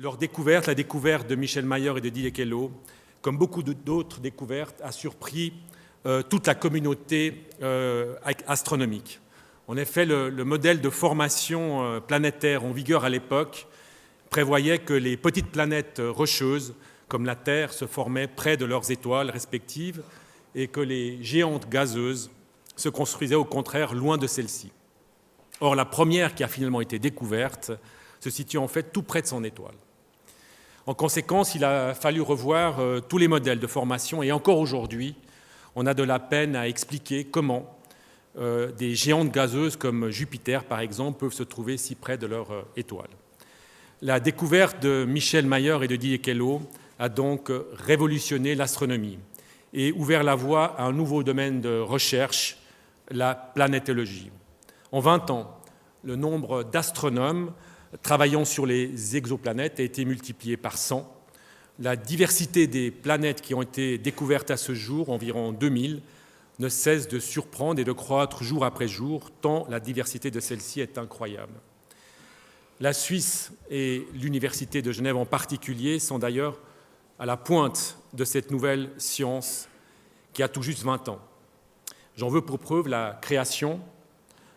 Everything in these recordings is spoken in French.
Leur découverte, la découverte de Michel Mayor et de Didier Queloz, comme beaucoup d'autres découvertes, a surpris toute la communauté astronomique. En effet, le modèle de formation planétaire en vigueur à l'époque prévoyait que les petites planètes rocheuses, comme la Terre, se formaient près de leurs étoiles respectives et que les géantes gazeuses se construisaient au contraire loin de celles-ci. Or, la première qui a finalement été découverte se situe en fait tout près de son étoile. En conséquence, il a fallu revoir tous les modèles de formation et encore aujourd'hui, on a de la peine à expliquer comment des géantes gazeuses comme Jupiter, par exemple, peuvent se trouver si près de leur étoile. La découverte de Michel Mayor et de Didier Queloz a donc révolutionné l'astronomie et ouvert la voie à un nouveau domaine de recherche, la planétologie. En 20 ans, le nombre d'astronomes travaillant sur les exoplanètes a été multiplié par 100. La diversité des planètes qui ont été découvertes à ce jour, environ 2000, ne cesse de surprendre et de croître jour après jour, tant la diversité de celles-ci est incroyable. La Suisse et l'Université de Genève en particulier sont d'ailleurs à la pointe de cette nouvelle science qui a tout juste 20 ans. J'en veux pour preuve la création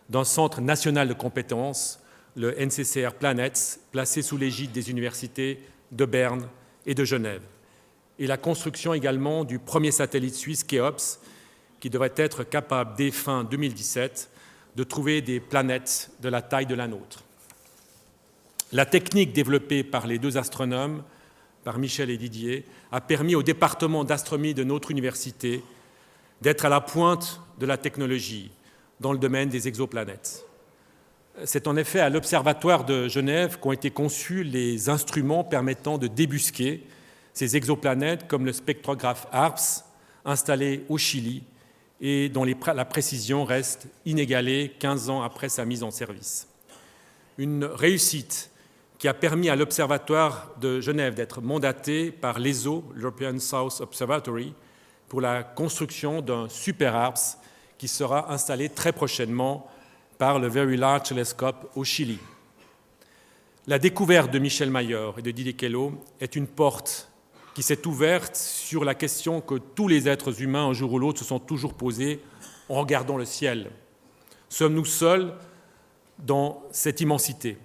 d'un centre national de compétences, le NCCR Planets, placé sous l'égide des universités de Berne et de Genève, et la construction également du premier satellite suisse, Khéops, qui devrait être capable, dès fin 2017, de trouver des planètes de la taille de la nôtre. La technique développée par les deux astronomes, par Michel et Didier, a permis au département d'astronomie de notre université d'être à la pointe de la technologie dans le domaine des exoplanètes. C'est en effet à l'Observatoire de Genève qu'ont été conçus les instruments permettant de débusquer ces exoplanètes comme le spectrographe HARPS, installé au Chili et dont la précision reste inégalée 15 ans après sa mise en service. Une réussite qui a permis à l'Observatoire de Genève d'être mandaté par l'ESO, l'European South Observatory, pour la construction d'un super HARPS qui sera installé très prochainement par le Very Large Telescope au Chili. La découverte de Michel Mayor et de Didier Queloz est une porte qui s'est ouverte sur la question que tous les êtres humains, un jour ou l'autre, se sont toujours posés en regardant le ciel. Sommes-nous seuls dans cette immensité?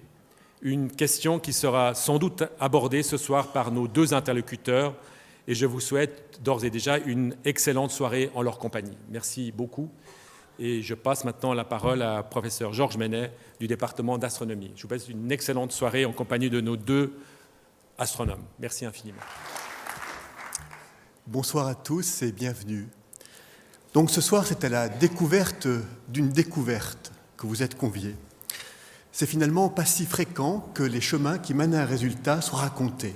Une question qui sera sans doute abordée ce soir par nos deux interlocuteurs et je vous souhaite d'ores et déjà une excellente soirée en leur compagnie. Merci beaucoup. Et je passe maintenant la parole à professeur Georges Menet du département d'astronomie. Je vous souhaite une excellente soirée en compagnie de nos deux astronomes. Merci infiniment. Bonsoir à tous et bienvenue. Donc ce soir, c'est à la découverte d'une découverte que vous êtes conviés. C'est finalement pas si fréquent que les chemins qui mènent à un résultat soient racontés.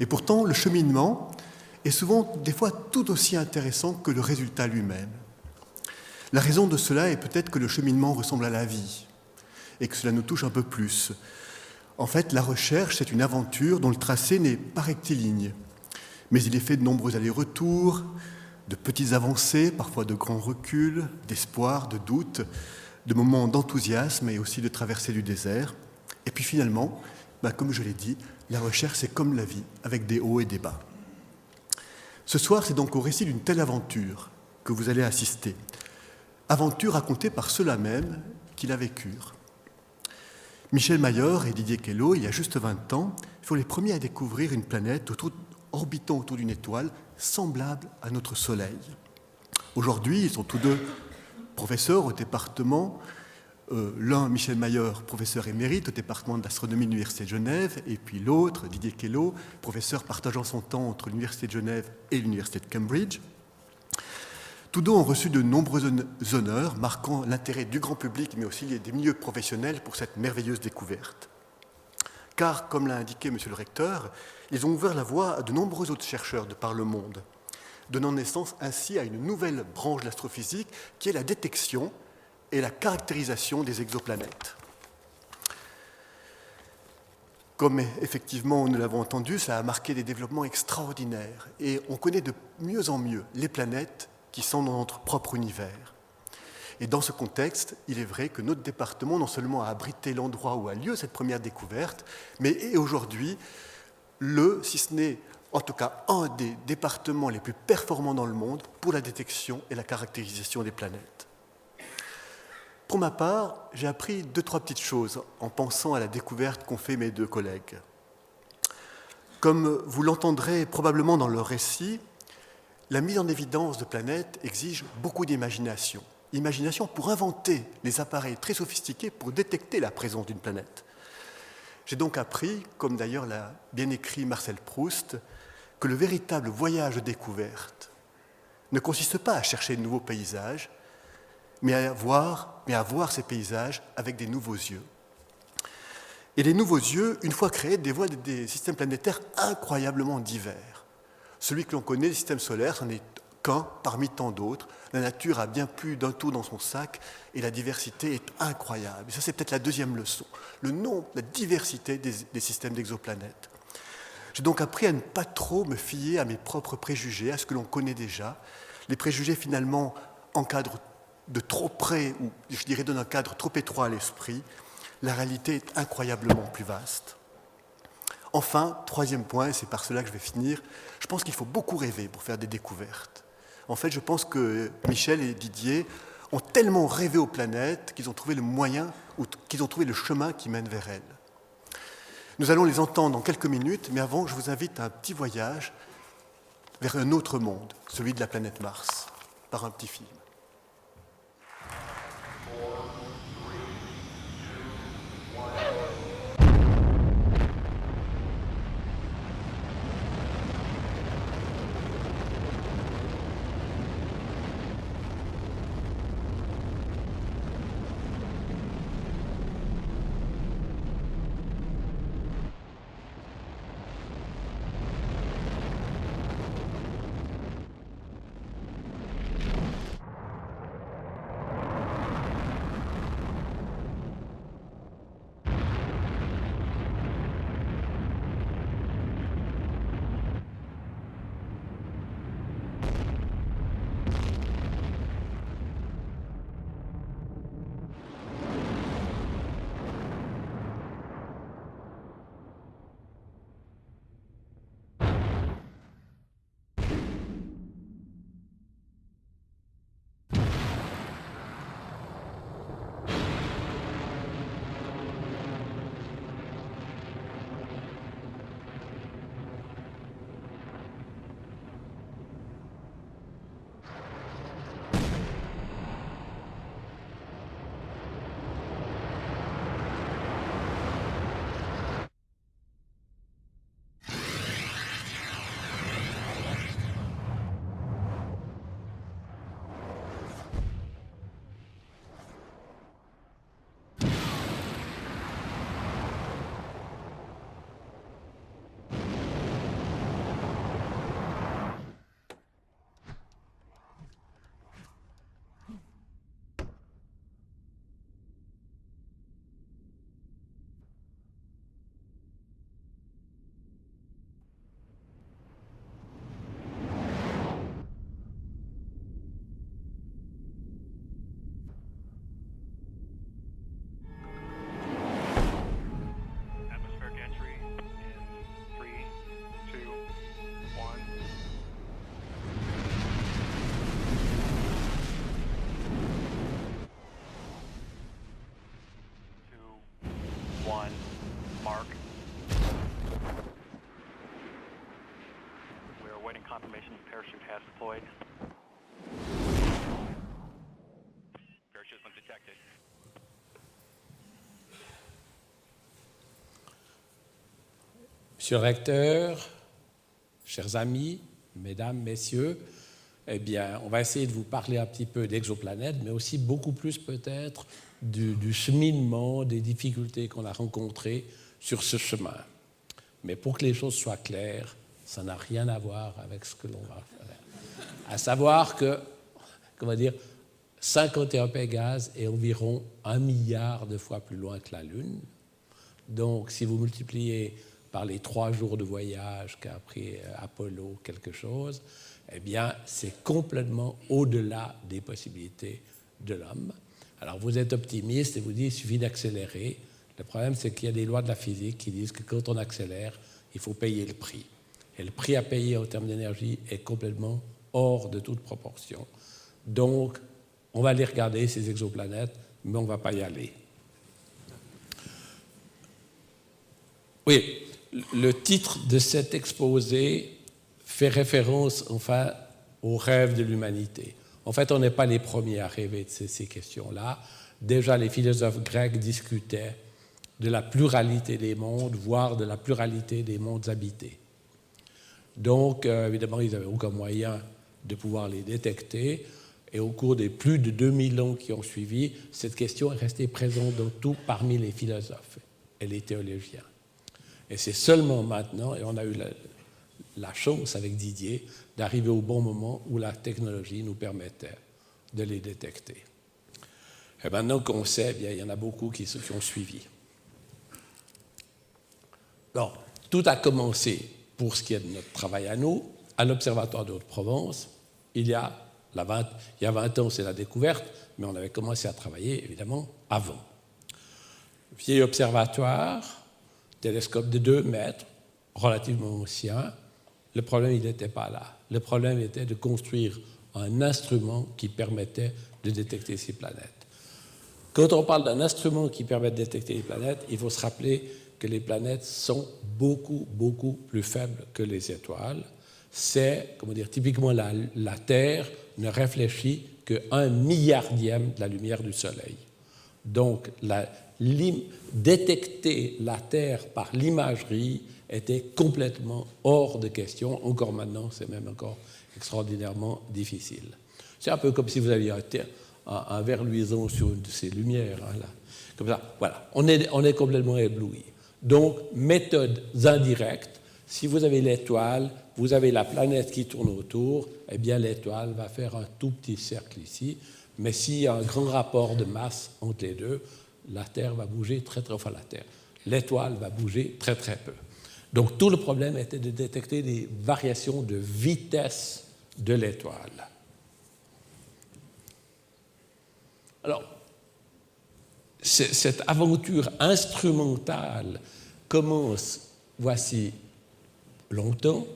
Et pourtant, le cheminement est souvent, des fois, tout aussi intéressant que le résultat lui-même. La raison de cela est peut-être que le cheminement ressemble à la vie et que cela nous touche un peu plus. En fait, la recherche, c'est une aventure dont le tracé n'est pas rectiligne, mais il est fait de nombreux allers-retours, de petites avancées, parfois de grands reculs, d'espoir, de doutes, de moments d'enthousiasme et aussi de traversée du désert. Et puis finalement, comme je l'ai dit, la recherche, c'est comme la vie, avec des hauts et des bas. Ce soir, c'est donc au récit d'une telle aventure que vous allez assister. Aventure racontée par ceux-là même qui la vécurent. Michel Mayor et Didier Queloz, il y a juste 20 ans, furent les premiers à découvrir une planète orbitant autour d'une étoile semblable à notre Soleil. Aujourd'hui, ils sont tous deux professeurs au département, l'un, Michel Mayor, professeur émérite au département d'astronomie de l'Université de Genève, et puis l'autre, Didier Queloz, professeur partageant son temps entre l'Université de Genève et l'Université de Cambridge. Tous deux ont reçu de nombreux honneurs, marquant l'intérêt du grand public, mais aussi des milieux professionnels pour cette merveilleuse découverte. Car, comme l'a indiqué M. le recteur, ils ont ouvert la voie à de nombreux autres chercheurs de par le monde, donnant naissance ainsi à une nouvelle branche de l'astrophysique qui est la détection et la caractérisation des exoplanètes. Comme effectivement nous l'avons entendu, ça a marqué des développements extraordinaires et on connaît de mieux en mieux les planètes qui sont dans notre propre univers. Et dans ce contexte, il est vrai que notre département non seulement a abrité l'endroit où a lieu cette première découverte, mais est aujourd'hui si ce n'est en tout cas un des départements les plus performants dans le monde pour la détection et la caractérisation des planètes. Pour ma part, j'ai appris 2-3 petites choses en pensant à la découverte qu'ont fait mes 2 collègues. Comme vous l'entendrez probablement dans leur récit, la mise en évidence de planètes exige beaucoup d'imagination. Imagination pour inventer les appareils très sophistiqués pour détecter la présence d'une planète. J'ai donc appris, comme d'ailleurs l'a bien écrit Marcel Proust, que le véritable voyage de découverte ne consiste pas à chercher de nouveaux paysages, mais à voir ces paysages avec des nouveaux yeux. Et les nouveaux yeux, une fois créés, dévoilent des systèmes planétaires incroyablement divers. Celui que l'on connaît, le système solaire, c'en est qu'un parmi tant d'autres. La nature a bien plus d'un tout dans son sac et la diversité est incroyable. Et ça, c'est peut-être la deuxième leçon. Le nombre, la diversité des systèmes d'exoplanètes. J'ai donc appris à ne pas trop me fier à mes propres préjugés, à ce que l'on connaît déjà. Les préjugés, finalement, encadrent de trop près, ou je dirais donnent un cadre trop étroit à l'esprit. La réalité est incroyablement plus vaste. Enfin, 3e point, et c'est par cela que je vais finir, je pense qu'il faut beaucoup rêver pour faire des découvertes. En fait, je pense que Michel et Didier ont tellement rêvé aux planètes qu'ils ont trouvé le moyen, ou qu'ils ont trouvé le chemin qui mène vers elles. Nous allons les entendre dans quelques minutes, mais avant, je vous invite à un petit voyage vers un autre monde, celui de la planète Mars, par un petit film. Confirmation the parachute has deployed. Parachute undetected. Monsieur le recteur, chers amis, mesdames, messieurs, eh bien, on va essayer de vous parler un petit peu d'exoplanètes, mais aussi beaucoup plus peut-être du cheminement, des difficultés qu'on a rencontrées sur ce chemin. Mais pour que les choses soient claires, ça n'a rien à voir avec ce que l'on va faire. À savoir que, 51 Pégase est environ 1 milliard de fois plus loin que la Lune. Donc, si vous multipliez par les 3 jours de voyage qu'a pris Apollo quelque chose, eh bien, c'est complètement au-delà des possibilités de l'homme. Alors, vous êtes optimiste et vous dites qu'il suffit d'accélérer. Le problème, c'est qu'il y a des lois de la physique qui disent que quand on accélère, il faut payer le prix. Et le prix à payer en termes d'énergie est complètement hors de toute proportion. Donc, on va aller regarder ces exoplanètes, mais on ne va pas y aller. Oui, le titre de cet exposé fait référence, enfin, aux rêves de l'humanité. En fait, on n'est pas les premiers à rêver de ces questions-là. Déjà, les philosophes grecs discutaient de la pluralité des mondes, voire de la pluralité des mondes habités. Donc, évidemment, ils n'avaient aucun moyen de pouvoir les détecter. Et au cours des plus de 2000 ans qui ont suivi, cette question est restée présente parmi les philosophes et les théologiens. Et c'est seulement maintenant, et on a eu la chance avec Didier, d'arriver au bon moment où la technologie nous permettait de les détecter. Et maintenant qu'on sait, bien, il y en a beaucoup qui ont suivi. Bon, tout a commencé, pour ce qui est de notre travail à nous, à l'Observatoire de Haute-Provence. Il y a 20 ans, c'est la découverte, mais on avait commencé à travailler, évidemment, avant. Vieil observatoire, télescope de 2 mètres, relativement ancien. Le problème, il n'était pas là. Le problème était de construire un instrument qui permettait de détecter ces planètes. Quand on parle d'un instrument qui permet de détecter les planètes, il faut se rappeler que les planètes sont beaucoup, beaucoup plus faibles que les étoiles. C'est, typiquement la Terre ne réfléchit que 1 milliardième de la lumière du Soleil. Donc, détecter la Terre par l'imagerie était complètement hors de question. Encore maintenant, c'est même encore extraordinairement difficile. C'est un peu comme si vous aviez un verre luisant sur une de ces lumières. Hein, là. Comme ça, voilà, on est complètement ébloui. Donc, méthodes indirectes. Si vous avez l'étoile, vous avez la planète qui tourne autour, eh bien l'étoile va faire un tout petit cercle ici. Mais s'il y a un grand rapport de masse entre les deux, la Terre va bouger l'étoile va bouger très très peu. Donc tout le problème était de détecter des variations de vitesse de l'étoile. Alors, cette aventure instrumentale commence, voici longtemps,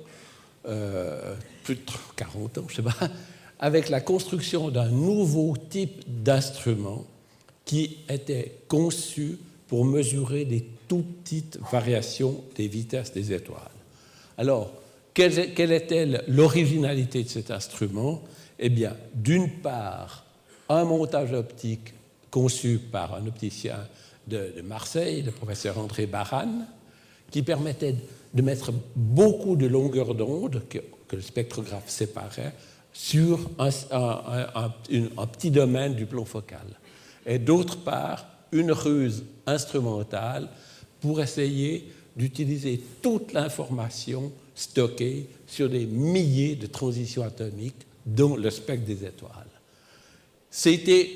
plus de 40 ans, je ne sais pas, avec la construction d'un nouveau type d'instrument qui était conçu pour mesurer des tout petites variations des vitesses des étoiles. Alors, quelle était l'originalité de cet instrument? Eh bien, d'une part, un montage optique conçu par un opticien de Marseille, le professeur André Baran, qui permettait de mettre beaucoup de longueurs d'onde que le spectrographe séparait sur un petit domaine du plan focal. Et d'autre part, une ruse instrumentale pour essayer d'utiliser toute l'information stockée sur des milliers de transitions atomiques dans le spectre des étoiles. C'était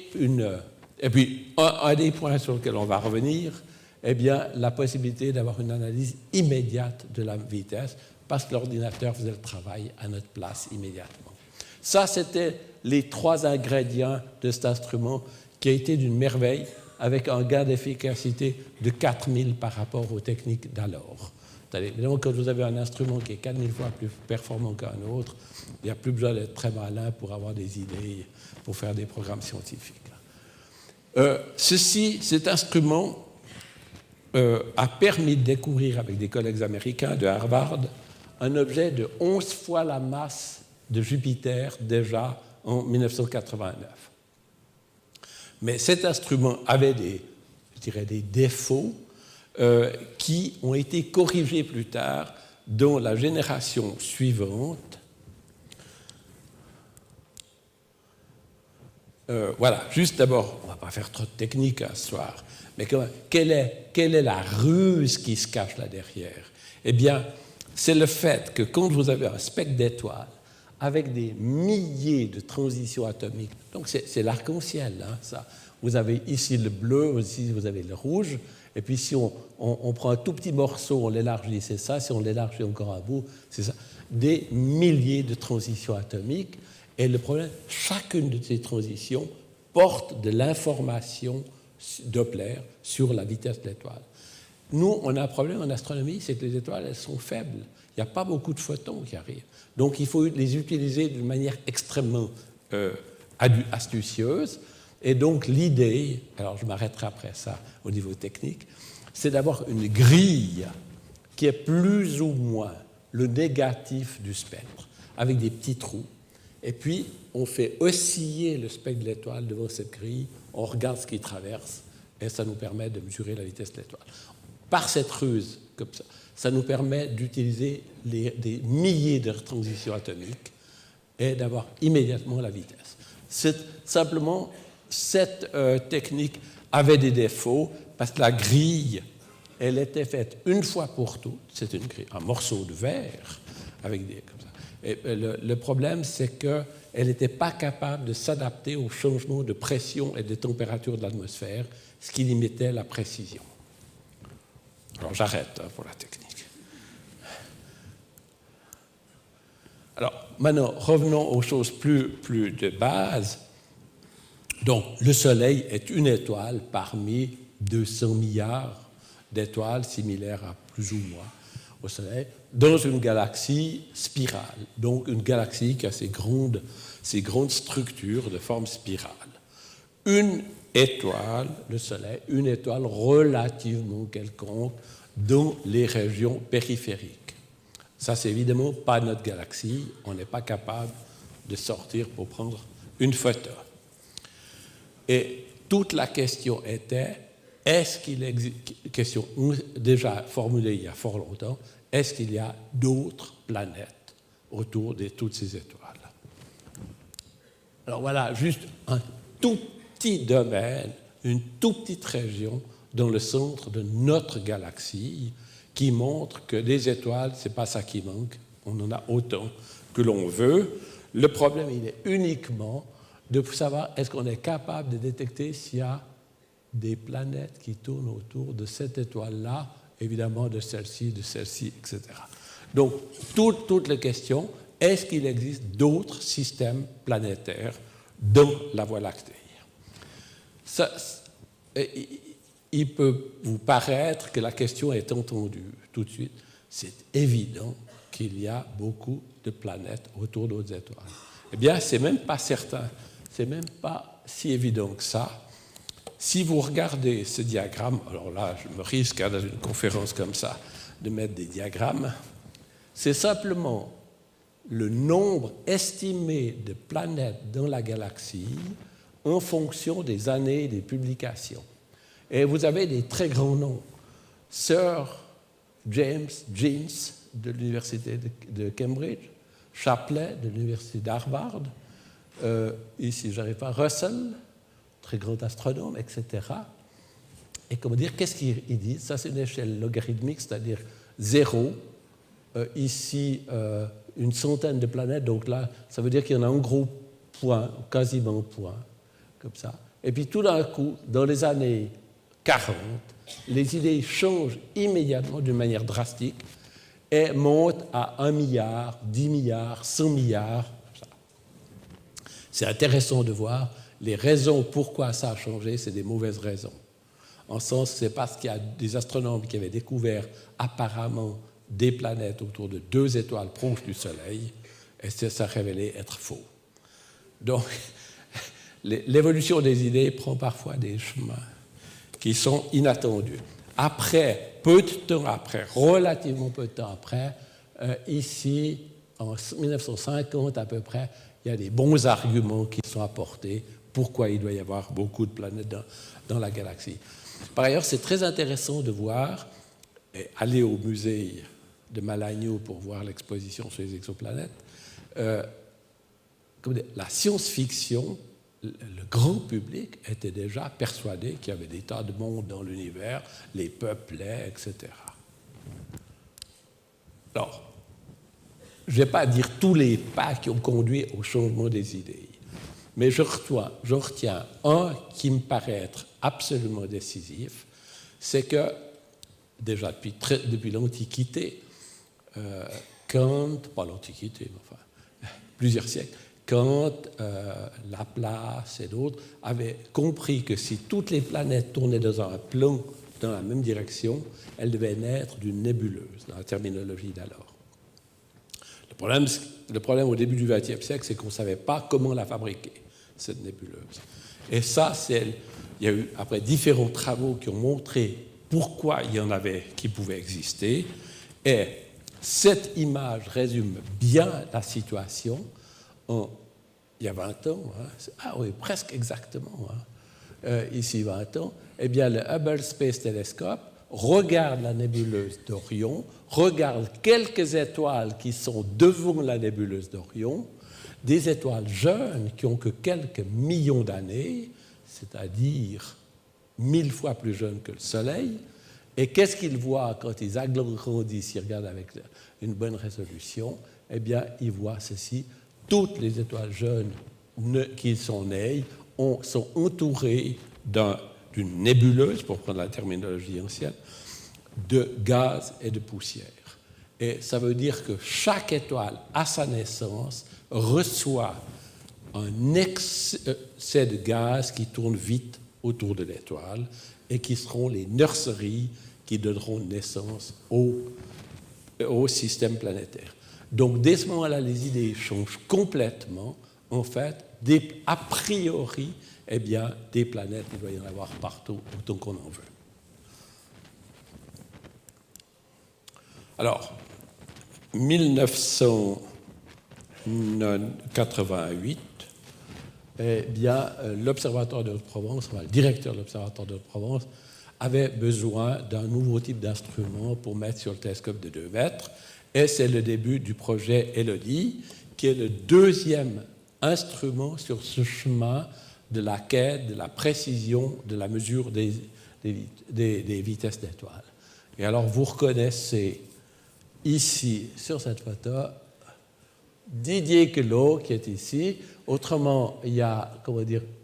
Et puis, un des points sur lesquels on va revenir, eh bien, la possibilité d'avoir une analyse immédiate de la vitesse, parce que l'ordinateur faisait le travail à notre place immédiatement. Ça, c'était les 3 ingrédients de cet instrument qui a été d'une merveille, avec un gain d'efficacité de 4000 par rapport aux techniques d'alors. Évidemment, quand vous avez un instrument qui est 4000 fois plus performant qu'un autre, il n'y a plus besoin d'être très malin pour avoir des idées, pour faire des programmes scientifiques. Cet instrument a permis de découvrir, avec des collègues américains de Harvard, un objet de 11 fois la masse de Jupiter déjà en 1989. Mais cet instrument avait des défauts qui ont été corrigés plus tard dans la génération suivante. Voilà, juste d'abord, on ne va pas faire trop de technique ce soir, mais quelle est la ruse qui se cache là derrière? Eh bien, c'est le fait que quand vous avez un spectre d'étoiles avec des milliers de transitions atomiques, donc c'est l'arc-en-ciel, hein, ça. Vous avez ici le bleu, ici vous avez le rouge, et puis si on prend un tout petit morceau, on l'élargit, c'est ça, si on l'élargit encore un bout, c'est ça, des milliers de transitions atomiques. Et le problème, chacune de ces transitions porte de l'information Doppler sur la vitesse de l'étoile. nous, on a un problème en astronomie, c'est que les étoiles, elles sont faibles. Il n'y a pas beaucoup de photons qui arrivent. Donc, il faut les utiliser d'une manière extrêmement astucieuse. Et donc, l'idée, alors je m'arrêterai après ça au niveau technique, c'est d'avoir une grille qui est plus ou moins le négatif du spectre, avec des petits trous. Et puis, on fait osciller le spectre de l'étoile devant cette grille, on regarde ce qui traverse, et ça nous permet de mesurer la vitesse de l'étoile. Par cette ruse, comme ça nous permet d'utiliser des milliers de transitions atomiques et d'avoir immédiatement la vitesse. Simplement, cette technique avait des défauts parce que la grille, elle était faite une fois pour toutes. C'est une grille, un morceau de verre avec des comme ça. Et le problème, c'est qu'elle n'était pas capable de s'adapter aux changements de pression et de température de l'atmosphère, ce qui limitait la précision. Alors j'arrête pour la technique. Alors maintenant, revenons aux choses plus de base. Donc, le Soleil est une étoile parmi 200 milliards d'étoiles similaires à plus ou moins au Soleil, dans une galaxie spirale, donc une galaxie qui a ces grandes structures de forme spirale. Une étoile, le Soleil, une étoile relativement quelconque dans les régions périphériques. Ça, c'est évidemment pas notre galaxie, on n'est pas capable de sortir pour prendre une photo. Et toute la question était, est-ce qu'il existe, question déjà formulée il y a fort longtemps, est-ce qu'il y a d'autres planètes autour de toutes ces étoiles? Alors voilà, juste un tout petit domaine, une toute petite région dans le centre de notre galaxie qui montre que des étoiles, ce n'est pas ça qui manque, on en a autant que l'on veut. Le problème, il est uniquement de savoir est-ce qu'on est capable de détecter s'il y a des planètes qui tournent autour de cette étoile-là, évidemment de celle-ci, etc. Donc, toute la question, est-ce qu'il existe d'autres systèmes planétaires dans la Voie lactée? Il peut vous paraître que la question est entendue tout de suite. C'est évident qu'il y a beaucoup de planètes autour d'autres étoiles. Eh bien, ce n'est même pas certain. C'est même pas si évident que ça. Si vous regardez ce diagramme, alors là, je me risque dans une conférence comme ça de mettre des diagrammes, c'est simplement le nombre estimé de planètes dans la galaxie en fonction des années des publications. Et vous avez des très grands noms. Sir James Jeans de l'Université de Cambridge, Shapley de l'Université d'Harvard, ici, j'arrive pas, Russell, très grand astronome, etc. Et comment dire, qu'est-ce qu'il dit? Ça, c'est une échelle logarithmique, c'est-à-dire 0. Ici, une centaine de planètes, donc là, ça veut dire qu'il y en a un gros point, quasiment un point, comme ça. Et puis tout d'un coup, dans les années 40, les idées changent immédiatement d'une manière drastique et montent à 1 milliard, 10 milliards, 100 milliards. C'est intéressant de voir les raisons pourquoi ça a changé, c'est des mauvaises raisons. En sens, c'est parce qu'il y a des astronomes qui avaient découvert apparemment des planètes autour de 2 étoiles proches du Soleil, et ça s'est révélé être faux. Donc, l'évolution des idées prend parfois des chemins qui sont inattendus. Après, peu de temps après, relativement peu de temps après, ici, en 1950 à peu près, il y a des bons arguments qui sont apportés pourquoi il doit y avoir beaucoup de planètes dans la galaxie. Par ailleurs, c'est très intéressant de voir, et aller au musée de Malagno pour voir l'exposition sur les exoplanètes, la science-fiction, le grand public était déjà persuadé qu'il y avait des tas de mondes dans l'univers, les peuplaient, etc. Alors, je ne vais pas dire tous les pas qui ont conduit au changement des idées, mais je retiens un qui me paraît être absolument décisif, c'est que, déjà depuis l'Antiquité, Kant, pas l'Antiquité, mais enfin, plusieurs siècles, Kant, Laplace et d'autres avaient compris que si toutes les planètes tournaient dans un plan dans la même direction, elle devait naître d'une nébuleuse, dans la terminologie d'alors. Le problème au début du XXe siècle, c'est qu'on ne savait pas comment la fabriquer, cette nébuleuse. Et ça, il y a eu, après, différents travaux qui ont montré pourquoi il y en avait qui pouvaient exister. Et cette image résume bien la situation il y a 20 ans. Ah oui, presque exactement. Ici, 20 ans. Eh bien, le Hubble Space Telescope regarde la nébuleuse d'Orion, regarde quelques étoiles qui sont devant la nébuleuse d'Orion, des étoiles jeunes qui ont que quelques millions d'années, c'est-à-dire 1000 fois plus jeunes que le Soleil. Et qu'est-ce qu'ils voient quand ils agrandissent, ils regardent avec une bonne résolution? Eh bien, ils voient ceci. Toutes les étoiles jeunes qui sont nées sont entourées d'une nébuleuse, pour prendre la terminologie ancienne, de gaz et de poussière. Et ça veut dire que chaque étoile, à sa naissance, reçoit un excès de gaz qui tourne vite autour de l'étoile et qui seront les nurseries qui donneront naissance au système planétaire. Donc, dès ce moment-là, les idées changent complètement. En fait, a priori, eh bien, des planètes, il doit y en avoir partout, autant qu'on en veut. Alors, 1988, eh bien, l'Observatoire de Haute-Provence, le directeur de l'Observatoire de Haute-Provence, avait besoin d'un nouveau type d'instrument pour mettre sur le télescope de 2 mètres. Et c'est le début du projet Elodie, qui est le deuxième instrument sur ce chemin de la quête, de la précision, de la mesure des vitesses d'étoiles. Et alors, vous reconnaissez ici, sur cette photo, Didier Queloz, qui est ici. Autrement, il y a,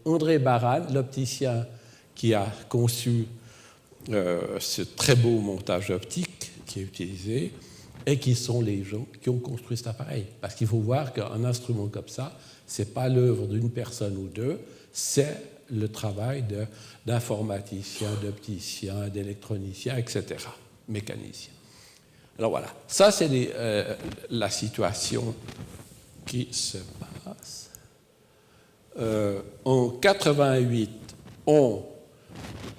André Baran, l'opticien qui a conçu ce très beau montage optique qui est utilisé, et qui sont les gens qui ont construit cet appareil. Parce qu'il faut voir qu'un instrument comme ça, ce n'est pas l'œuvre d'une personne ou deux, c'est le travail d'informaticiens, d'opticiens, d'électroniciens, etc., mécaniciens. Alors voilà, ça c'est la situation qui se passe. En 88, on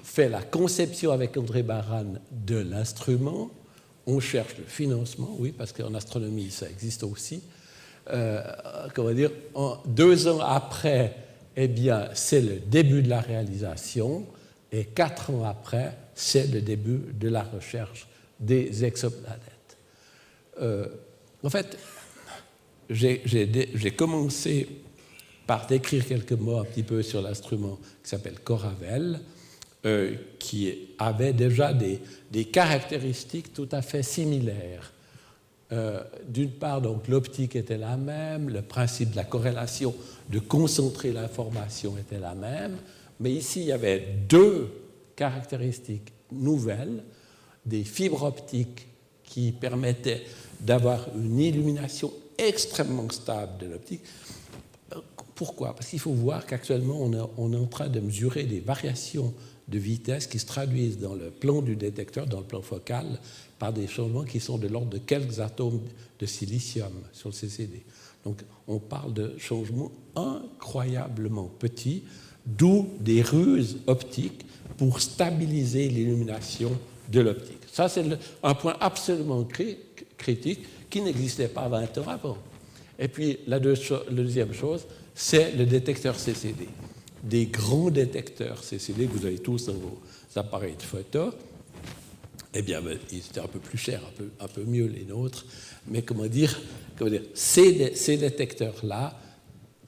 fait la conception avec André Baran de l'instrument. On cherche le financement, oui, parce qu'en astronomie, ça existe aussi. 2 ans après, eh bien, c'est le début de la réalisation, et 4 ans après, c'est le début de la recherche des exoplanètes. En fait, j'ai commencé par décrire quelques mots un petit peu sur l'instrument qui s'appelle Coravel, qui avait déjà des caractéristiques tout à fait similaires. D'une part, donc, l'optique était la même, le principe de la corrélation, de concentrer l'information était la même, mais ici, il y avait 2 caractéristiques nouvelles, des fibres optiques qui permettaient d'avoir une illumination extrêmement stable de l'optique. Pourquoi? Parce qu'il faut voir qu'actuellement, on est en train de mesurer des variations de vitesse qui se traduisent dans le plan du détecteur, dans le plan focal, par des changements qui sont de l'ordre de quelques atomes de silicium sur le CCD. Donc, on parle de changements incroyablement petits, d'où des ruses optiques pour stabiliser l'illumination de l'optique. Ça, c'est un point absolument critique qui n'existait pas 20 ans avant. Et puis, la deuxième chose, c'est le détecteur CCD. Des grands détecteurs CCD que vous avez tous dans vos appareils de photo, eh bien, ils étaient un peu plus chers, un peu mieux les nôtres, mais comment dire, ces détecteurs-là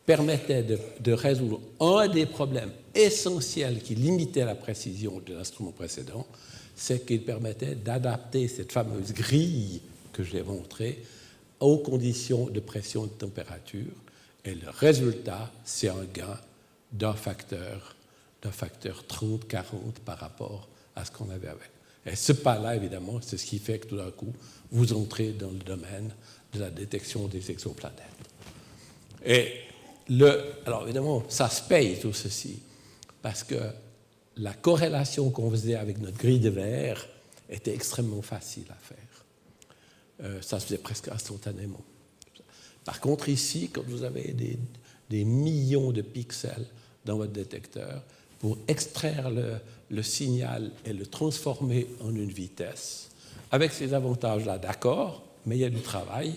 permettaient de résoudre un des problèmes essentiels qui limitaient la précision de l'instrument précédent, c'est qu'ils permettaient d'adapter cette fameuse grille que j'ai montrée aux conditions de pression et de température, et le résultat, c'est un gain d'un facteur 30-40 par rapport à ce qu'on avait avec. Et ce pas-là, évidemment, c'est ce qui fait que tout d'un coup, vous entrez dans le domaine de la détection des exoplanètes. Et alors évidemment, ça se paye tout ceci, parce que la corrélation qu'on faisait avec notre grille de verre était extrêmement facile à faire. Ça se faisait presque instantanément. Par contre, ici, quand vous avez des millions de pixels dans votre détecteur, pour extraire le signal et le transformer en une vitesse, avec ces avantages-là, d'accord, mais il y a du travail,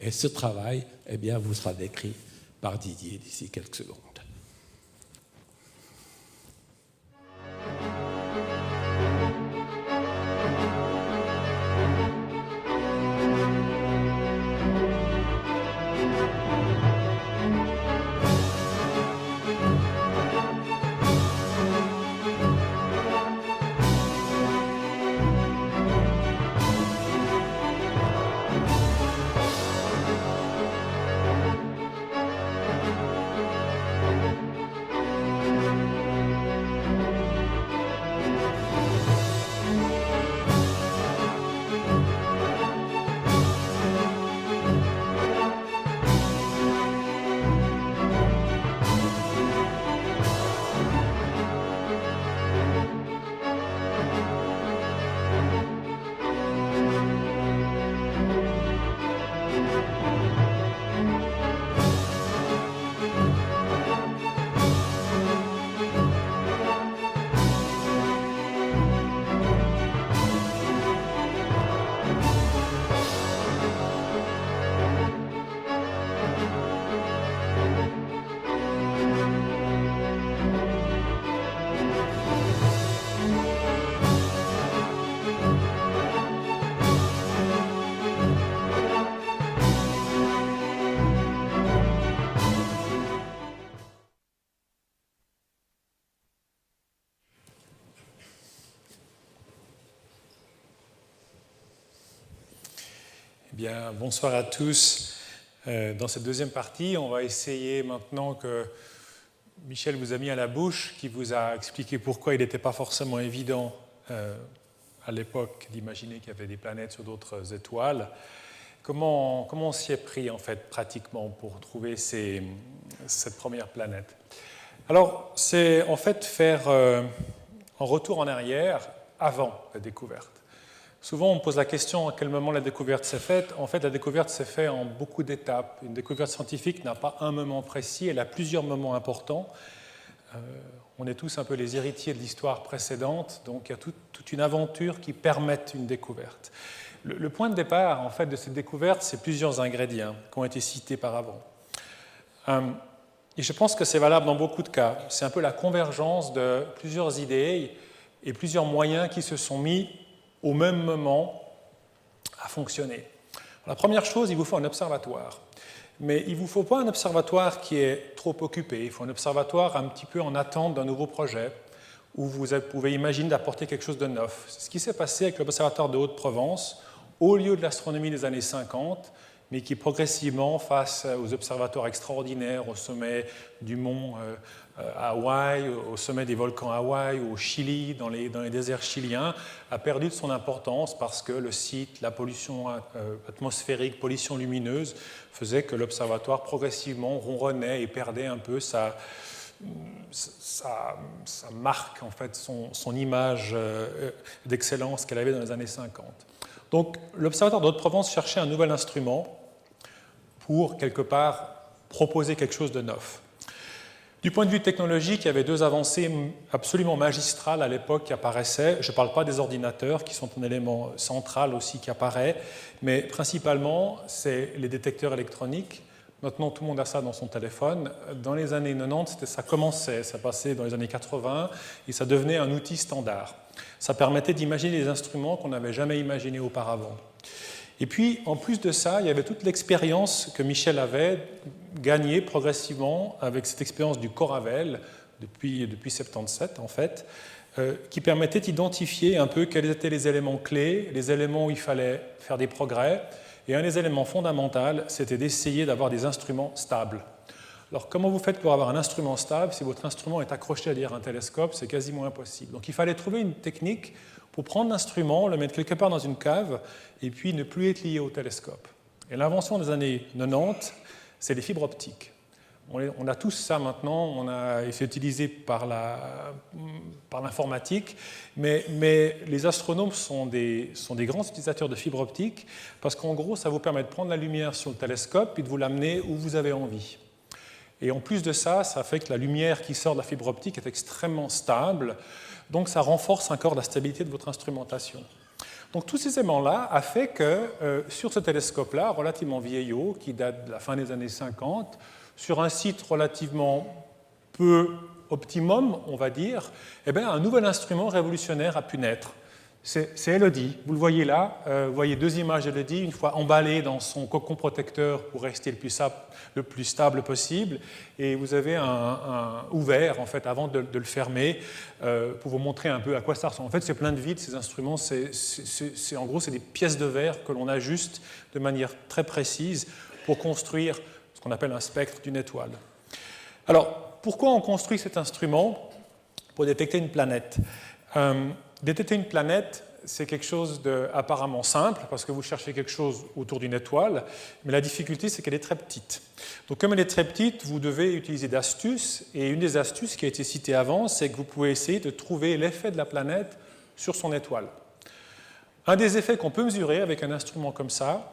et ce travail, eh bien, vous sera décrit par Didier d'ici quelques secondes. Bien, bonsoir à tous. Dans cette deuxième partie, on va essayer maintenant que Michel vous a mis à la bouche, qui vous a expliqué pourquoi il n'était pas forcément évident à l'époque d'imaginer qu'il y avait des planètes sur d'autres étoiles. Comment on s'y est pris en fait pratiquement pour trouver cette première planète? Alors, c'est en fait faire un retour en arrière avant la découverte. Souvent, on pose la question à quel moment la découverte s'est faite. En fait, la découverte s'est faite en beaucoup d'étapes. Une découverte scientifique n'a pas un moment précis, elle a plusieurs moments importants. On est tous un peu les héritiers de l'histoire précédente, donc il y a toute une aventure qui permet une découverte. Le point de départ, en fait, de cette découverte, c'est plusieurs ingrédients qui ont été cités par avant. Et je pense que c'est valable dans beaucoup de cas. C'est un peu la convergence de plusieurs idées et plusieurs moyens qui se sont mis au même moment à fonctionner. La première chose, il vous faut un observatoire. Mais il ne vous faut pas un observatoire qui est trop occupé. Il faut un observatoire un petit peu en attente d'un nouveau projet où vous pouvez imaginer d'apporter quelque chose de neuf. C'est ce qui s'est passé avec l'observatoire de Haute-Provence, au lieu de l'astronomie des années 50, mais qui progressivement, face aux observatoires extraordinaires au sommet du mont Hawaï, au sommet des volcans Hawaï, au Chili, dans les déserts chiliens, a perdu de son importance parce que le site, la pollution atmosphérique, pollution lumineuse, faisait que l'observatoire progressivement ronronnait et perdait un peu sa marque, en fait, son image d'excellence qu'elle avait dans les années 50. Donc l'observatoire de Haute-Provence cherchait un nouvel instrument pour, quelque part, proposer quelque chose de neuf. Du point de vue technologique, il y avait deux avancées absolument magistrales à l'époque qui apparaissaient. Je ne parle pas des ordinateurs, qui sont un élément central aussi qui apparaît, mais principalement, c'est les détecteurs électroniques. Maintenant, tout le monde a ça dans son téléphone. Dans les années 90, ça commençait, ça passait dans les années 80, et ça devenait un outil standard. Ça permettait d'imaginer des instruments qu'on n'avait jamais imaginés auparavant. Et puis, en plus de ça, il y avait toute l'expérience que Michel avait gagnée progressivement avec cette expérience du Coravel, depuis 1977 en fait, qui permettait d'identifier un peu quels étaient les éléments clés, les éléments où il fallait faire des progrès. Et un des éléments fondamentaux, c'était d'essayer d'avoir des instruments stables. Alors, comment vous faites pour avoir un instrument stable si votre instrument est accroché à un télescope? C'est quasiment impossible. Donc, il fallait trouver une technique pour prendre l'instrument, le mettre quelque part dans une cave, et puis ne plus être lié au télescope. Et l'invention des années 90, c'est les fibres optiques. On a tous ça maintenant, c'est utilisé par l'informatique, mais les astronomes sont des grands utilisateurs de fibre optique parce qu'en gros, ça vous permet de prendre la lumière sur le télescope et de vous l'amener où vous avez envie. Et en plus de ça, ça fait que la lumière qui sort de la fibre optique est extrêmement stable, donc ça renforce encore la stabilité de votre instrumentation. Donc tous ces éléments-là ont fait que sur ce télescope-là, relativement vieillot, qui date de la fin des années 50, sur un site relativement peu optimum, on va dire, eh bien, un nouvel instrument révolutionnaire a pu naître. C'est LEDI. Vous le voyez là, vous voyez deux images de LEDI, une fois emballé dans son cocon protecteur pour rester le plus stable possible, et vous avez un ouvert, en fait, avant de le fermer, pour vous montrer un peu à quoi ça ressemble. En fait, c'est plein de vide, ces instruments, en gros, c'est des pièces de verre que l'on ajuste de manière très précise pour construire ce qu'on appelle un spectre d'une étoile. Alors, pourquoi on construit cet instrument? Pour détecter une planète. Détecter une planète, c'est quelque chose d'apparemment simple, parce que vous cherchez quelque chose autour d'une étoile, mais la difficulté, c'est qu'elle est très petite. Donc, comme elle est très petite, vous devez utiliser d'astuces, et une des astuces qui a été citée avant, c'est que vous pouvez essayer de trouver l'effet de la planète sur son étoile. Un des effets qu'on peut mesurer avec un instrument comme ça,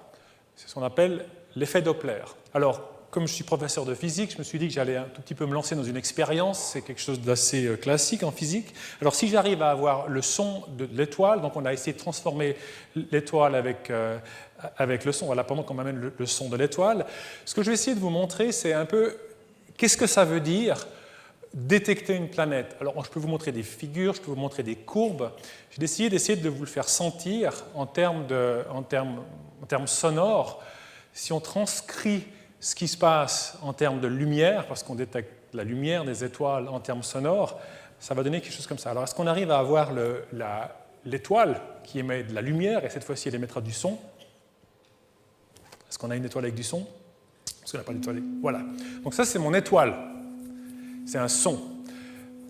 c'est ce qu'on appelle l'effet Doppler. Alors, comme je suis professeur de physique, je me suis dit que j'allais un tout petit peu me lancer dans une expérience. C'est quelque chose d'assez classique en physique. Alors, si j'arrive à avoir le son de l'étoile, donc on a essayé de transformer l'étoile avec le son, voilà, pendant qu'on m'amène le son de l'étoile, ce que je vais essayer de vous montrer, c'est un peu qu'est-ce que ça veut dire détecter une planète. Alors, je peux vous montrer des figures, je peux vous montrer des courbes. J'ai d'essayer de vous le faire sentir en termes sonores. Si on transcrit ce qui se passe en termes de lumière, parce qu'on détecte la lumière des étoiles en termes sonores, ça va donner quelque chose comme ça. Alors, est-ce qu'on arrive à avoir l'étoile qui émet de la lumière, et cette fois-ci, elle émettra du son? Est-ce qu'on a une étoile avec du son? Est-ce qu'on n'a pas d'étoile? Voilà. Donc ça, c'est mon étoile. C'est un son.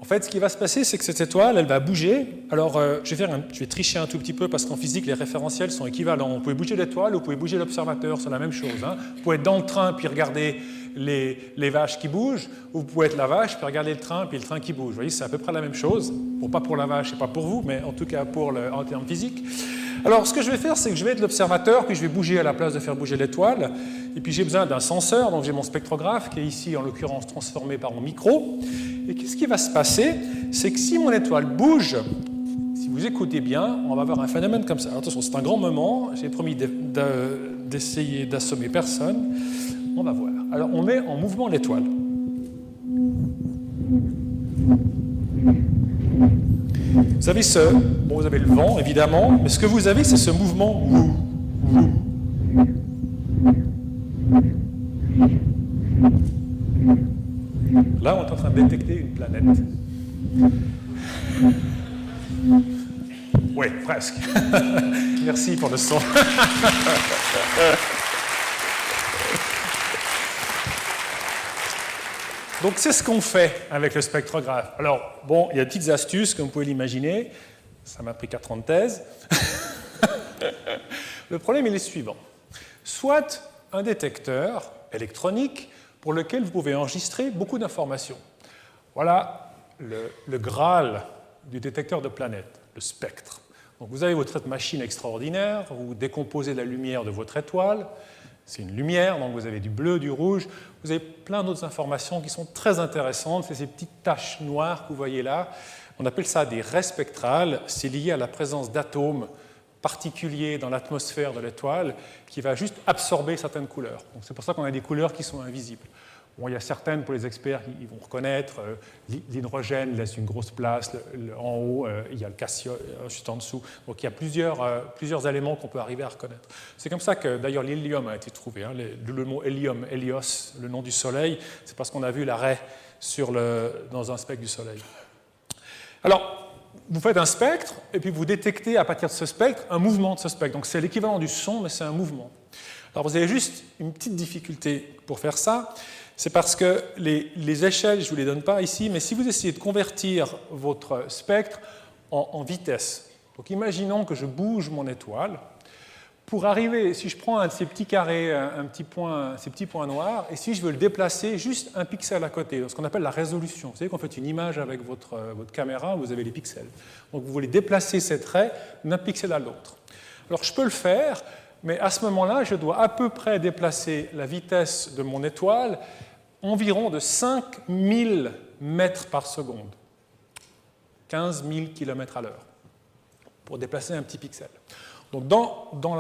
En fait, ce qui va se passer, c'est que cette étoile, elle va bouger. Alors, je vais tricher un tout petit peu parce qu'en physique, les référentiels sont équivalents. Vous pouvez bouger l'étoile ou vous pouvez bouger l'observateur, c'est la même chose. Hein. Vous pouvez être dans le train puis regarder les vaches qui bougent, ou vous pouvez être la vache puis regarder le train puis le train qui bouge. Vous voyez, c'est à peu près la même chose. Bon, pas pour la vache et pas pour vous, mais en tout cas en termes physiques. Alors, ce que je vais faire, c'est que je vais être l'observateur, puis je vais bouger à la place de faire bouger l'étoile. Et puis, j'ai besoin d'un senseur, donc j'ai mon spectrographe, qui est ici, en l'occurrence, transformé par mon micro. Et qu'est-ce qui va se passer? C'est que si mon étoile bouge, si vous écoutez bien, on va avoir un phénomène comme ça. Alors, attention, c'est un grand moment. J'ai promis d'essayer d'assommer personne. On va voir. Alors, on met en mouvement l'étoile. Vous avez vous avez le vent, évidemment, mais ce que vous avez, c'est ce mouvement. Là, on est en train de détecter une planète. Oui, presque. Merci pour le son. Donc, c'est ce qu'on fait avec le spectrographe. Alors, bon, il y a des petites astuces, comme vous pouvez l'imaginer. Ça m'a pris 4 ans de thèse. Le problème est le suivant. Soit un détecteur électronique pour lequel vous pouvez enregistrer beaucoup d'informations. Voilà le Graal du détecteur de planètes, le spectre. Donc, vous avez votre machine extraordinaire, vous décomposez la lumière de votre étoile. C'est une lumière, donc vous avez du bleu, du rouge. Vous avez plein d'autres informations qui sont très intéressantes. C'est ces petites taches noires que vous voyez là. On appelle ça des raies spectrales. C'est lié à la présence d'atomes particuliers dans l'atmosphère de l'étoile qui va juste absorber certaines couleurs. Donc c'est pour ça qu'on a des couleurs qui sont invisibles. Bon, il y a certaines, pour les experts, ils vont reconnaître. L'hydrogène laisse une grosse place. En haut, il y a le cassio juste en dessous. Donc il y a plusieurs éléments qu'on peut arriver à reconnaître. C'est comme ça que, d'ailleurs, l'hélium a été trouvé. Hein. Le mot hélium, hélios, le nom du Soleil, c'est parce qu'on a vu la raie dans un spectre du Soleil. Alors, vous faites un spectre, et puis vous détectez à partir de ce spectre un mouvement de ce spectre. Donc c'est l'équivalent du son, mais c'est un mouvement. Alors vous avez juste une petite difficulté pour faire ça. C'est parce que les échelles, je ne vous les donne pas ici, mais si vous essayez de convertir votre spectre en vitesse, donc imaginons que je bouge mon étoile, Pour arriver, si je prends un de ces petits carrés, ces petits points noirs, et si je veux le déplacer juste un pixel à côté, ce qu'on appelle la résolution. Vous savez qu'on fait une image avec votre caméra, vous avez les pixels. Donc vous voulez déplacer ces traits d'un pixel à l'autre. Alors je peux le faire, mais à ce moment-là, je dois à peu près déplacer la vitesse de mon étoile environ de 5000 mètres par seconde, 15 000 km à l'heure, pour déplacer un petit pixel. Donc dans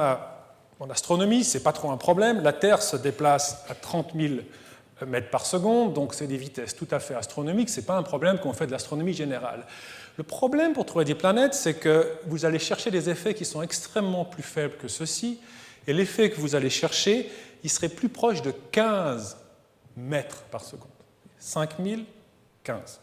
l'astronomie, ce n'est pas trop un problème. La Terre se déplace à 30 000 mètres par seconde, donc c'est des vitesses tout à fait astronomiques. Ce n'est pas un problème quand on fait de l'astronomie générale. Le problème pour trouver des planètes, c'est que vous allez chercher des effets qui sont extrêmement plus faibles que ceux-ci, et l'effet que vous allez chercher, il serait plus proche de 15 mètres par seconde. 5000, 15.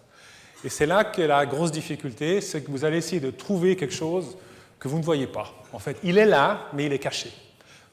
Et c'est là qu'est la grosse difficulté, c'est que vous allez essayer de trouver quelque chose que vous ne voyez pas. En fait, il est là, mais il est caché.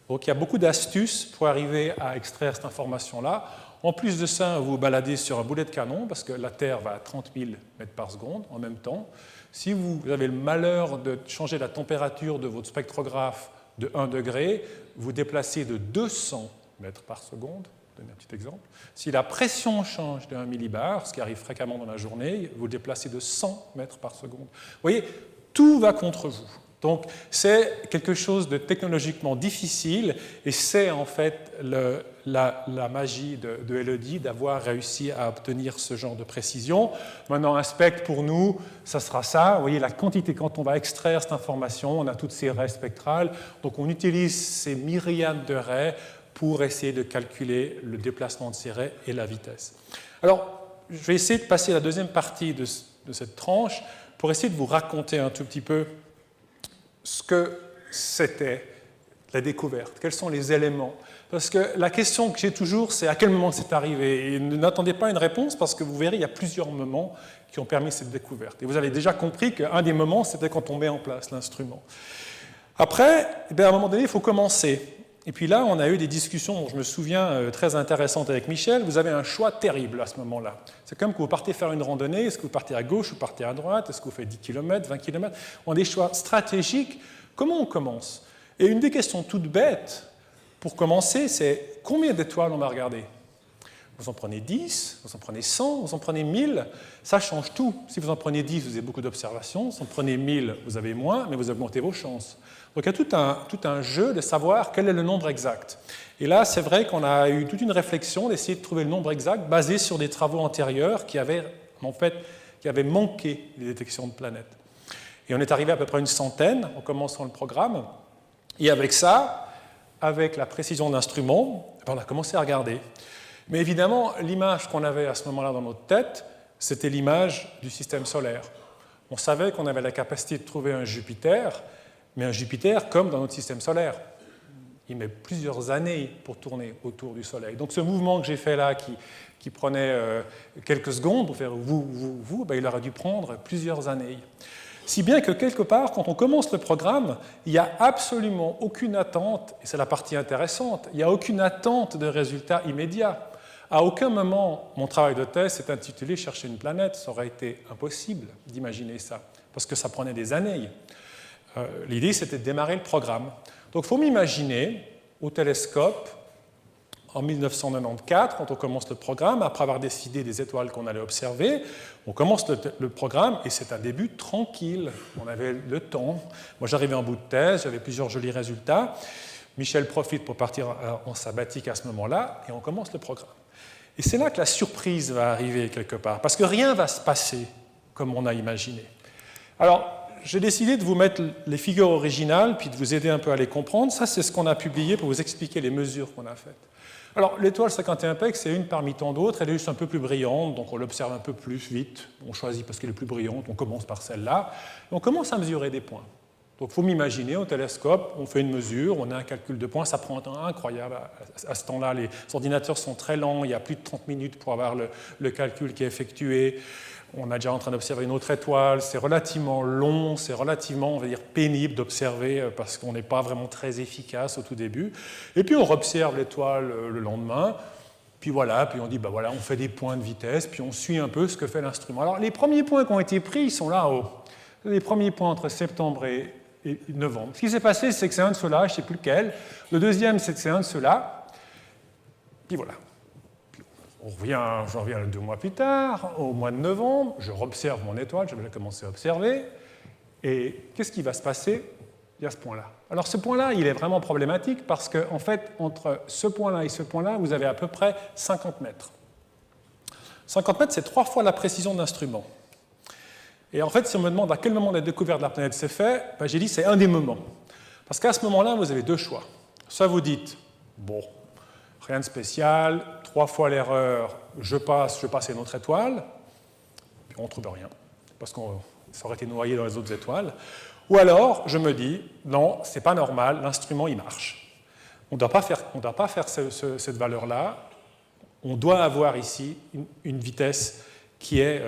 Donc il y a beaucoup d'astuces pour arriver à extraire cette information-là. En plus de ça, vous vous baladez sur un boulet de canon, parce que la Terre va à 30 000 mètres par seconde en même temps. Si vous avez le malheur de changer la température de votre spectrographe de 1 degré, vous déplacez de 200 mètres par seconde. Je vais donner un petit exemple. Si la pression change de 1 millibar, ce qui arrive fréquemment dans la journée, vous déplacez de 100 mètres par seconde. Vous voyez, tout va contre vous. Donc, c'est quelque chose de technologiquement difficile, et c'est en fait la magie de Élodie d'avoir réussi à obtenir ce genre de précision. Maintenant, un spectre pour nous, ça sera ça. Vous voyez, la quantité, quand on va extraire cette information, on a toutes ces raies spectrales. Donc, on utilise ces myriades de raies pour essayer de calculer le déplacement de ces raies et la vitesse. Alors, je vais essayer de passer à la deuxième partie de cette tranche pour essayer de vous raconter un tout petit peu ce que c'était la découverte, quels sont les éléments. Parce que la question que j'ai toujours, c'est à quel moment c'est arrivé. Et n'attendez pas une réponse, parce que vous verrez, il y a plusieurs moments qui ont permis cette découverte. Et vous avez déjà compris qu'un des moments, c'était quand on met en place l'instrument. Après, à un moment donné, il faut commencer. Et puis là, on a eu des discussions, dont je me souviens, très intéressantes avec Michel. Vous avez un choix terrible à ce moment-là. C'est comme que vous partez faire une randonnée. Est-ce que vous partez à gauche ou vous partez à droite? Est-ce que vous faites 10 km, 20 km? On a des choix stratégiques. Comment on commence? Et une des questions toutes bêtes, pour commencer, c'est combien d'étoiles on va regarder? Vous en prenez 10, vous en prenez 100, vous en prenez 1000, ça change tout. Si vous en prenez 10, vous avez beaucoup d'observations. Si vous en prenez 1000, vous avez moins, mais vous augmentez vos chances. Donc il y a tout un jeu de savoir quel est le nombre exact. Et là, c'est vrai qu'on a eu toute une réflexion d'essayer de trouver le nombre exact basé sur des travaux antérieurs qui avaient manqué les détections de planètes. Et on est arrivé à peu près une centaine en commençant le programme. Et avec ça, avec la précision de l'instrument, on a commencé à regarder. Mais évidemment, l'image qu'on avait à ce moment-là dans notre tête, c'était l'image du système solaire. On savait qu'on avait la capacité de trouver un Jupiter, mais un Jupiter comme dans notre système solaire. Il met plusieurs années pour tourner autour du Soleil. Donc ce mouvement que j'ai fait là, qui prenait quelques secondes pour faire vous, il aurait dû prendre plusieurs années. Si bien que quelque part, quand on commence le programme, il n'y a absolument aucune attente, et c'est la partie intéressante, il n'y a aucune attente de résultats immédiats. À aucun moment, mon travail de thèse s'est intitulé « Chercher une planète ». Ça aurait été impossible d'imaginer ça, parce que ça prenait des années. L'idée, c'était de démarrer le programme. Donc, il faut m'imaginer, au télescope, en 1994, quand on commence le programme, après avoir décidé des étoiles qu'on allait observer, on commence le programme et c'est un début tranquille. On avait le temps. Moi, j'arrivais en bout de thèse, j'avais plusieurs jolis résultats. Michel profite pour partir en sabbatique à ce moment-là et on commence le programme. Et c'est là que la surprise va arriver quelque part, parce que rien ne va se passer comme on a imaginé. Alors, j'ai décidé de vous mettre les figures originales, puis de vous aider un peu à les comprendre. Ça, c'est ce qu'on a publié pour vous expliquer les mesures qu'on a faites. Alors, l'étoile 51 Pec, c'est une parmi tant d'autres. Elle est juste un peu plus brillante, donc on l'observe un peu plus vite. On choisit parce qu'elle est plus brillante, on commence par celle-là. Et on commence à mesurer des points. Donc, il faut m'imaginer, au télescope, on fait une mesure, on a un calcul de points, ça prend un temps incroyable. À ce temps-là, les ordinateurs sont très lents, il y a plus de 30 minutes pour avoir le calcul qui est effectué. On est déjà en train d'observer une autre étoile, c'est relativement long, c'est relativement, on va dire, pénible d'observer parce qu'on n'est pas vraiment très efficace au tout début. Et puis on observe l'étoile le lendemain, puis voilà, puis on dit, voilà, on fait des points de vitesse, puis on suit un peu ce que fait l'instrument. Alors les premiers points qui ont été pris, ils sont là-haut. Les premiers points entre septembre et novembre. Ce qui s'est passé, c'est que c'est un de ceux-là, je ne sais plus lequel. Le deuxième, c'est que c'est un de ceux-là. Puis voilà. J'en reviens 2 mois plus tard, au mois de novembre, je observe mon étoile, j'avais déjà commencé à observer. Et qu'est-ce qui va se passer? Il y a ce point-là. Alors ce point-là, il est vraiment problématique parce qu'en fait, entre ce point-là et ce point-là, vous avez à peu près 50 mètres. 50 mètres, c'est 3 fois la précision de l'instrument. Et en fait, si on me demande à quel moment la découverte de la planète s'est faite, ben, j'ai dit c'est un des moments. Parce qu'à ce moment-là, vous avez 2 choix. Soit vous dites, bon, rien de spécial, 3 fois l'erreur, je passe à une autre étoile, puis on ne trouve rien, parce que ça aurait été noyé dans les autres étoiles. Ou alors, je me dis, non, c'est pas normal, l'instrument, il marche. On ne doit pas faire cette valeur-là. On doit avoir ici une vitesse qui est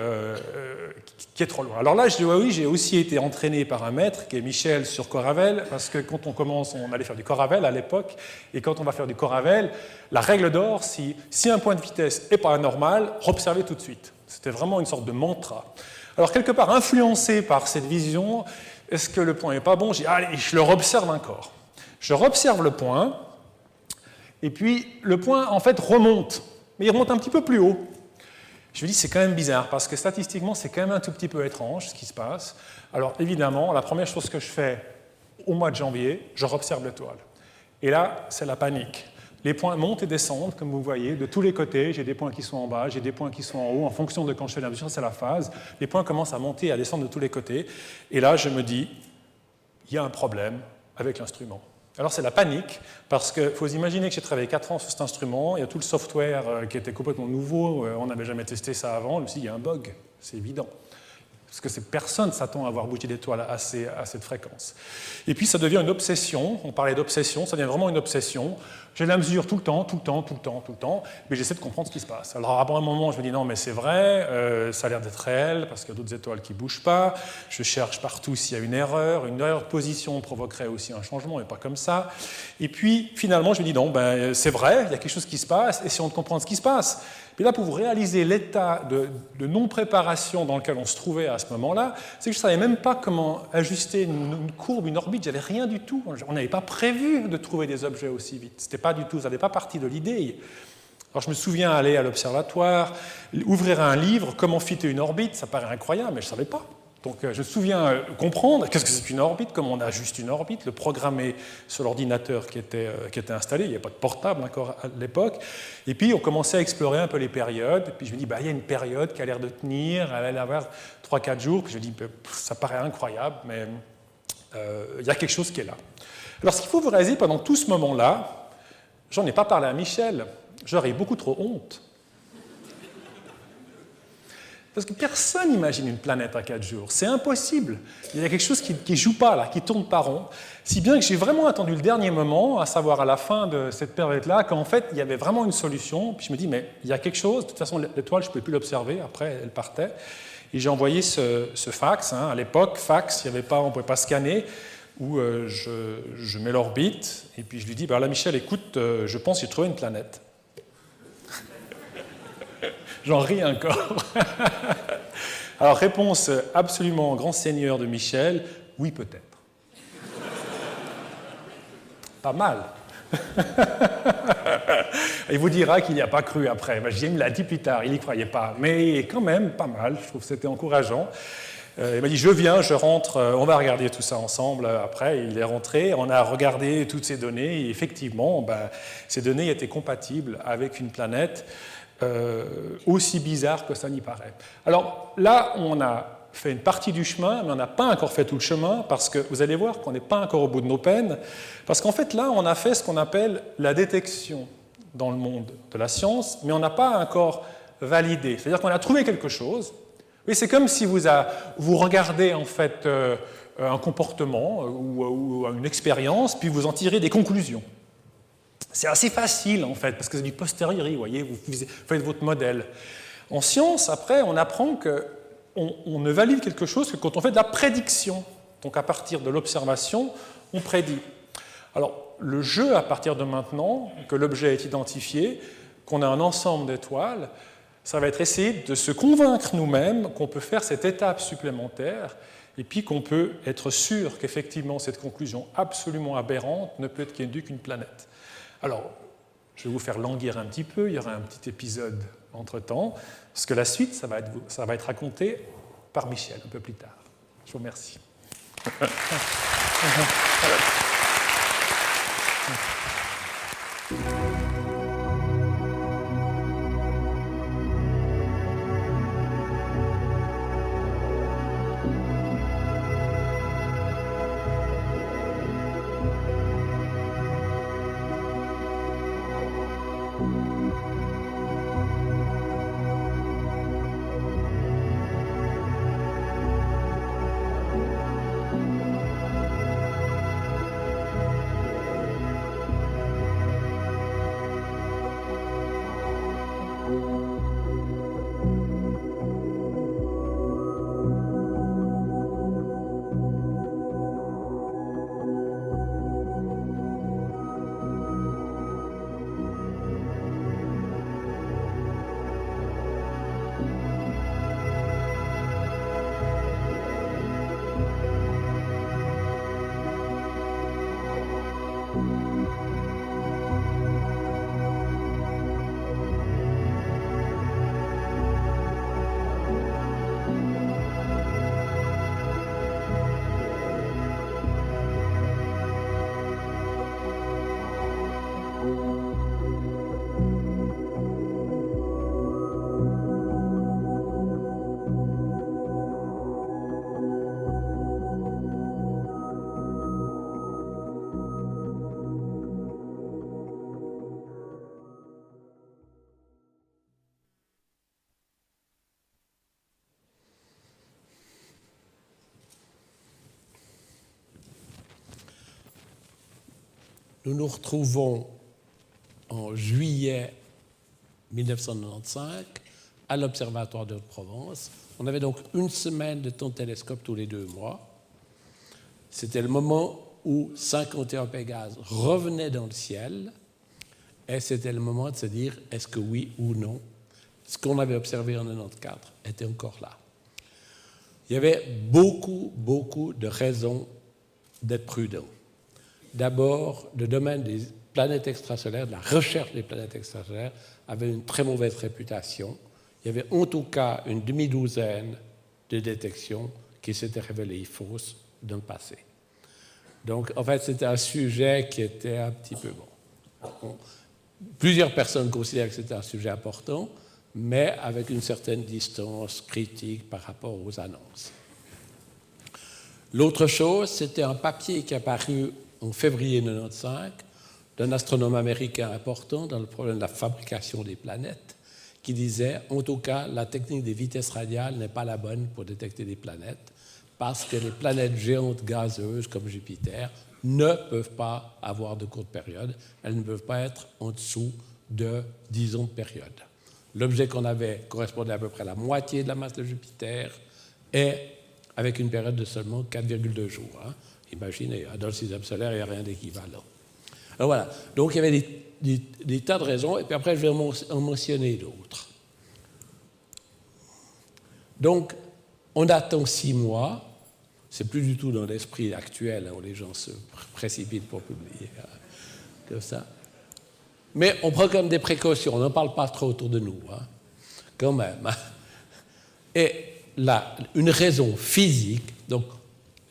trop loin. Alors là, je dis, oui, j'ai aussi été entraîné par un maître, qui est Michel sur Coravelle, parce que quand on commence, on allait faire du Coravelle à l'époque, et quand on va faire du Coravelle, la règle d'or, si un point de vitesse n'est pas anormal, observez tout de suite. C'était vraiment une sorte de mantra. Alors, quelque part, influencé par cette vision, est-ce que le point n'est pas bon? Je dis, allez, je le observe encore. Je observe le point, et puis le point, en fait, remonte. Mais il remonte un petit peu plus haut. Je me dis, c'est quand même bizarre, parce que statistiquement, c'est quand même un tout petit peu étrange, ce qui se passe. Alors, évidemment, la première chose que je fais au mois de janvier, je observe l'étoile. Et là, c'est la panique. Les points montent et descendent, comme vous voyez, de tous les côtés. J'ai des points qui sont en bas, j'ai des points qui sont en haut. En fonction de quand je fais la mesure, c'est la phase. Les points commencent à monter et à descendre de tous les côtés. Et là, je me dis, il y a un problème avec l'instrument. Alors, c'est la panique, parce qu'il faut imaginer que j'ai travaillé 4 ans sur cet instrument. Il y a tout le software qui était complètement nouveau. On n'avait jamais testé ça avant. Je me suis dit, il y a un bug, c'est évident. Parce que personne ne s'attend à avoir bougé d'étoiles à cette fréquence. Et puis ça devient une obsession, on parlait d'obsession, ça devient vraiment une obsession. J'ai la mesure tout le temps, mais j'essaie de comprendre ce qui se passe. Alors à un moment, je me dis non, mais c'est vrai, ça a l'air d'être réel, parce qu'il y a d'autres étoiles qui ne bougent pas. Je cherche partout s'il y a une erreur de position provoquerait aussi un changement, et pas comme ça. Et puis finalement, je me dis non, c'est vrai, il y a quelque chose qui se passe, essayons de comprendre ce qui se passe. Et là, pour vous réaliser l'état de non-préparation dans lequel on se trouvait à ce moment-là, c'est que je ne savais même pas comment ajuster une courbe, une orbite, j'avais rien du tout. On n'avait pas prévu de trouver des objets aussi vite. C'était pas du tout, ça n'avait pas parti de l'idée. Alors je me souviens aller à l'observatoire, ouvrir un livre, comment fitter une orbite, ça paraît incroyable, mais je ne savais pas. Donc je me souviens comprendre qu'est-ce que c'est une orbite, comment on ajuste une orbite, le programmer sur l'ordinateur qui était installé, il n'y avait pas de portable encore à l'époque, et puis on commençait à explorer un peu les périodes, et puis je me dis, il y a une période qui a l'air de tenir, elle allait avoir 3-4 jours, puis je me dis, ça paraît incroyable, mais il y a quelque chose qui est là. Alors ce qu'il faut vous réaliser pendant tout ce moment-là, j'en ai pas parlé à Michel, j'aurais eu beaucoup trop honte. Parce que personne n'imagine une planète à 4 jours. C'est impossible. Il y a quelque chose qui ne joue pas là, qui ne tourne pas rond. Si bien que j'ai vraiment attendu le dernier moment, à savoir à la fin de cette période-là, qu'en fait, il y avait vraiment une solution. Puis je me dis, mais il y a quelque chose. De toute façon, l'étoile, je ne pouvais plus l'observer. Après, elle partait. Et j'ai envoyé ce fax. À l'époque, fax, on ne pouvait pas scanner. Où je mets l'orbite. Et puis je lui dis, là, Michel, écoute, je pense que j'ai trouvé une planète. J'en ris encore. Alors, réponse absolument grand seigneur de Michel, oui, peut-être. Pas mal. Il vous dira qu'il n'y a pas cru après. Il me l'a dit plus tard, il n'y croyait pas. Mais quand même, pas mal, je trouve que c'était encourageant. Il m'a dit, je viens, je rentre, on va regarder tout ça ensemble après. Il est rentré, on a regardé toutes ces données, et effectivement, ces données étaient compatibles avec une planète aussi bizarre que ça n'y paraît. Alors là, on a fait une partie du chemin, mais on n'a pas encore fait tout le chemin, parce que vous allez voir qu'on n'est pas encore au bout de nos peines, parce qu'en fait, là, on a fait ce qu'on appelle la détection dans le monde de la science, mais on n'a pas encore validé. C'est-à-dire qu'on a trouvé quelque chose. Oui, c'est comme si vous regardez en fait un comportement ou une expérience, puis vous en tirez des conclusions. C'est assez facile, en fait, parce que c'est du posteriori, vous voyez, vous faites votre modèle. En science, après, on apprend qu'on ne valide quelque chose que quand on fait de la prédiction. Donc, à partir de l'observation, on prédit. Alors, le jeu, à partir de maintenant, que l'objet est identifié, qu'on a un ensemble d'étoiles, ça va être essayer de se convaincre nous-mêmes qu'on peut faire cette étape supplémentaire et puis qu'on peut être sûr qu'effectivement cette conclusion absolument aberrante ne peut être due qu'une planète. Alors, je vais vous faire languir un petit peu, il y aura un petit épisode entre-temps, parce que la suite, ça va être raconté par Michel un peu plus tard. Je vous remercie. Nous nous retrouvons en juillet 1995 à l'Observatoire de Haute-Provence. On avait donc une semaine de temps de télescope tous les 2 mois. C'était le moment où 51 Pégase revenait dans le ciel et c'était le moment de se dire est-ce que oui ou non, ce qu'on avait observé en 1994 était encore là. Il y avait beaucoup de raisons d'être prudent. D'abord, le domaine des planètes extrasolaires, de la recherche des planètes extrasolaires, avait une très mauvaise réputation. Il y avait en tout cas une demi-douzaine de détections qui s'étaient révélées fausses dans le passé. Donc, en fait, c'était un sujet qui était un petit peu bon. Plusieurs personnes considèrent que c'était un sujet important, mais avec une certaine distance critique par rapport aux annonces. L'autre chose, c'était un papier qui est apparu en février 1995 d'un astronome américain important dans le problème de la fabrication des planètes, qui disait, en tout cas, la technique des vitesses radiales n'est pas la bonne pour détecter des planètes, parce que les planètes géantes gazeuses comme Jupiter ne peuvent pas avoir de courte période, elles ne peuvent pas être en dessous de 10 ans de période. L'objet qu'on avait correspondait à peu près à la moitié de la masse de Jupiter et avec une période de seulement 4,2 jours. Imaginez, dans le système solaire, il n'y a rien d'équivalent. Alors voilà, donc il y avait des tas de raisons, et puis après je vais en mentionner d'autres. Donc, on attend 6 mois, c'est plus du tout dans l'esprit actuel où les gens se précipitent pour publier, comme ça. Mais on prend quand même des précautions, on n'en parle pas trop autour de nous, quand même. Et là, une raison physique, donc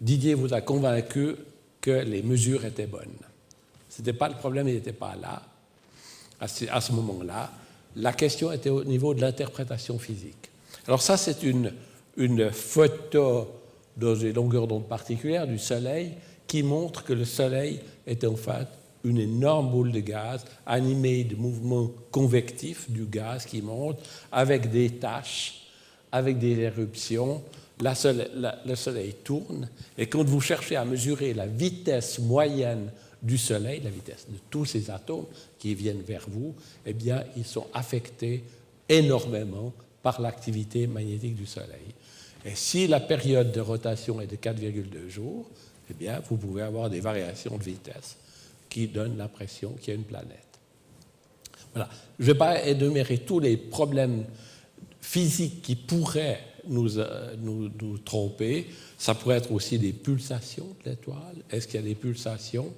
Didier vous a convaincu que les mesures étaient bonnes. Ce n'était pas le problème, il n'était pas là, à ce moment-là. La question était au niveau de l'interprétation physique. Alors ça, c'est une photo dans des longueurs d'onde particulières du Soleil qui montre que le Soleil est en fait une énorme boule de gaz animée de mouvements convectifs du gaz qui monte avec des taches, avec des éruptions. Le Soleil tourne et quand vous cherchez à mesurer la vitesse moyenne du Soleil, la vitesse de tous ces atomes qui viennent vers vous, eh bien, ils sont affectés énormément par l'activité magnétique du Soleil. Et si la période de rotation est de 4,2 jours, eh bien, vous pouvez avoir des variations de vitesse qui donnent l'impression qu'il y a une planète. Voilà. Je ne vais pas énumérer tous les problèmes physiques qui pourraient nous tromper. Ça pourrait être aussi des pulsations de l'étoile. Est-ce qu'il y a des pulsations?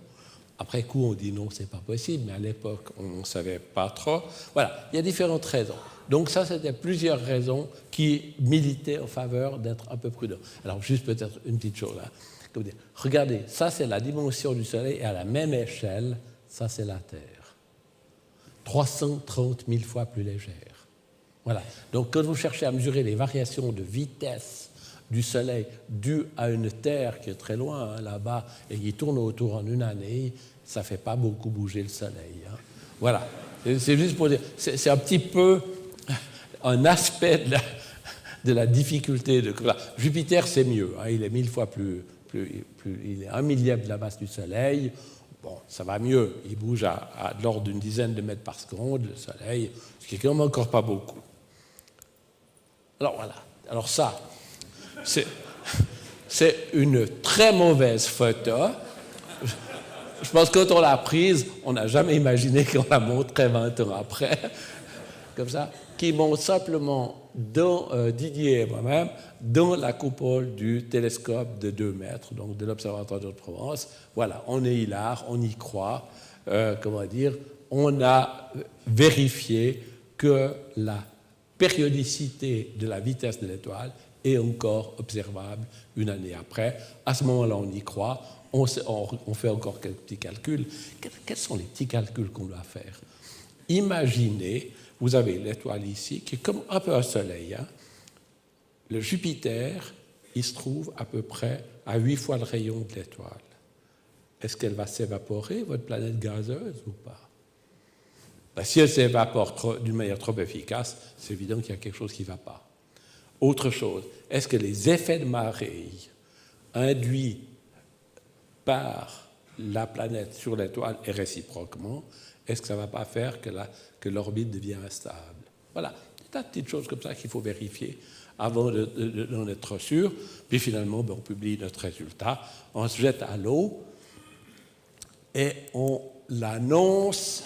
Après coup, on dit non, c'est pas possible, mais à l'époque, on ne savait pas trop. Voilà, il y a différentes raisons. Donc ça, c'était plusieurs raisons qui militaient en faveur d'être un peu prudent. Alors juste peut-être une petite chose là. Regardez, ça c'est la dimension du Soleil et à la même échelle, ça c'est la Terre. 330 000 fois plus légère. Voilà. Donc quand vous cherchez à mesurer les variations de vitesse du Soleil dues à une Terre qui est très loin là-bas et qui tourne autour en une année, ça ne fait pas beaucoup bouger le Soleil. Hein. Voilà. C'est juste pour dire, c'est un petit peu un aspect de la difficulté. Jupiter, c'est mieux. Hein. Il est 1000 fois plus, il est 1/1000 de la masse du Soleil. Bon, ça va mieux. Il bouge à de l'ordre d'une dizaine de mètres par seconde, le Soleil, ce qui est quand même encore pas beaucoup. Alors voilà. Alors ça, c'est une très mauvaise photo. Je pense que quand on l'a prise, on n'a jamais imaginé qu'on la montrait 20 ans après, comme ça, qui montre simplement Didier et moi-même dans la coupole du télescope de 2 mètres, donc de l'Observatoire de Haute-Provence. Voilà, on est hilar, on y croit, on a vérifié que la périodicité de la vitesse de l'étoile est encore observable une année après. À ce moment-là, on y croit. On fait encore quelques petits calculs. Quels sont les petits calculs qu'on doit faire? Imaginez, vous avez l'étoile ici, qui est comme un peu un soleil. Hein. Le Jupiter, il se trouve à peu près à 8 fois le rayon de l'étoile. Est-ce qu'elle va s'évaporer, votre planète gazeuse, ou pas? Ben, si elle s'évapore d'une manière trop efficace, c'est évident qu'il y a quelque chose qui ne va pas. Autre chose, est-ce que les effets de marée induits par la planète sur l'étoile et réciproquement, est-ce que ça ne va pas faire que l'orbite devient instable? Voilà, c'est une petite chose comme ça qu'il faut vérifier avant d'en être sûr. Puis finalement, on publie notre résultat, on se jette à l'eau et on l'annonce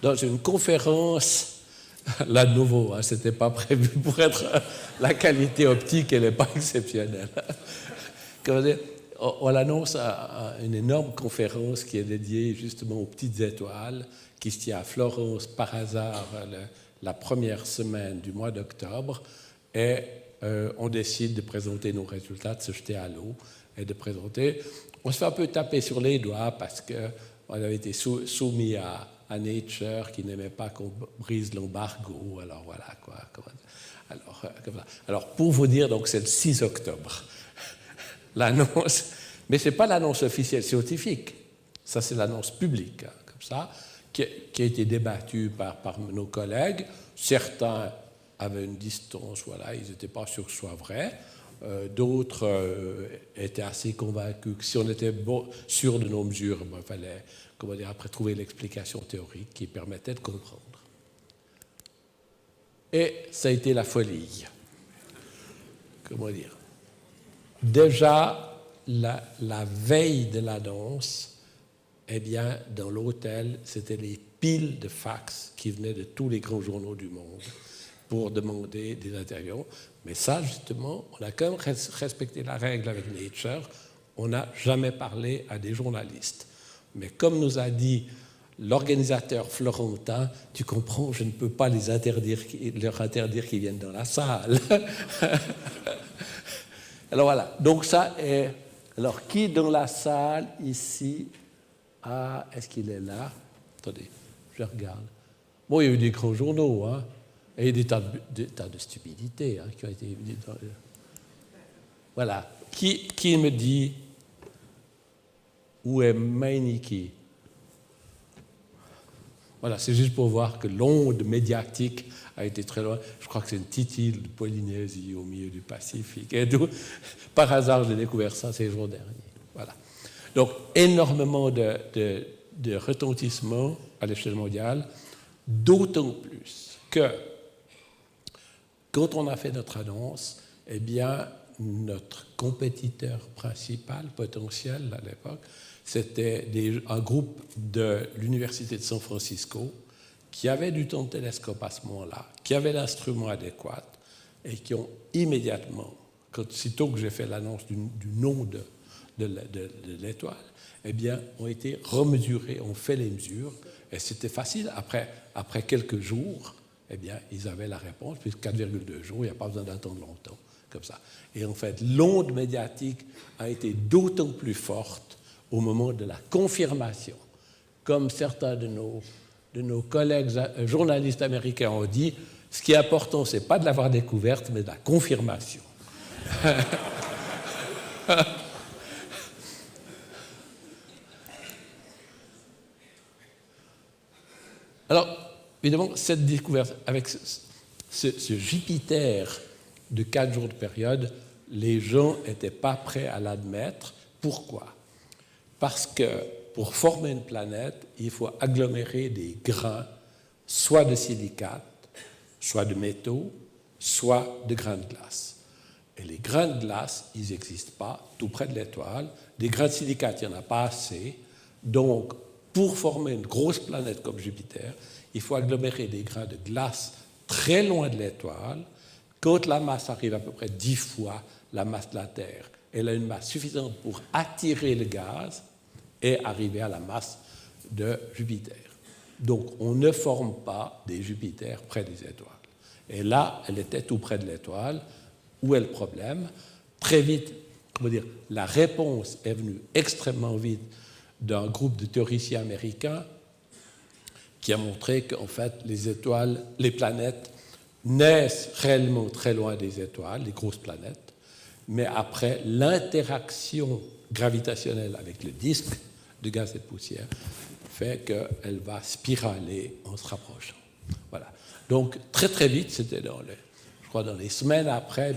dans une conférence. Là, de nouveau, hein, ce n'était pas prévu pour être la qualité optique, elle n'est pas exceptionnelle. On l'annonce à une énorme conférence qui est dédiée justement aux petites étoiles, qui se tient à Florence par hasard la première semaine du mois d'octobre, et on décide de présenter nos résultats, de se jeter à l'eau et de présenter. On se fait un peu taper sur les doigts parce qu'on avait été soumis à Nature qui n'aimait pas qu'on brise l'embargo. Alors voilà quoi. Alors pour vous dire, donc c'est le 6 octobre. L'annonce, mais ce n'est pas l'annonce officielle scientifique, ça c'est l'annonce publique, hein, comme ça, qui a été débattue par nos collègues. Certains avaient une distance, voilà, ils n'étaient pas sûrs que ce soit vrai. D'autres étaient assez convaincus que si on était sûr de nos mesures, il fallait, après trouver l'explication théorique qui permettait de comprendre. Et ça a été la folie. Déjà, la veille de l'annonce, eh bien, dans l'hôtel, c'était les piles de fax qui venaient de tous les grands journaux du monde pour demander des interviews. Mais ça, justement, on a quand même respecté la règle avec Nature. On n'a jamais parlé à des journalistes. Mais comme nous a dit l'organisateur florentin, tu comprends, je ne peux pas leur interdire qu'ils viennent dans la salle. Alors voilà, donc ça est... Alors qui dans la salle, ici, est-ce qu'il est là? Attendez, je regarde. Bon, il y a eu des grands journaux, hein, et des tas de stupidités, hein, qui ont été... Voilà, qui me dit où est Meineke? Voilà, c'est juste pour voir que l'onde médiatique a été très loin. Je crois que c'est une petite île de Polynésie au milieu du Pacifique. Et d'où, par hasard, j'ai découvert ça ces jours derniers. Voilà. Donc, énormément de retentissement à l'échelle mondiale, d'autant plus que, quand on a fait notre annonce, eh bien, notre compétiteur principal, potentiel à l'époque, c'était un groupe de l'Université de San Francisco qui avaient du temps de télescope à ce moment-là, qui avaient l'instrument adéquat et qui ont immédiatement, sitôt que j'ai fait l'annonce du nom de l'étoile, eh bien, ont été remesurés, ont fait les mesures, et c'était facile. Après quelques jours, eh bien, ils avaient la réponse, puis 4,2 jours, il n'y a pas besoin d'attendre longtemps, comme ça. Et en fait, l'onde médiatique a été d'autant plus forte au moment de la confirmation. Comme certains de nos collègues journalistes américains ont dit, ce qui est important, ce n'est pas de l'avoir découverte, mais de la confirmation. Alors, évidemment, cette découverte, avec ce Jupiter de 4 jours de période, les gens n'étaient pas prêts à l'admettre. Pourquoi? Parce que pour former une planète, il faut agglomérer des grains, soit de silicate, soit de métaux, soit de grains de glace. Et les grains de glace, ils n'existent pas tout près de l'étoile. Des grains de silicate, il n'y en a pas assez. Donc, pour former une grosse planète comme Jupiter, il faut agglomérer des grains de glace très loin de l'étoile. Quand la masse arrive à peu près 10 fois la masse de la Terre, elle a une masse suffisante pour attirer le gaz et arriver à la masse de Jupiter. Donc, on ne forme pas des Jupiters près des étoiles. Et là, elle était tout près de l'étoile. Où est le problème? Très vite, la réponse est venue extrêmement vite d'un groupe de théoriciens américains qui a montré qu'en fait, les planètes naissent réellement très loin des étoiles, les grosses planètes, mais après l'interaction gravitationnelle avec le disque de gaz et de poussière fait qu'elle va spiraler en se rapprochant. Voilà. Donc, très très vite, c'était dans les semaines après,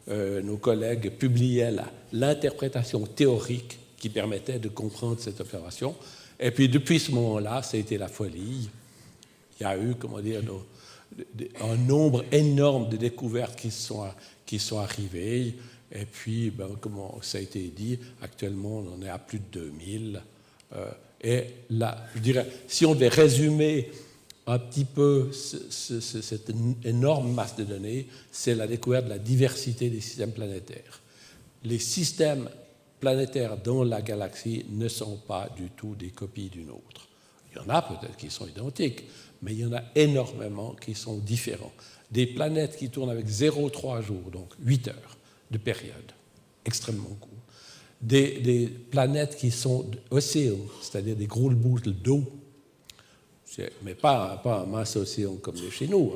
nos collègues publiaient l'interprétation théorique qui permettait de comprendre cette observation. Et puis, depuis ce moment-là, ça a été la folie. Il y a eu, un nombre énorme de découvertes qui sont arrivées. Et puis, comme ça a été dit, actuellement, on en est à plus de 2000. Et là, je dirais, si on devait résumer un petit peu cette énorme masse de données, c'est la découverte de la diversité des systèmes planétaires. Les systèmes planétaires dans la galaxie ne sont pas du tout des copies d'une autre. Il y en a peut-être qui sont identiques, mais il y en a énormément qui sont différents. Des planètes qui tournent avec 0,3 jours, donc 8 heures de période, extrêmement court. Des planètes qui sont océans, c'est-à-dire des grosses boucles d'eau, mais pas un mince océan comme chez nous,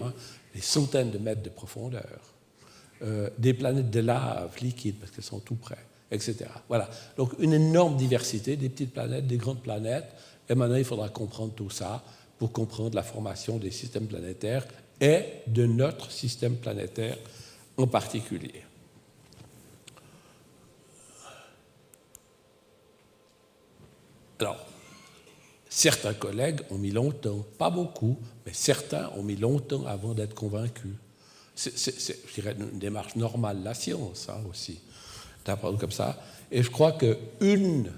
des centaines de mètres de profondeur. Des planètes de lave liquide, parce qu'elles sont tout près, etc. Voilà. Donc une énorme diversité, des petites planètes, des grandes planètes. Et maintenant, il faudra comprendre tout ça pour comprendre la formation des systèmes planétaires et de notre système planétaire en particulier. Alors, certains collègues ont mis longtemps, pas beaucoup, mais certains ont mis longtemps avant d'être convaincus. C'est, je dirais, une démarche normale de la science, aussi, d'apprendre comme ça. Et je crois qu'une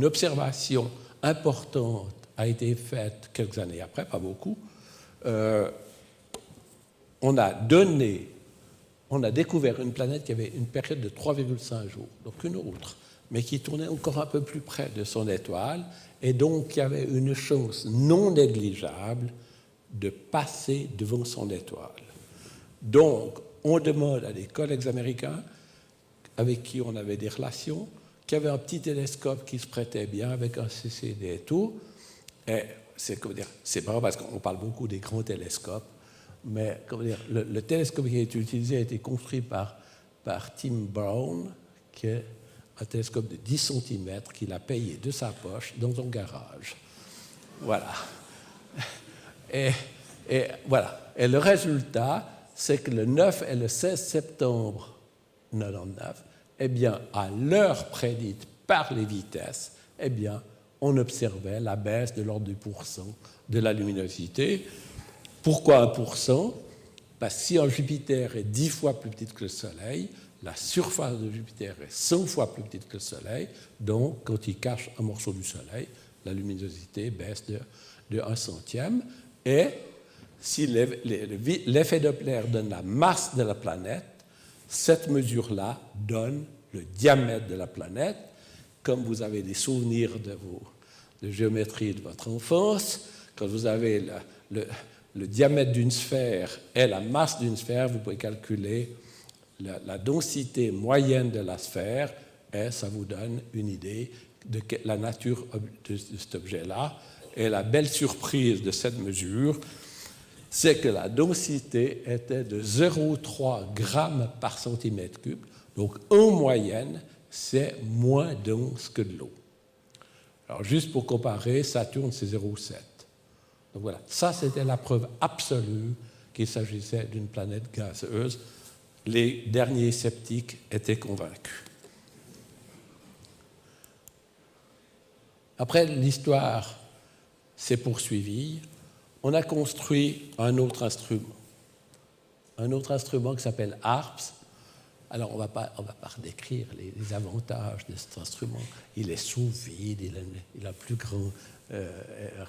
observation importante a été faite quelques années après, pas beaucoup. On a découvert une planète qui avait une période de 3,5 jours, donc une autre, mais qui tournait encore un peu plus près de son étoile, et donc qui avait une chance non négligeable de passer devant son étoile. Donc, on demande à des collègues américains avec qui on avait des relations, qui avaient un petit télescope qui se prêtait bien avec un CCD et tout. Et c'est pas parce qu'on parle beaucoup des grands télescopes, mais le télescope qui a été utilisé a été construit par Tim Brown, qui est un télescope de 10 cm qu'il a payé de sa poche dans son garage. Voilà. Et voilà. Et le résultat, c'est que le 9 et le 16 septembre 1999, eh bien, à l'heure prédite par les vitesses, eh bien, on observait la baisse de l'ordre du % de la luminosité. Pourquoi 1%? Parce que si un Jupiter est 10 fois plus petit que le Soleil, la surface de Jupiter est 100 fois plus petite que le Soleil, donc quand il cache un morceau du Soleil, la luminosité baisse de 1/100. Et si l'effet Doppler donne la masse de la planète, cette mesure-là donne le diamètre de la planète. Comme vous avez des souvenirs de géométrie de votre enfance, quand vous avez le diamètre d'une sphère et la masse d'une sphère, vous pouvez calculer la densité moyenne de la sphère et ça vous donne une idée de la nature de cet objet-là. Et la belle surprise de cette mesure, c'est que la densité était de 0,3 grammes par centimètre cube. Donc, en moyenne, c'est moins dense que de l'eau. Alors, juste pour comparer, Saturne, c'est 0,7. Donc voilà, ça, c'était la preuve absolue qu'il s'agissait d'une planète gazeuse. Les derniers sceptiques étaient convaincus. Après, l'histoire s'est poursuivie. On a construit un autre instrument qui s'appelle HARPS. Alors, on ne va pas décrire les avantages de cet instrument. Il est sous vide, il a un plus grand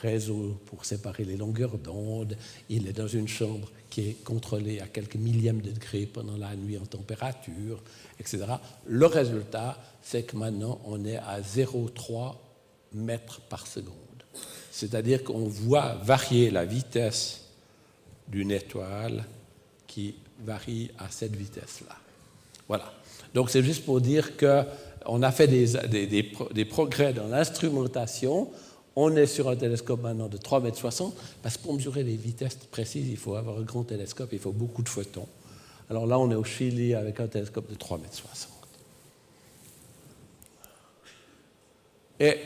réseau pour séparer les longueurs d'onde, il est dans une chambre qui est contrôlée à quelques millièmes de degrés pendant la nuit en température, etc. Le résultat, c'est que maintenant, on est à 0,3 mètres par seconde. C'est-à-dire qu'on voit varier la vitesse d'une étoile qui varie à cette vitesse-là. Voilà. Donc, c'est juste pour dire qu'on a fait des progrès dans l'instrumentation. On est sur un télescope maintenant de 3,60 m, parce que pour mesurer les vitesses précises, il faut avoir un grand télescope, il faut beaucoup de photons. Alors là, on est au Chili avec un télescope de 3,60 m. Et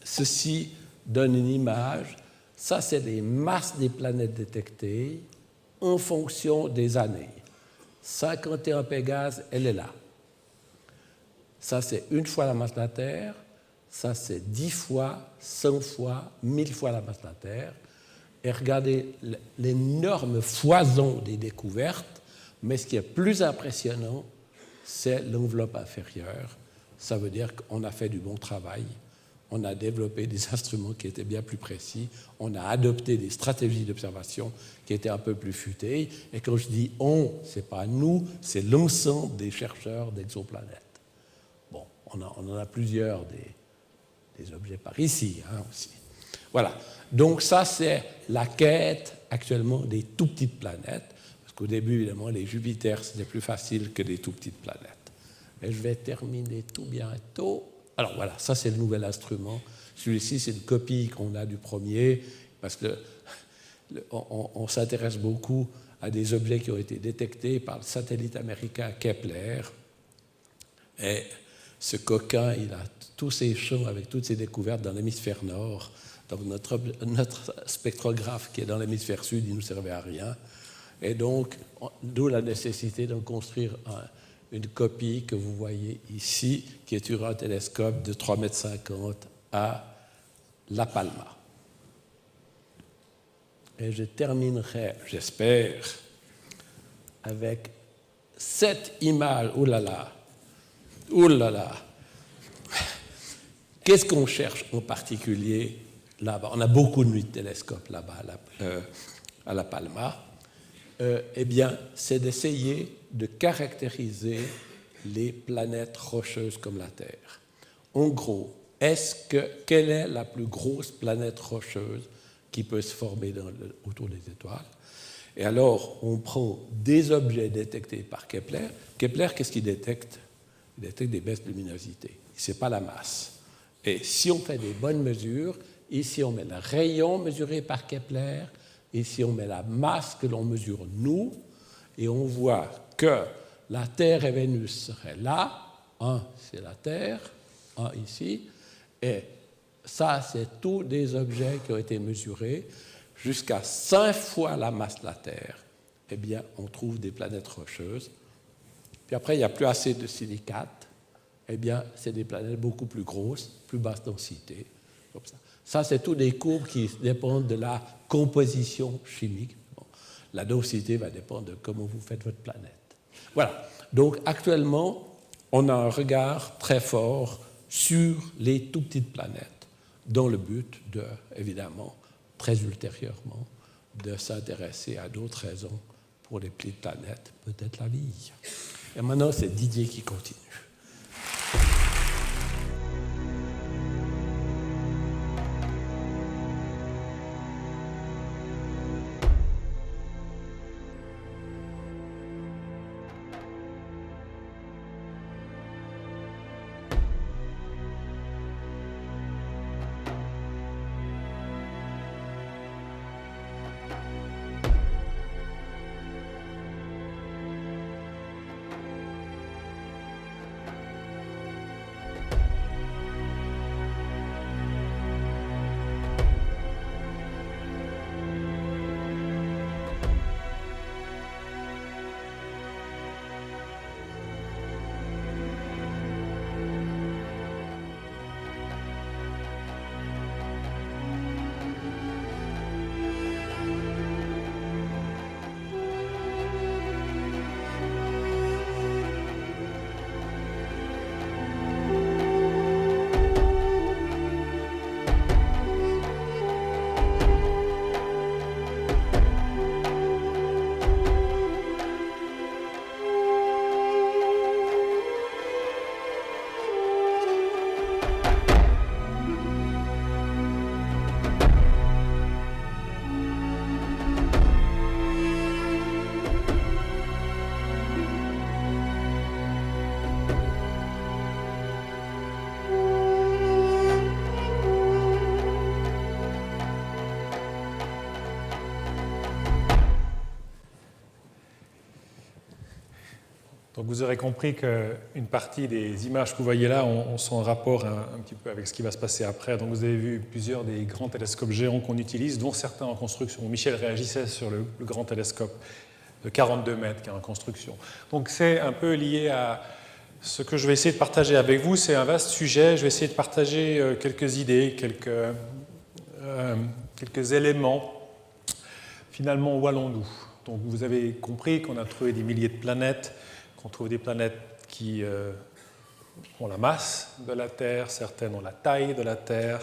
ceci donne une image. Ça, c'est les masses des planètes détectées en fonction des années. 51 Pégase, elle est là. Ça, c'est une fois la masse de la Terre. Ça, c'est 10 fois, 100 fois, 1000 fois la masse de la Terre. Et regardez l'énorme foison des découvertes. Mais ce qui est plus impressionnant, c'est l'enveloppe inférieure. Ça veut dire qu'on a fait du bon travail. On a développé des instruments qui étaient bien plus précis. On a adopté des stratégies d'observation qui étaient un peu plus futées. Et quand je dis « on », ce n'est pas nous, c'est l'ensemble des chercheurs d'exoplanètes. Bon, on en a plusieurs des objets par ici aussi. Voilà. Donc ça, c'est la quête actuellement des tout petites planètes. Parce qu'au début, évidemment, les Jupiters, c'était plus facile que les tout petites planètes. Et je vais terminer tout bientôt. Alors voilà, ça c'est le nouvel instrument. Celui-ci, c'est une copie qu'on a du premier, parce qu'on s'intéresse beaucoup à des objets qui ont été détectés par le satellite américain Kepler. Et ce coquin, il a tous ses champs avec toutes ses découvertes dans l'hémisphère nord. Donc notre spectrographe qui est dans l'hémisphère sud, il ne nous servait à rien. Et donc, d'où la nécessité d'en construire une copie que vous voyez ici, qui est sur un télescope de 3,50 m à La Palma. Et je terminerai, j'espère, avec cette image. Oh là là, oh là là. Qu'est-ce qu'on cherche en particulier là-bas? On a beaucoup de nuits de télescopes là-bas à La Palma. Eh bien, c'est d'essayer de caractériser les planètes rocheuses comme la Terre. En gros, quelle est la plus grosse planète rocheuse qui peut se former autour des étoiles? Et alors, on prend des objets détectés par Kepler. Kepler, qu'est-ce qu'il détecte? Il détecte des baisses de luminosité. Ce n'est pas la masse. Et si on fait des bonnes mesures, ici on met le rayon mesuré par Kepler, ici on met la masse que l'on mesure nous, et on voit que la Terre et Vénus seraient là. Un, c'est la Terre, un ici, et ça, c'est tous des objets qui ont été mesurés jusqu'à 5 fois la masse de la Terre. Eh bien, on trouve des planètes rocheuses. Puis après, il n'y a plus assez de silicates. Eh bien, c'est des planètes beaucoup plus grosses, plus basse densité, comme ça. Ça, c'est tous des courbes qui dépendent de la composition chimique. Bon, la densité va dépendre de comment vous faites votre planète. Voilà. Donc, actuellement, on a un regard très fort sur les tout petites planètes, dans le but de, évidemment, très ultérieurement, de s'intéresser à d'autres raisons pour les petites planètes, peut-être la vie. Et maintenant, c'est Didier qui continue. Donc vous aurez compris qu'une partie des images que vous voyez là ont son rapport un petit peu avec ce qui va se passer après. Donc vous avez vu plusieurs des grands télescopes géants qu'on utilise, dont certains en construction. Michel réagissait sur le grand télescope de 42 mètres qui est en construction. Donc c'est un peu lié à ce que je vais essayer de partager avec vous. C'est un vaste sujet. Je vais essayer de partager quelques idées, quelques éléments. Finalement, où allons-nous? Donc vous avez compris qu'on a trouvé des milliers de planètes, qu'on trouve des planètes qui ont la masse de la Terre, certaines ont la taille de la Terre.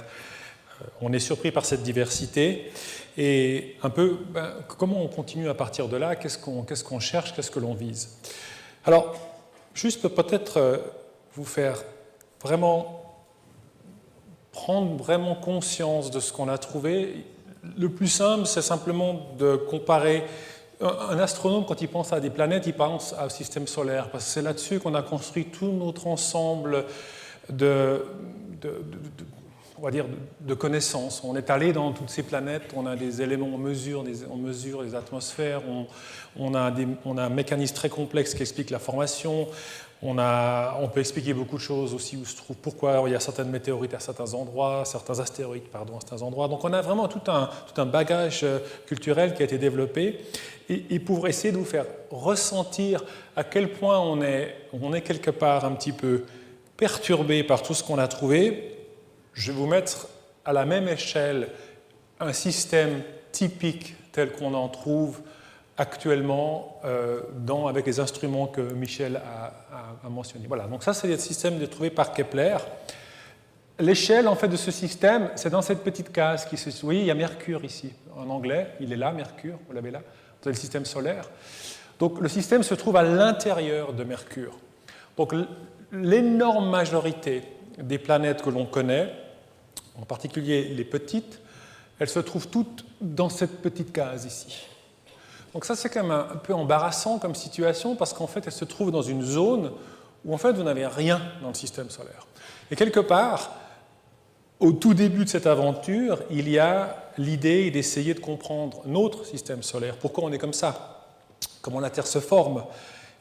On est surpris par cette diversité. Et un peu, comment on continue à partir de là? Qu'est-ce qu'on cherche? Qu'est-ce que l'on vise? Alors, juste peut-être vous faire vraiment prendre vraiment conscience de ce qu'on a trouvé. Le plus simple, c'est simplement de comparer. Un astronome, quand il pense à des planètes, il pense au système solaire, parce que c'est là-dessus qu'on a construit tout notre ensemble de connaissances. On est allé dans toutes ces planètes, on a des éléments, on mesure les atmosphères, on a un mécanisme très complexe qui explique la formation. On peut expliquer beaucoup de choses aussi, où se trouve, pourquoi il y a certaines météorites à certains endroits, certains astéroïdes à certains endroits. Donc on a vraiment tout un bagage culturel qui a été développé. Et pour essayer de vous faire ressentir à quel point on est quelque part un petit peu perturbé par tout ce qu'on a trouvé, je vais vous mettre à la même échelle un système typique tel qu'on en trouve actuellement avec les instruments que Michel a mentionnés. Voilà, donc ça c'est le système trouvé par Kepler. L'échelle en fait de ce système, c'est dans cette petite case qui se... Vous voyez, il y a Mercure ici, en anglais, il est là, Mercure, vous l'avez là, vous avez le système solaire. Donc le système se trouve à l'intérieur de Mercure. Donc l'énorme majorité des planètes que l'on connaît, en particulier les petites, elles se trouvent toutes dans cette petite case ici. Donc ça, c'est quand même un peu embarrassant comme situation parce qu'en fait, elles se trouvent dans une zone où en fait, vous n'avez rien dans le système solaire. Et quelque part, au tout début de cette aventure, il y a l'idée d'essayer de comprendre notre système solaire. Pourquoi on est comme ça? Comment la Terre se forme?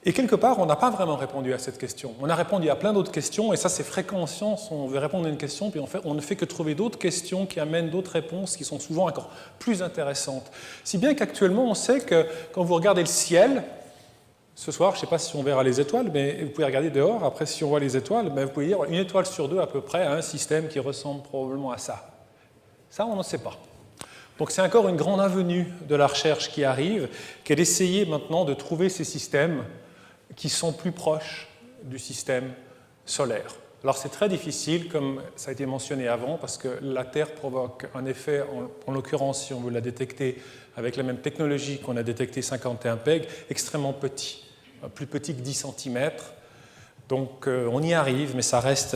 Et quelque part, on n'a pas vraiment répondu à cette question. On a répondu à plein d'autres questions, et ça c'est fréquent en science, on veut répondre à une question, puis on ne fait que trouver d'autres questions qui amènent d'autres réponses qui sont souvent encore plus intéressantes. Si bien qu'actuellement, on sait que quand vous regardez le ciel, ce soir, je ne sais pas si on verra les étoiles, mais vous pouvez regarder dehors, après si on voit les étoiles, vous pouvez dire une étoile sur deux à peu près a un système qui ressemble probablement à ça. Ça, on ne sait pas. Donc c'est encore une grande avenue de la recherche qui arrive, qui est d'essayer maintenant de trouver ces systèmes qui sont plus proches du système solaire. Alors c'est très difficile, comme ça a été mentionné avant, parce que la Terre provoque un effet, en l'occurrence, si on veut la détecter avec la même technologie qu'on a détecté 51 PEG, extrêmement petit, plus petit que 10 cm. Donc on y arrive, mais ça reste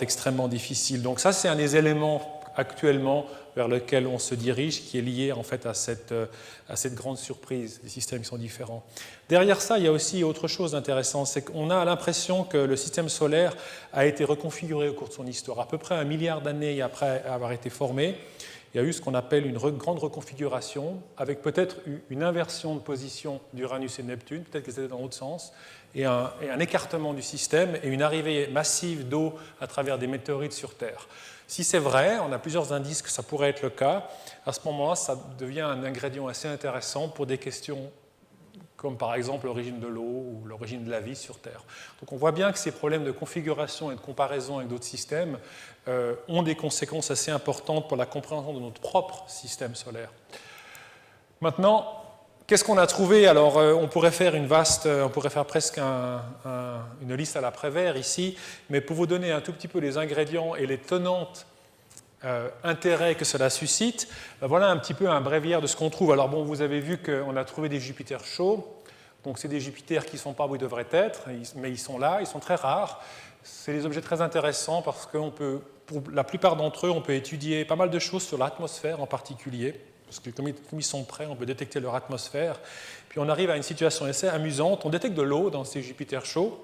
extrêmement difficile. Donc ça, c'est un des éléments actuellement vers lequel on se dirige, qui est lié en fait à cette grande surprise, des systèmes qui sont différents. Derrière ça, il y a aussi autre chose d'intéressant, c'est qu'on a l'impression que le système solaire a été reconfiguré au cours de son histoire. À peu près 1 milliard d'années après avoir été formé, il y a eu ce qu'on appelle une grande reconfiguration, avec peut-être une inversion de position d'Uranus et de Neptune, peut-être que c'était dans l'autre sens, et un écartement du système et une arrivée massive d'eau à travers des météorites sur Terre. Si c'est vrai, on a plusieurs indices que ça pourrait être le cas. À ce moment-là, ça devient un ingrédient assez intéressant pour des questions comme par exemple l'origine de l'eau ou l'origine de la vie sur Terre. Donc on voit bien que ces problèmes de configuration et de comparaison avec d'autres systèmes ont des conséquences assez importantes pour la compréhension de notre propre système solaire. Maintenant, qu'est-ce qu'on a trouvé? Alors, on pourrait faire presque une liste à la Prévert ici, mais pour vous donner un tout petit peu les ingrédients et les tenantes intérêts que cela suscite, ben voilà un petit peu un bréviaire de ce qu'on trouve. Alors bon, vous avez vu qu'on a trouvé des Jupiters chauds, donc c'est des Jupiters qui ne sont pas où ils devraient être, mais ils sont là, ils sont très rares. C'est des objets très intéressants parce que pour la plupart d'entre eux, on peut étudier pas mal de choses sur l'atmosphère en particulier. Parce que comme ils sont prêts, on peut détecter leur atmosphère. Puis on arrive à une situation assez amusante. On détecte de l'eau dans ces Jupiters chauds,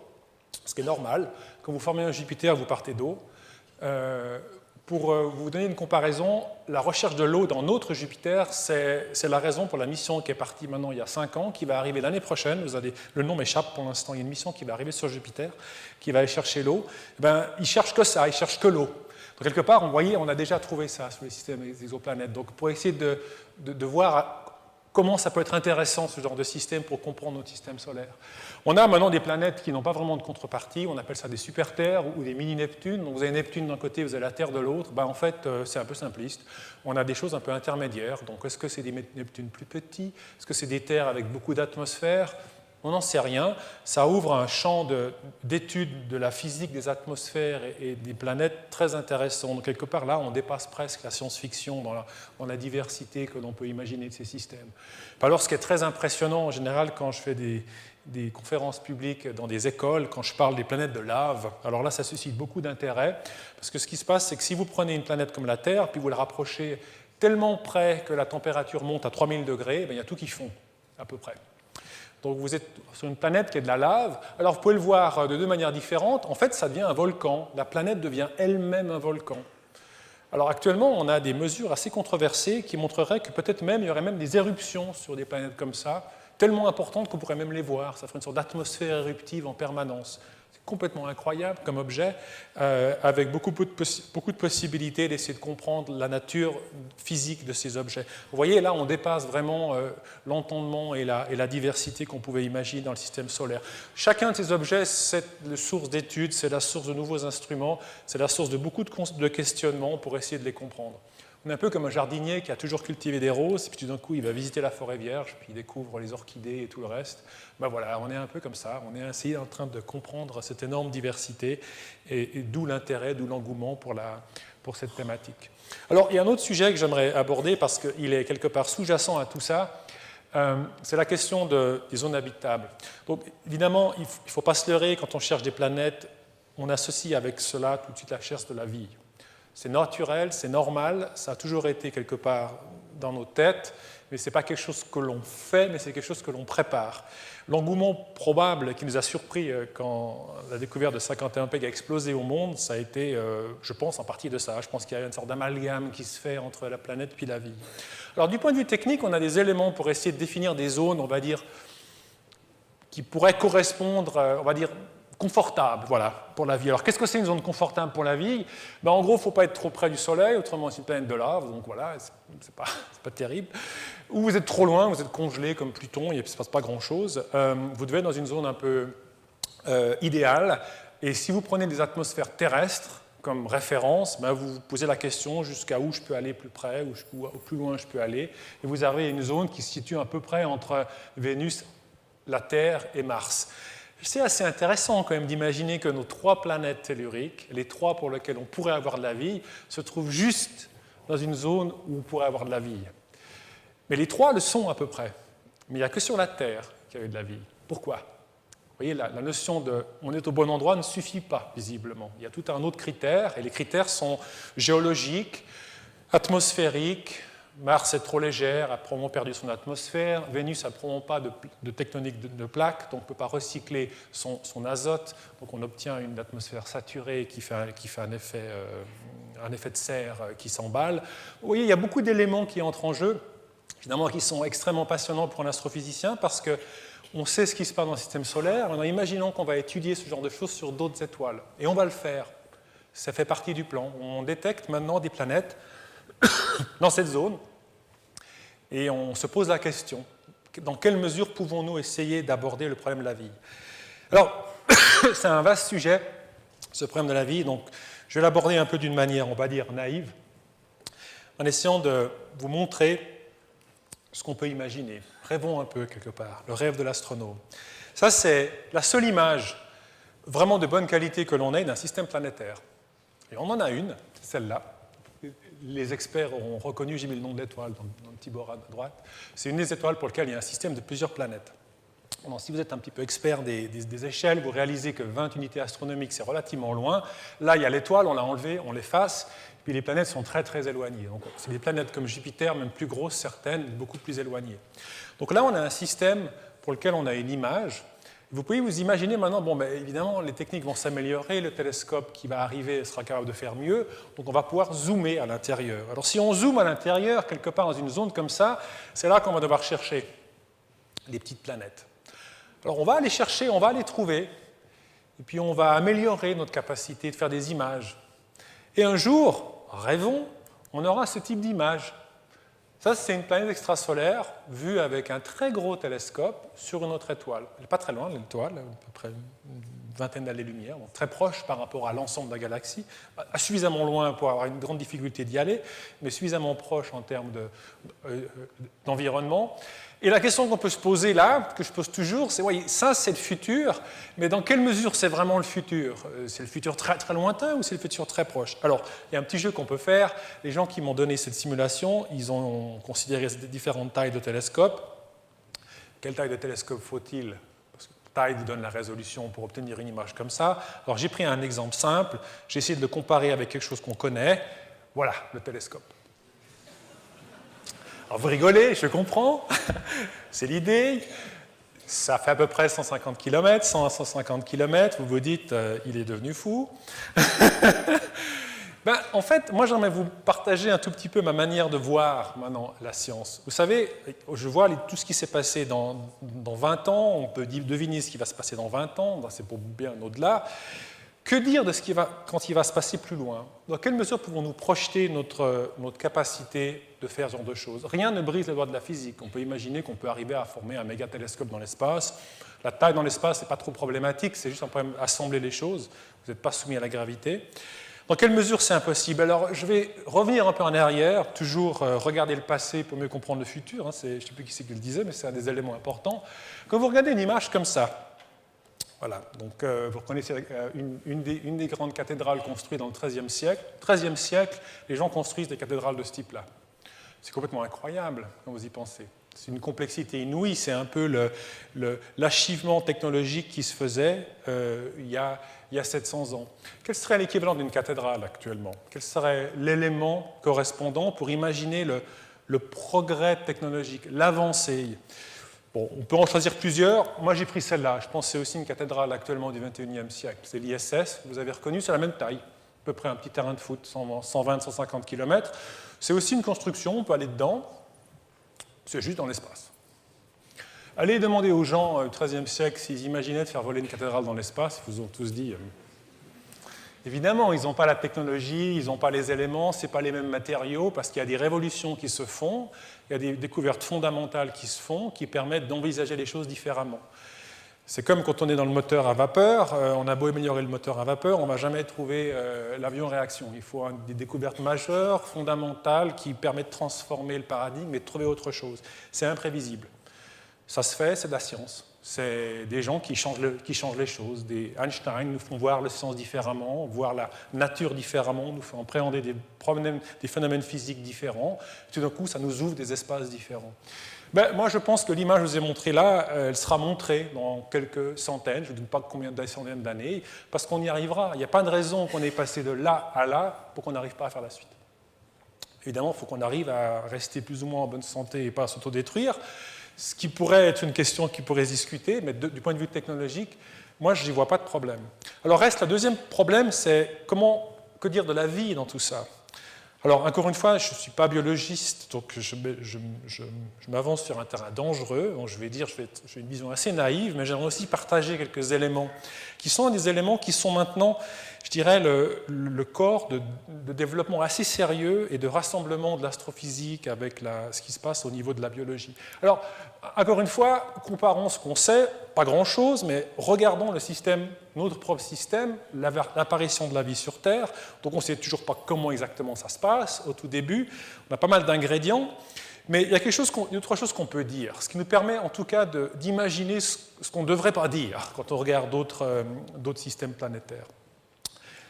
ce qui est normal. Quand vous formez un Jupiter, vous partez d'eau. Pour vous donner une comparaison, la recherche de l'eau dans notre Jupiter, c'est la raison pour la mission qui est partie maintenant il y a 5 ans, qui va arriver l'année prochaine. Le nom m'échappe pour l'instant. Il y a une mission qui va arriver sur Jupiter, qui va aller chercher l'eau. Ils ne cherchent que ça, ils ne cherchent que l'eau. Donc, quelque part, on a déjà trouvé ça sur les systèmes exoplanètes. Donc, pour essayer de voir comment ça peut être intéressant, ce genre de système, pour comprendre notre système solaire. On a maintenant des planètes qui n'ont pas vraiment de contrepartie. On appelle ça des super-terres ou des mini-Neptunes. Donc, vous avez Neptune d'un côté, vous avez la Terre de l'autre. En fait, c'est un peu simpliste. On a des choses un peu intermédiaires. Donc, est-ce que c'est des Neptunes plus petits? Est-ce que c'est des terres avec beaucoup d'atmosphère? On n'en sait rien. Ça ouvre un champ d'études de la physique des atmosphères et des planètes très intéressant. Donc, quelque part, là, on dépasse presque la science-fiction dans la diversité que l'on peut imaginer de ces systèmes. Alors, ce qui est très impressionnant, en général, quand je fais des conférences publiques dans des écoles, quand je parle des planètes de lave, alors là, ça suscite beaucoup d'intérêt, parce que ce qui se passe, c'est que si vous prenez une planète comme la Terre, puis vous la rapprochez tellement près que la température monte à 3000 degrés, il y a tout qui fond, à peu près. Donc vous êtes sur une planète qui est de la lave. Alors vous pouvez le voir de deux manières différentes. En fait, ça devient un volcan. La planète devient elle-même un volcan. Alors actuellement, on a des mesures assez controversées qui montreraient que peut-être même il y aurait même des éruptions sur des planètes comme ça, tellement importantes qu'on pourrait même les voir. Ça ferait une sorte d'atmosphère éruptive en permanence. C'est complètement incroyable comme objet, avec beaucoup de possibilités d'essayer de comprendre la nature physique de ces objets. Vous voyez, là, on dépasse vraiment l'entendement et la diversité qu'on pouvait imaginer dans le système solaire. Chacun de ces objets, c'est la source d'études, c'est la source de nouveaux instruments, c'est la source de beaucoup de questionnements pour essayer de les comprendre. On est un peu comme un jardinier qui a toujours cultivé des roses, et puis tout d'un coup, il va visiter la forêt vierge, puis il découvre les orchidées et tout le reste. Voilà, on est un peu comme ça, on est en train de comprendre cette énorme diversité, et d'où l'intérêt, d'où l'engouement pour cette thématique. Alors, il y a un autre sujet que j'aimerais aborder, parce qu'il est quelque part sous-jacent à tout ça, c'est la question des zones habitables. Donc, évidemment, il ne faut pas se leurrer, quand on cherche des planètes, on associe avec cela tout de suite la recherche de la vie. C'est naturel, c'est normal, ça a toujours été quelque part dans nos têtes, mais ce n'est pas quelque chose que l'on fait, mais c'est quelque chose que l'on prépare. L'engouement probable qui nous a surpris quand la découverte de 51 PEG a explosé au monde, ça a été, je pense, en partie de ça. Je pense qu'il y a une sorte d'amalgame qui se fait entre la planète et la vie. Alors, du point de vue technique, on a des éléments pour essayer de définir des zones, on va dire, qui pourraient correspondre, on va dire, confortable, voilà, pour la vie. Alors, qu'est-ce que c'est une zone confortable pour la vie? En gros, il ne faut pas être trop près du Soleil, autrement, c'est une planète de lave, donc voilà, c'est pas terrible. Ou vous êtes trop loin, vous êtes congelé comme Pluton, il ne se passe pas grand-chose. Vous devez être dans une zone un peu idéale, et si vous prenez des atmosphères terrestres comme référence, vous vous posez la question jusqu'à où je peux aller plus près, ou plus loin je peux aller, et vous avez une zone qui se situe à peu près entre Vénus, la Terre et Mars. C'est assez intéressant quand même d'imaginer que nos 3 planètes telluriques, les 3 pour lesquelles on pourrait avoir de la vie, se trouvent juste dans une zone où on pourrait avoir de la vie. Mais les 3 le sont à peu près. Mais il n'y a que sur la Terre qu'il y a eu de la vie. Pourquoi ? Vous voyez, la notion de « on est au bon endroit » ne suffit pas, visiblement. Il y a tout un autre critère, et les critères sont géologiques, atmosphériques. Mars est trop légère, a probablement perdu son atmosphère. Vénus n'a probablement pas de tectonique de plaques, donc on ne peut pas recycler son azote. Donc on obtient une atmosphère saturée qui fait un effet de serre qui s'emballe. Vous voyez, il y a beaucoup d'éléments qui entrent en jeu, évidemment qui sont extrêmement passionnants pour un astrophysicien, parce qu'on sait ce qui se passe dans le système solaire. Maintenant, imaginons qu'on va étudier ce genre de choses sur d'autres étoiles. Et on va le faire. Ça fait partie du plan. On détecte maintenant des planètes dans cette zone, et on se pose la question, dans quelle mesure pouvons-nous essayer d'aborder le problème de la vie ? Alors, c'est un vaste sujet, ce problème de la vie, donc je vais l'aborder un peu d'une manière, on va dire, naïve, en essayant de vous montrer ce qu'on peut imaginer. Rêvons un peu, quelque part, le rêve de l'astronome. Ça, c'est la seule image vraiment de bonne qualité que l'on ait d'un système planétaire. Et on en a une, c'est celle-là. Les experts auront reconnu, j'ai mis le nom de l'étoile dans le petit bord à droite. C'est une des étoiles pour lesquelles il y a un système de plusieurs planètes. Alors, si vous êtes un petit peu expert des échelles, vous réalisez que 20 unités astronomiques, c'est relativement loin. Là, il y a l'étoile, on l'a enlevée, on l'efface, puis les planètes sont très très éloignées. Donc, c'est des planètes comme Jupiter, même plus grosses, certaines, beaucoup plus éloignées. Donc là, on a un système pour lequel on a une image. Vous pouvez vous imaginer maintenant, évidemment, les techniques vont s'améliorer, le télescope qui va arriver sera capable de faire mieux, donc on va pouvoir zoomer à l'intérieur. Alors si on zoome à l'intérieur, quelque part dans une zone comme ça, c'est là qu'on va devoir chercher les petites planètes. Alors on va aller chercher, on va les trouver, et puis on va améliorer notre capacité de faire des images. Et un jour, rêvons, on aura ce type d'image. Ça, c'est une planète extrasolaire vue avec un très gros télescope sur une autre étoile. Elle n'est pas très loin, l'étoile, à peu près une vingtaine d'années-lumière, donc très proche par rapport à l'ensemble de la galaxie, suffisamment loin pour avoir une grande difficulté d'y aller, mais suffisamment proche en termes d'environnement. Et la question qu'on peut se poser là, que je pose toujours, c'est, oui, ça c'est le futur, mais dans quelle mesure c'est vraiment le futur ? C'est le futur très très lointain ou c'est le futur très proche ? Alors, il y a un petit jeu qu'on peut faire. Les gens qui m'ont donné cette simulation, ils ont considéré différentes tailles de télescopes. Quelle taille de télescope faut-il ? Parce que taille vous donne la résolution pour obtenir une image comme ça. Alors, j'ai pris un exemple simple. J'ai essayé de le comparer avec quelque chose qu'on connaît. Voilà, le télescope. Alors vous rigolez, je comprends, c'est l'idée, ça fait à peu près 150 km, 100 à 150 km, vous vous dites, il est devenu fou. En fait, moi j'aimerais vous partager un tout petit peu ma manière de voir maintenant la science. Vous savez, je vois tout ce qui s'est passé dans 20 ans, on peut deviner ce qui va se passer dans 20 ans, c'est pour bien au-delà. Que dire de quand il va se passer plus loin ? Dans quelle mesure pouvons-nous projeter notre capacité de faire ce genre de choses ? Rien ne brise les lois de la physique. On peut imaginer qu'on peut arriver à former un méga-télescope dans l'espace. La taille dans l'espace n'est pas trop problématique, c'est juste un problème d'assembler les choses. Vous n'êtes pas soumis à la gravité. Dans quelle mesure c'est impossible ? Alors, je vais revenir un peu en arrière, toujours regarder le passé pour mieux comprendre le futur. Je ne sais plus qui c'est qui le disait, mais c'est un des éléments importants. Quand vous regardez une image comme ça, voilà, donc vous reconnaissez une des grandes cathédrales construites dans le XIIIe siècle. Au XIIIe siècle, les gens construisent des cathédrales de ce type-là. C'est complètement incroyable quand vous y pensez. C'est une complexité inouïe, c'est un peu l'achèvement technologique qui se faisait il y a 700 ans. Quel serait l'équivalent d'une cathédrale actuellement ? Quel serait l'élément correspondant pour imaginer le progrès technologique, l'avancée ? Bon, on peut en choisir plusieurs. Moi, j'ai pris celle-là. Je pense que c'est aussi une cathédrale actuellement du XXIe siècle. C'est l'ISS. Vous avez reconnu, c'est la même taille. À peu près un petit terrain de foot, 120-150 km. C'est aussi une construction, on peut aller dedans. C'est juste dans l'espace. Allez demander aux gens du XIIIe siècle s'ils imaginaient de faire voler une cathédrale dans l'espace. Ils vous ont tous dit... Évidemment, ils n'ont pas la technologie, ils n'ont pas les éléments, ce n'est pas les mêmes matériaux, parce qu'il y a des révolutions qui se font, il y a des découvertes fondamentales qui se font, qui permettent d'envisager les choses différemment. C'est comme quand on est dans le moteur à vapeur, on a beau améliorer le moteur à vapeur, on ne va jamais trouver l'avion-réaction. Il faut des découvertes majeures, fondamentales, qui permettent de transformer le paradigme et de trouver autre chose. C'est imprévisible. Ça se fait, c'est de la science. C'est des gens qui changent les choses. Des Einstein nous font voir le sens différemment, voir la nature différemment, nous font appréhender des phénomènes physiques différents. Tout d'un coup, ça nous ouvre des espaces différents. Moi, je pense que l'image que je vous ai montrée là, elle sera montrée dans quelques centaines, je ne doute pas combien de centaines d'années, parce qu'on y arrivera. Il n'y a pas de raison qu'on ait passé de là à là pour qu'on n'arrive pas à faire la suite. Évidemment, il faut qu'on arrive à rester plus ou moins en bonne santé et pas à s'autodétruire, ce qui pourrait être une question qui pourrait se discuter, mais du point de vue technologique, moi, je n'y vois pas de problème. Alors reste le deuxième problème, c'est que dire de la vie dans tout ça ? Alors, encore une fois, je ne suis pas biologiste, donc je m'avance sur un terrain dangereux. Donc, je vais dire, j'ai une vision assez naïve, mais j'aimerais aussi partager quelques éléments qui sont des éléments qui sont maintenant, je dirais, le corps de développement assez sérieux et de rassemblement de l'astrophysique avec ce qui se passe au niveau de la biologie. Alors, encore une fois, comparons ce qu'on sait, pas grand-chose, mais regardons le système, notre propre système, l'apparition de la vie sur Terre. Donc on ne sait toujours pas comment exactement ça se passe au tout début. On a pas mal d'ingrédients, mais il y a deux, trois choses qu'on peut dire, ce qui nous permet en tout cas d'imaginer ce qu'on ne devrait pas dire quand on regarde d'autres systèmes planétaires.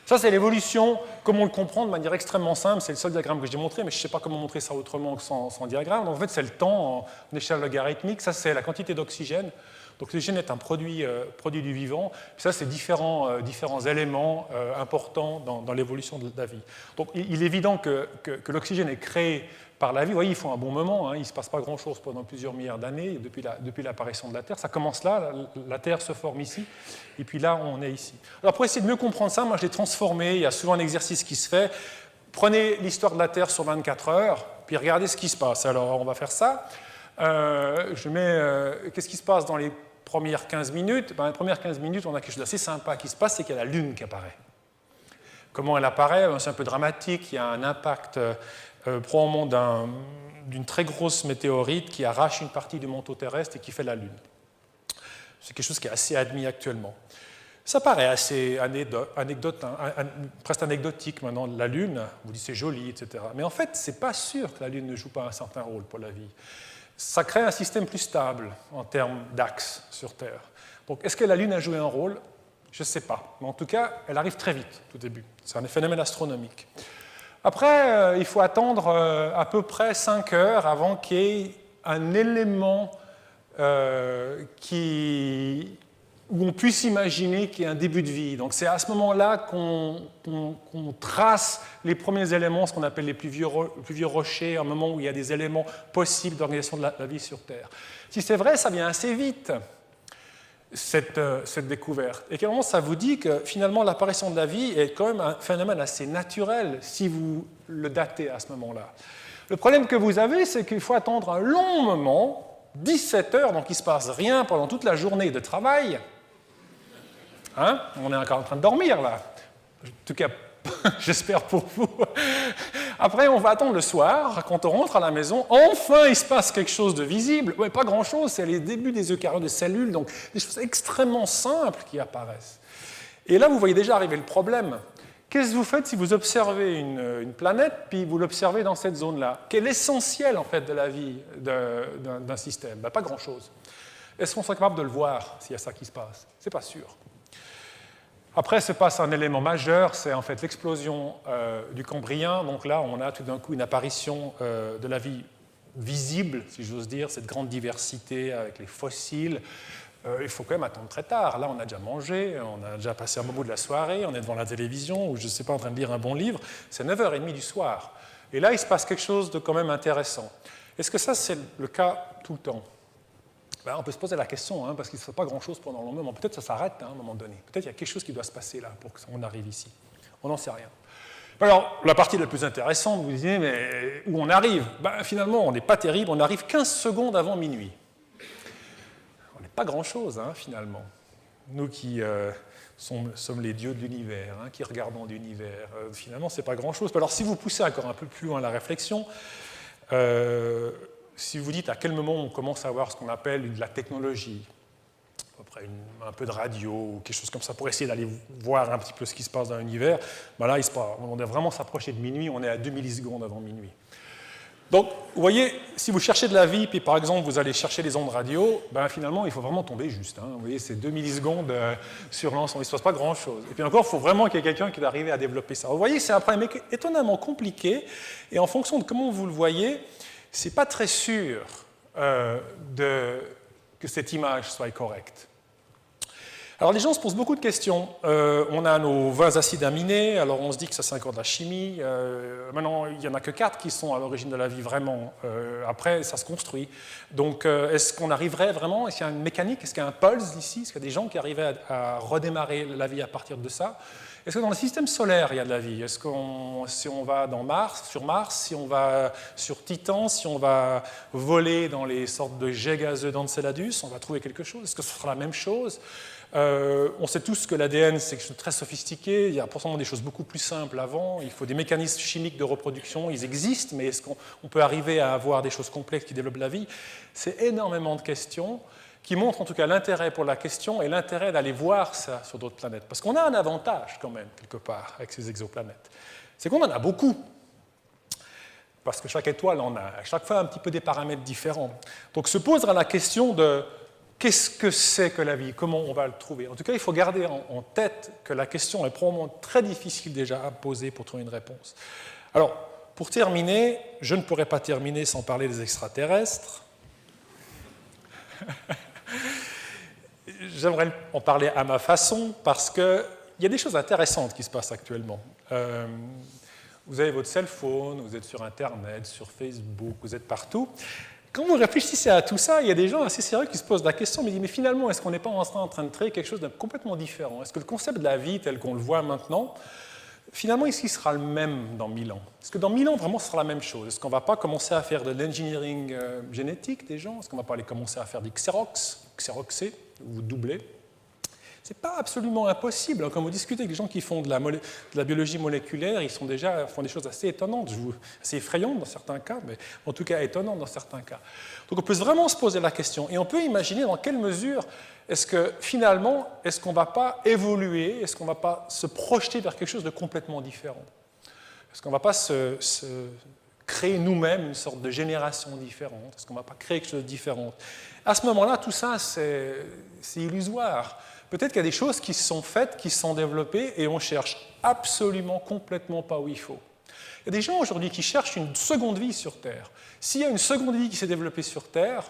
Ça, c'est l'évolution, comme on le comprend de manière extrêmement simple. C'est le seul diagramme que j'ai montré, mais je ne sais pas comment montrer ça autrement que sans diagramme. Donc, en fait, c'est le temps en échelle logarithmique. Ça, c'est la quantité d'oxygène. Donc, l'oxygène est un produit du vivant. Puis ça, c'est différents éléments importants dans l'évolution de la vie. Donc, il est évident que l'oxygène est créé par la vie. Vous voyez, il faut un bon moment. Il ne se passe pas grand-chose pendant plusieurs milliards d'années depuis l'apparition de la Terre. Ça commence là, la Terre se forme ici, et puis là, on est ici. Alors, pour essayer de mieux comprendre ça, moi, je l'ai transformé. Il y a souvent un exercice qui se fait. Prenez l'histoire de la Terre sur 24 heures, puis regardez ce qui se passe. Alors, on va faire ça. Qu'est-ce qui se passe dans les premières 15 minutes? Dans les premières 15 minutes, on a quelque chose d'assez sympa qui se passe, c'est qu'il y a la Lune qui apparaît. Comment elle apparaît? C'est un peu dramatique. Il y a un impact probablement d'une très grosse météorite qui arrache une partie du manteau terrestre et qui fait la Lune. C'est quelque chose qui est assez admis actuellement. Ça paraît assez presque anecdotique maintenant, la Lune. Vous dites c'est joli, etc. Mais en fait, ce n'est pas sûr que la Lune ne joue pas un certain rôle pour la vie. Ça crée un système plus stable en termes d'axe sur Terre. Donc, est-ce que la Lune a joué un rôle? Je ne sais pas. Mais en tout cas, elle arrive très vite, tout début. C'est un phénomène astronomique. Après, il faut attendre à peu près 5 heures avant qu'il y ait un élément où on puisse imaginer qu'il y a un début de vie. Donc c'est à ce moment-là qu'on trace les premiers éléments, ce qu'on appelle les plus vieux rochers, un moment où il y a des éléments possibles d'organisation de la vie sur Terre. Si c'est vrai, ça vient assez vite, cette découverte. Et qu'à un moment, ça vous dit que finalement, l'apparition de la vie est quand même un phénomène assez naturel si vous le datez à ce moment-là. Le problème que vous avez, c'est qu'il faut attendre un long moment, 17 heures, donc il ne se passe rien pendant toute la journée de travail. On est encore en train de dormir, là. En tout cas, j'espère pour vous. Après, on va attendre le soir, quand on rentre à la maison, enfin, il se passe quelque chose de visible. Ouais, pas grand-chose, c'est les débuts des eucaryotes de cellules, donc des choses extrêmement simples qui apparaissent. Et là, vous voyez déjà arriver le problème. Qu'est-ce que vous faites si vous observez une planète, puis vous l'observez dans cette zone-là? Quel est l'essentiel, en fait, de la vie d'un système? Pas grand-chose. Est-ce qu'on serait capable de le voir s'il y a ça qui se passe? C'est pas sûr. Après, se passe un élément majeur, c'est en fait l'explosion du Cambrien. Donc là, on a tout d'un coup une apparition de la vie visible, si j'ose dire, cette grande diversité avec les fossiles. Il faut quand même attendre très tard. Là, on a déjà mangé, on a déjà passé un bon bout de la soirée, on est devant la télévision, ou je ne sais pas, en train de lire un bon livre. C'est 9h30 du soir. Et là, il se passe quelque chose de quand même intéressant. Est-ce que ça, c'est le cas tout le temps? On peut se poser la question, parce qu'il ne se fait pas grand-chose pendant le moment. Peut-être que ça s'arrête à un moment donné. Peut-être qu'il y a quelque chose qui doit se passer là pour qu'on arrive ici. On n'en sait rien. Alors, la partie la plus intéressante, vous disiez, mais où on arrive? Finalement, on n'est pas terrible, on arrive 15 secondes avant minuit. On n'est pas grand-chose, finalement. Nous qui sommes les dieux de l'univers, qui regardons l'univers, finalement, ce n'est pas grand-chose. Alors, si vous poussez encore un peu plus loin la réflexion, si vous dites à quel moment on commence à avoir ce qu'on appelle de la technologie, à peu près un peu de radio ou quelque chose comme ça, pour essayer d'aller voir un petit peu ce qui se passe dans l'univers, là, on doit vraiment s'approcher de minuit, on est à 2 millisecondes avant minuit. Donc, vous voyez, si vous cherchez de la vie, puis par exemple, vous allez chercher les ondes radio, ben, finalement, il faut vraiment tomber juste. Vous voyez, c'est 2 millisecondes sur l'ensemble, il ne se passe pas grand-chose. Et puis encore, il faut vraiment qu'il y ait quelqu'un qui arrive à développer ça. Vous voyez, c'est un problème étonnamment compliqué, et en fonction de comment vous le voyez, ce n'est pas très sûr que cette image soit correcte. Alors les gens se posent beaucoup de questions. On a nos 20 acides aminés, alors on se dit que ça c'est encore de la chimie. Maintenant, il n'y en a que 4 qui sont à l'origine de la vie vraiment. Après, ça se construit. Donc, est-ce qu'on arriverait vraiment, est-ce qu'il y a une mécanique, est-ce qu'il y a un pulse ici, est-ce qu'il y a des gens qui arrivaient à redémarrer la vie à partir de ça? Est-ce que dans le système solaire, il y a de la vie? Est-ce qu'on, si on va sur Mars, si on va sur Titan, si on va voler dans les sortes de jets gazeux d'Enceladus, on va trouver quelque chose? Est-ce que ce sera la même chose? On sait tous que l'ADN, c'est quelque chose de très sophistiqué. Il y a forcément des choses beaucoup plus simples avant. Il faut des mécanismes chimiques de reproduction. Ils existent, mais est-ce qu'on peut arriver à avoir des choses complexes qui développent la vie? C'est énormément de questions qui montrent en tout cas l'intérêt pour la question et l'intérêt d'aller voir ça sur d'autres planètes. Parce qu'on a un avantage quand même, quelque part, avec ces exoplanètes. C'est qu'on en a beaucoup. Parce que chaque étoile en a à chaque fois un petit peu des paramètres différents. Donc se posera la question de qu'est-ce que c'est que la vie? Comment on va le trouver? En tout cas, il faut garder en tête que la question est probablement très difficile déjà à poser pour trouver une réponse. Alors, pour terminer, je ne pourrais pas terminer sans parler des extraterrestres. J'aimerais en parler à ma façon parce qu'il y a des choses intéressantes qui se passent actuellement. Vous avez votre cell phone, vous êtes sur Internet, sur Facebook, vous êtes partout. Quand vous réfléchissez à tout ça, il y a des gens assez sérieux qui se posent la question, mais finalement, est-ce qu'on n'est pas en train de créer quelque chose de complètement différent? Est-ce que le concept de la vie tel qu'on le voit maintenant, finalement, est-ce qu'il sera le même dans 1000 ans? Est-ce que dans 1000 ans, vraiment, ce sera la même chose? Est-ce qu'on ne va pas commencer à faire de l'engineering génétique des gens? Est-ce qu'on ne va pas aller commencer à faire du xéroxé, ou doubler? Ce n'est pas absolument impossible. Quand vous discutez avec des gens qui font de la biologie moléculaire, ils font des choses assez étonnantes, assez effrayantes dans certains cas, mais en tout cas étonnantes dans certains cas. Donc on peut vraiment se poser la question. Et on peut imaginer dans quelle mesure est-ce que finalement, est-ce qu'on ne va pas évoluer, est-ce qu'on ne va pas se projeter vers quelque chose de complètement différent? Est-ce qu'on ne va pas se créer nous-mêmes une sorte de génération différente? Est-ce qu'on ne va pas créer quelque chose de différent? À ce moment-là, tout ça, c'est illusoire. Peut-être qu'il y a des choses qui se sont faites, qui se sont développées, et on cherche absolument, complètement pas où il faut. Il y a des gens aujourd'hui qui cherchent une seconde vie sur Terre. S'il y a une seconde vie qui s'est développée sur Terre,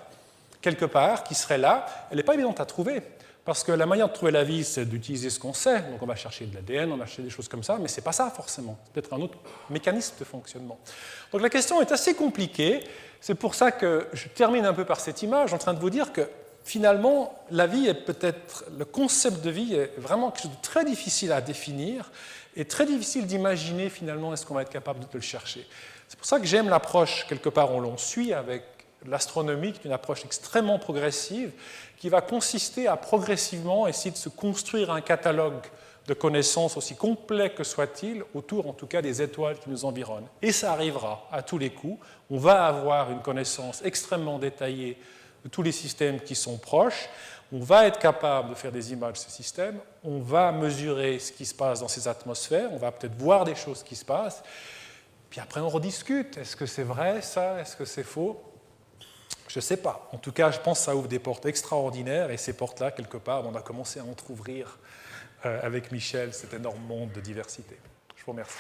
quelque part, qui serait là, elle n'est pas évidente à trouver. Parce que la manière de trouver la vie, c'est d'utiliser ce qu'on sait. Donc on va chercher de l'ADN, on va chercher des choses comme ça, mais ce n'est pas ça forcément. C'est peut-être un autre mécanisme de fonctionnement. Donc la question est assez compliquée. C'est pour ça que je termine un peu par cette image, en train de vous dire que finalement, la vie est peut-être, le concept de vie est vraiment quelque chose de très difficile à définir et très difficile d'imaginer finalement est-ce qu'on va être capable de le chercher. C'est pour ça que j'aime l'approche, quelque part, on suit avec l'astronomie, qui est une approche extrêmement progressive, qui va consister à progressivement essayer de se construire un catalogue de connaissances aussi complet que soit-il, autour en tout cas des étoiles qui nous environnent. Et ça arrivera à tous les coups. On va avoir une connaissance extrêmement détaillée de tous les systèmes qui sont proches. On va être capable de faire des images de ces systèmes. On va mesurer ce qui se passe dans ces atmosphères. On va peut-être voir des choses qui se passent. Puis après, on rediscute. Est-ce que c'est vrai, ça? Est-ce que c'est faux? Je ne sais pas. En tout cas, je pense que ça ouvre des portes extraordinaires. Et ces portes-là, quelque part, on a commencé à entrouvrir avec Michel cet énorme monde de diversité. Je vous remercie.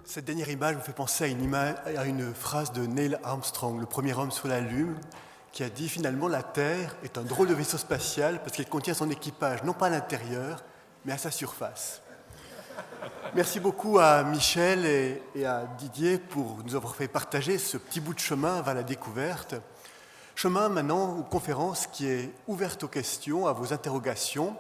cette dernière image me fait penser à une phrase de Neil Armstrong, le premier homme sur la Lune, qui a dit finalement la Terre est un drôle de vaisseau spatial parce qu'elle contient son équipage, non pas à l'intérieur, mais à sa surface. Merci beaucoup à Michel et à Didier pour nous avoir fait partager ce petit bout de chemin vers la découverte. Chemin maintenant, une conférence qui est ouverte aux questions, à vos interrogations.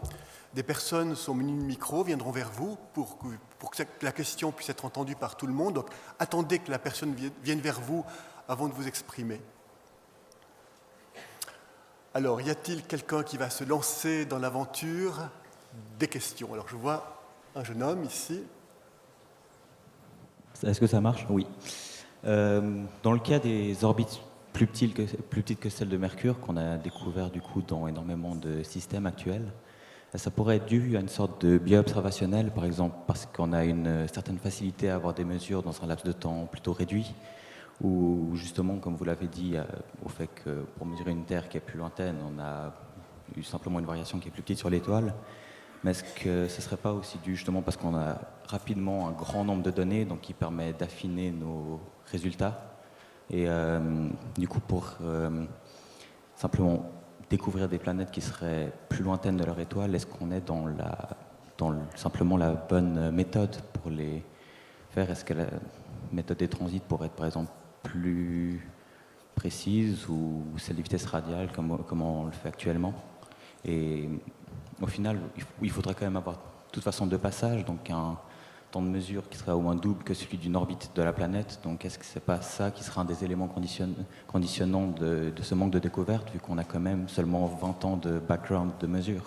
Des personnes sont munies de micro, viendront vers vous pour que la question puisse être entendue par tout le monde. Donc attendez que la personne vienne vers vous avant de vous exprimer. Alors, y a-t-il quelqu'un qui va se lancer dans l'aventure des questions? Alors je vois un jeune homme ici. Est-ce que ça marche? Oui. Dans le cas des orbites plus petites que celles de Mercure, qu'on a découvert du coup dans énormément de systèmes actuels, ça pourrait être dû à une sorte de biais observationnel, par exemple parce qu'on a une certaine facilité à avoir des mesures dans un laps de temps plutôt réduit, ou justement, comme vous l'avez dit, au fait que pour mesurer une Terre qui est plus lointaine, on a eu simplement une variation qui est plus petite sur l'étoile. Mais est-ce que ce ne serait pas aussi dû justement parce qu'on a rapidement un grand nombre de données, donc qui permet d'affiner nos résultats, et du coup pour simplement découvrir des planètes qui seraient plus lointaines de leur étoile, est-ce qu'on est dans simplement la bonne méthode pour les faire? Est-ce que la méthode des transits pourrait être par exemple plus précise, ou celle des vitesses radiales comme on le fait actuellement? Et au final, il faudrait quand même avoir de toute façon deux passages, donc un temps de mesure qui sera au moins double que celui d'une orbite de la planète. Donc est-ce que c'est pas ça qui sera un des éléments conditionnants de ce manque de découverte, vu qu'on a quand même seulement 20 ans de background de mesure?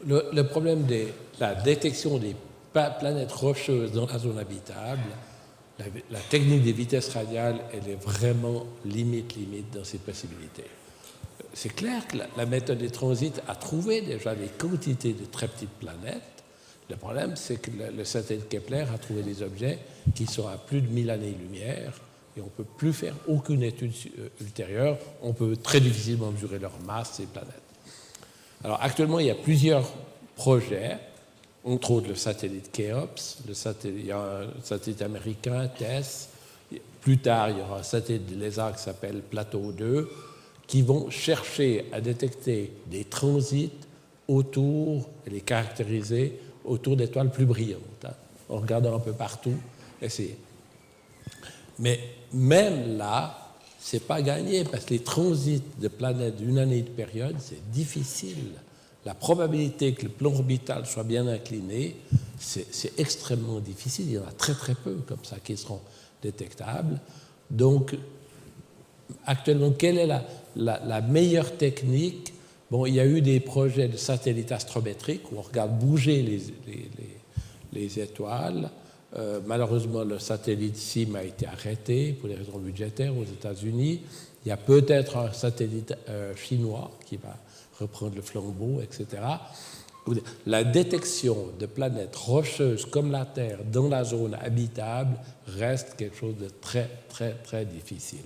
Le problème de la détection des planètes rocheuses dans la zone habitable, la technique des vitesses radiales, elle est vraiment limite dans ses possibilités. C'est clair que la méthode des transits a trouvé déjà des quantités de très petites planètes. Le problème, c'est que le satellite Kepler a trouvé des objets qui sont à plus de 1000 années-lumière, et on ne peut plus faire aucune étude ultérieure. On peut très difficilement mesurer leur masse, ces planètes. Alors actuellement, il y a plusieurs projets, entre autres le satellite Khéops, il y a un satellite américain, TESS. Plus tard, il y aura un satellite de l'ESA qui s'appelle Plateau 2, qui vont chercher à détecter des transits autour, et les caractériser autour d'étoiles plus brillantes, en regardant un peu partout. Mais même là, ce n'est pas gagné, parce que les transits de planètes d'une année de période, c'est difficile. La probabilité que le plan orbital soit bien incliné, c'est extrêmement difficile. Il y en a très très peu comme ça qui seront détectables. Donc, actuellement, quelle est la meilleure technique? Bon, il y a eu des projets de satellites astrométriques où on regarde bouger les étoiles. Malheureusement, le satellite SIM a été arrêté pour des raisons budgétaires aux États-Unis. Il y a peut-être un satellite chinois qui va reprendre le flambeau, etc. La détection de planètes rocheuses comme la Terre dans la zone habitable reste quelque chose de très, très, très difficile.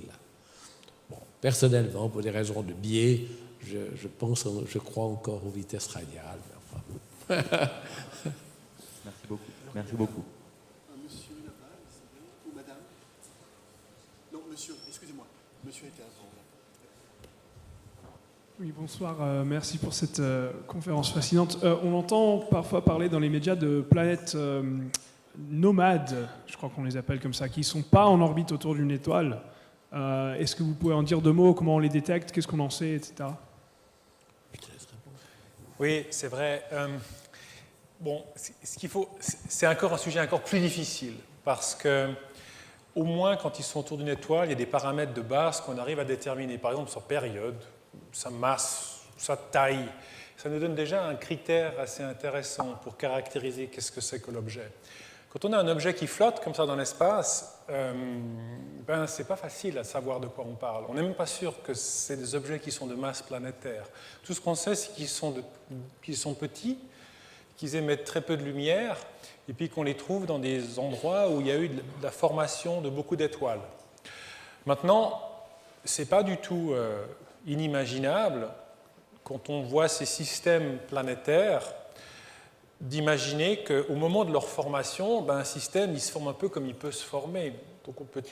Bon, personnellement, pour des raisons de biais, je crois encore aux vitesses radiales. Mais enfin. Merci beaucoup. Merci beaucoup. Monsieur là-bas, ou madame? Non, monsieur, excusez-moi. Monsieur était avant. Oui, bonsoir. Merci pour cette conférence fascinante. On entend parfois parler dans les médias de planètes nomades, je crois qu'on les appelle comme ça, qui ne sont pas en orbite autour d'une étoile. Est-ce que vous pouvez en dire deux mots? Comment on les détecte? Qu'est-ce qu'on en sait, etc. Oui, c'est vrai. Bon, c'est encore un sujet encore plus difficile, parce que au moins quand ils sont autour d'une étoile, il y a des paramètres de base qu'on arrive à déterminer, par exemple sa période, sa masse, sa taille. Ça nous donne déjà un critère assez intéressant pour caractériser qu'est-ce que c'est que l'objet. Quand on a un objet qui flotte comme ça dans l'espace, c'est pas facile à savoir de quoi on parle. On n'est même pas sûr que c'est des objets qui sont de masse planétaire. Tout ce qu'on sait, c'est qu'ils sont petits, qu'ils émettent très peu de lumière, et puis qu'on les trouve dans des endroits où il y a eu de la formation de beaucoup d'étoiles. Maintenant, c'est pas du tout inimaginable, quand on voit ces systèmes planétaires, d'imaginer qu'au moment de leur formation, un système il se forme un peu comme il peut se former. Donc on peut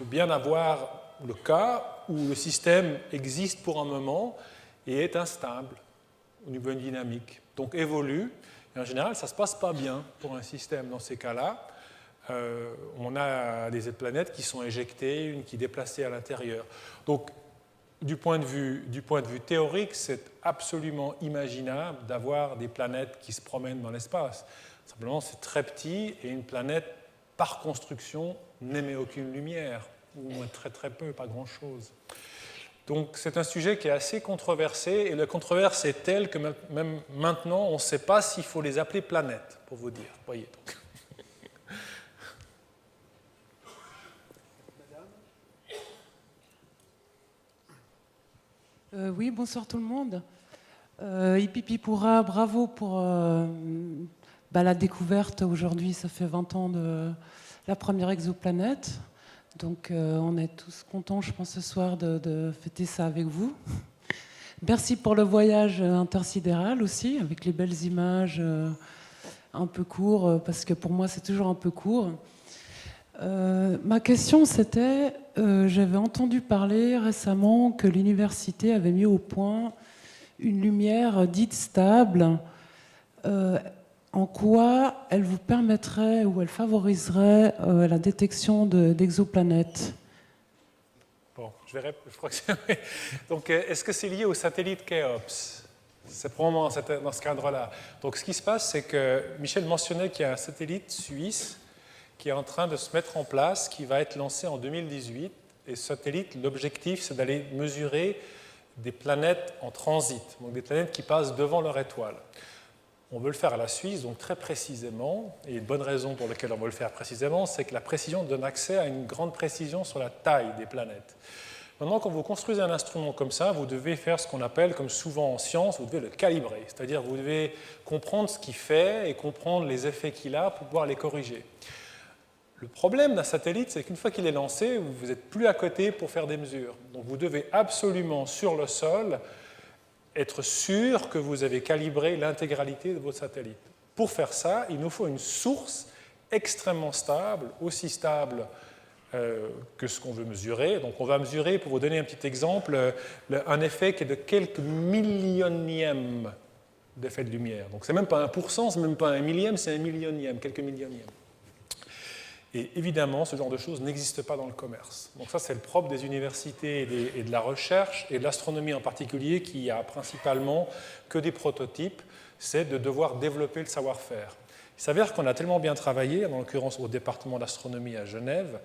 bien avoir le cas où le système existe pour un moment et est instable au niveau dynamique, donc évolue. Et en général, ça ne se passe pas bien pour un système dans ces cas-là. On a des planètes qui sont éjectées, une qui est déplacée à l'intérieur. Donc, du point de vue théorique, c'est absolument imaginable d'avoir des planètes qui se promènent dans l'espace. Simplement, c'est très petit et une planète, par construction, n'émet aucune lumière, ou très très peu, pas grand-chose. Donc, c'est un sujet qui est assez controversé, et la controverse est telle que même maintenant, on ne sait pas s'il faut les appeler planètes, pour vous dire. Voyez, donc. Oui, bonsoir tout le monde. Hippipipura, bravo pour la découverte aujourd'hui. Ça fait 20 ans de la première exoplanète. Donc on est tous contents, je pense, ce soir de fêter ça avec vous. Merci pour le voyage intersidéral aussi, avec les belles images un peu courts, parce que pour moi c'est toujours un peu court. Ma question c'était, j'avais entendu parler récemment que l'université avait mis au point une lumière dite stable. En quoi elle vous permettrait ou elle favoriserait la détection d'exoplanètes? Bon, je crois que c'est... Donc, est-ce que c'est lié au satellite Khéops? C'est probablement dans ce cadre-là. Donc, ce qui se passe, c'est que Michel mentionnait qu'il y a un satellite suisse qui est en train de se mettre en place, qui va être lancé en 2018. Et ce satellite, l'objectif, c'est d'aller mesurer des planètes en transit, donc des planètes qui passent devant leur étoile. On veut le faire à la Suisse, donc très précisément, et une bonne raison pour laquelle on veut le faire précisément, c'est que la précision donne accès à une grande précision sur la taille des planètes. Maintenant, quand vous construisez un instrument comme ça, vous devez faire ce qu'on appelle, comme souvent en science, vous devez le calibrer, c'est-à-dire vous devez comprendre ce qu'il fait et comprendre les effets qu'il a pour pouvoir les corriger. Le problème d'un satellite, c'est qu'une fois qu'il est lancé, vous n'êtes plus à côté pour faire des mesures. Donc vous devez absolument, sur le sol, être sûr que vous avez calibré l'intégralité de votre satellite. Pour faire ça, il nous faut une source extrêmement stable, aussi stable que ce qu'on veut mesurer. Donc on va mesurer, pour vous donner un petit exemple, un effet qui est de quelques millionièmes d'effet de lumière. Donc c'est même pas 1%, c'est même pas un millième, c'est un millionième, quelques millionièmes. Et évidemment, ce genre de choses n'existe pas dans le commerce. Donc ça, c'est le propre des universités et de la recherche, et de l'astronomie en particulier, qui a principalement que des prototypes, c'est de devoir développer le savoir-faire. Il s'avère qu'on a tellement bien travaillé, en l'occurrence au département d'astronomie à Genève,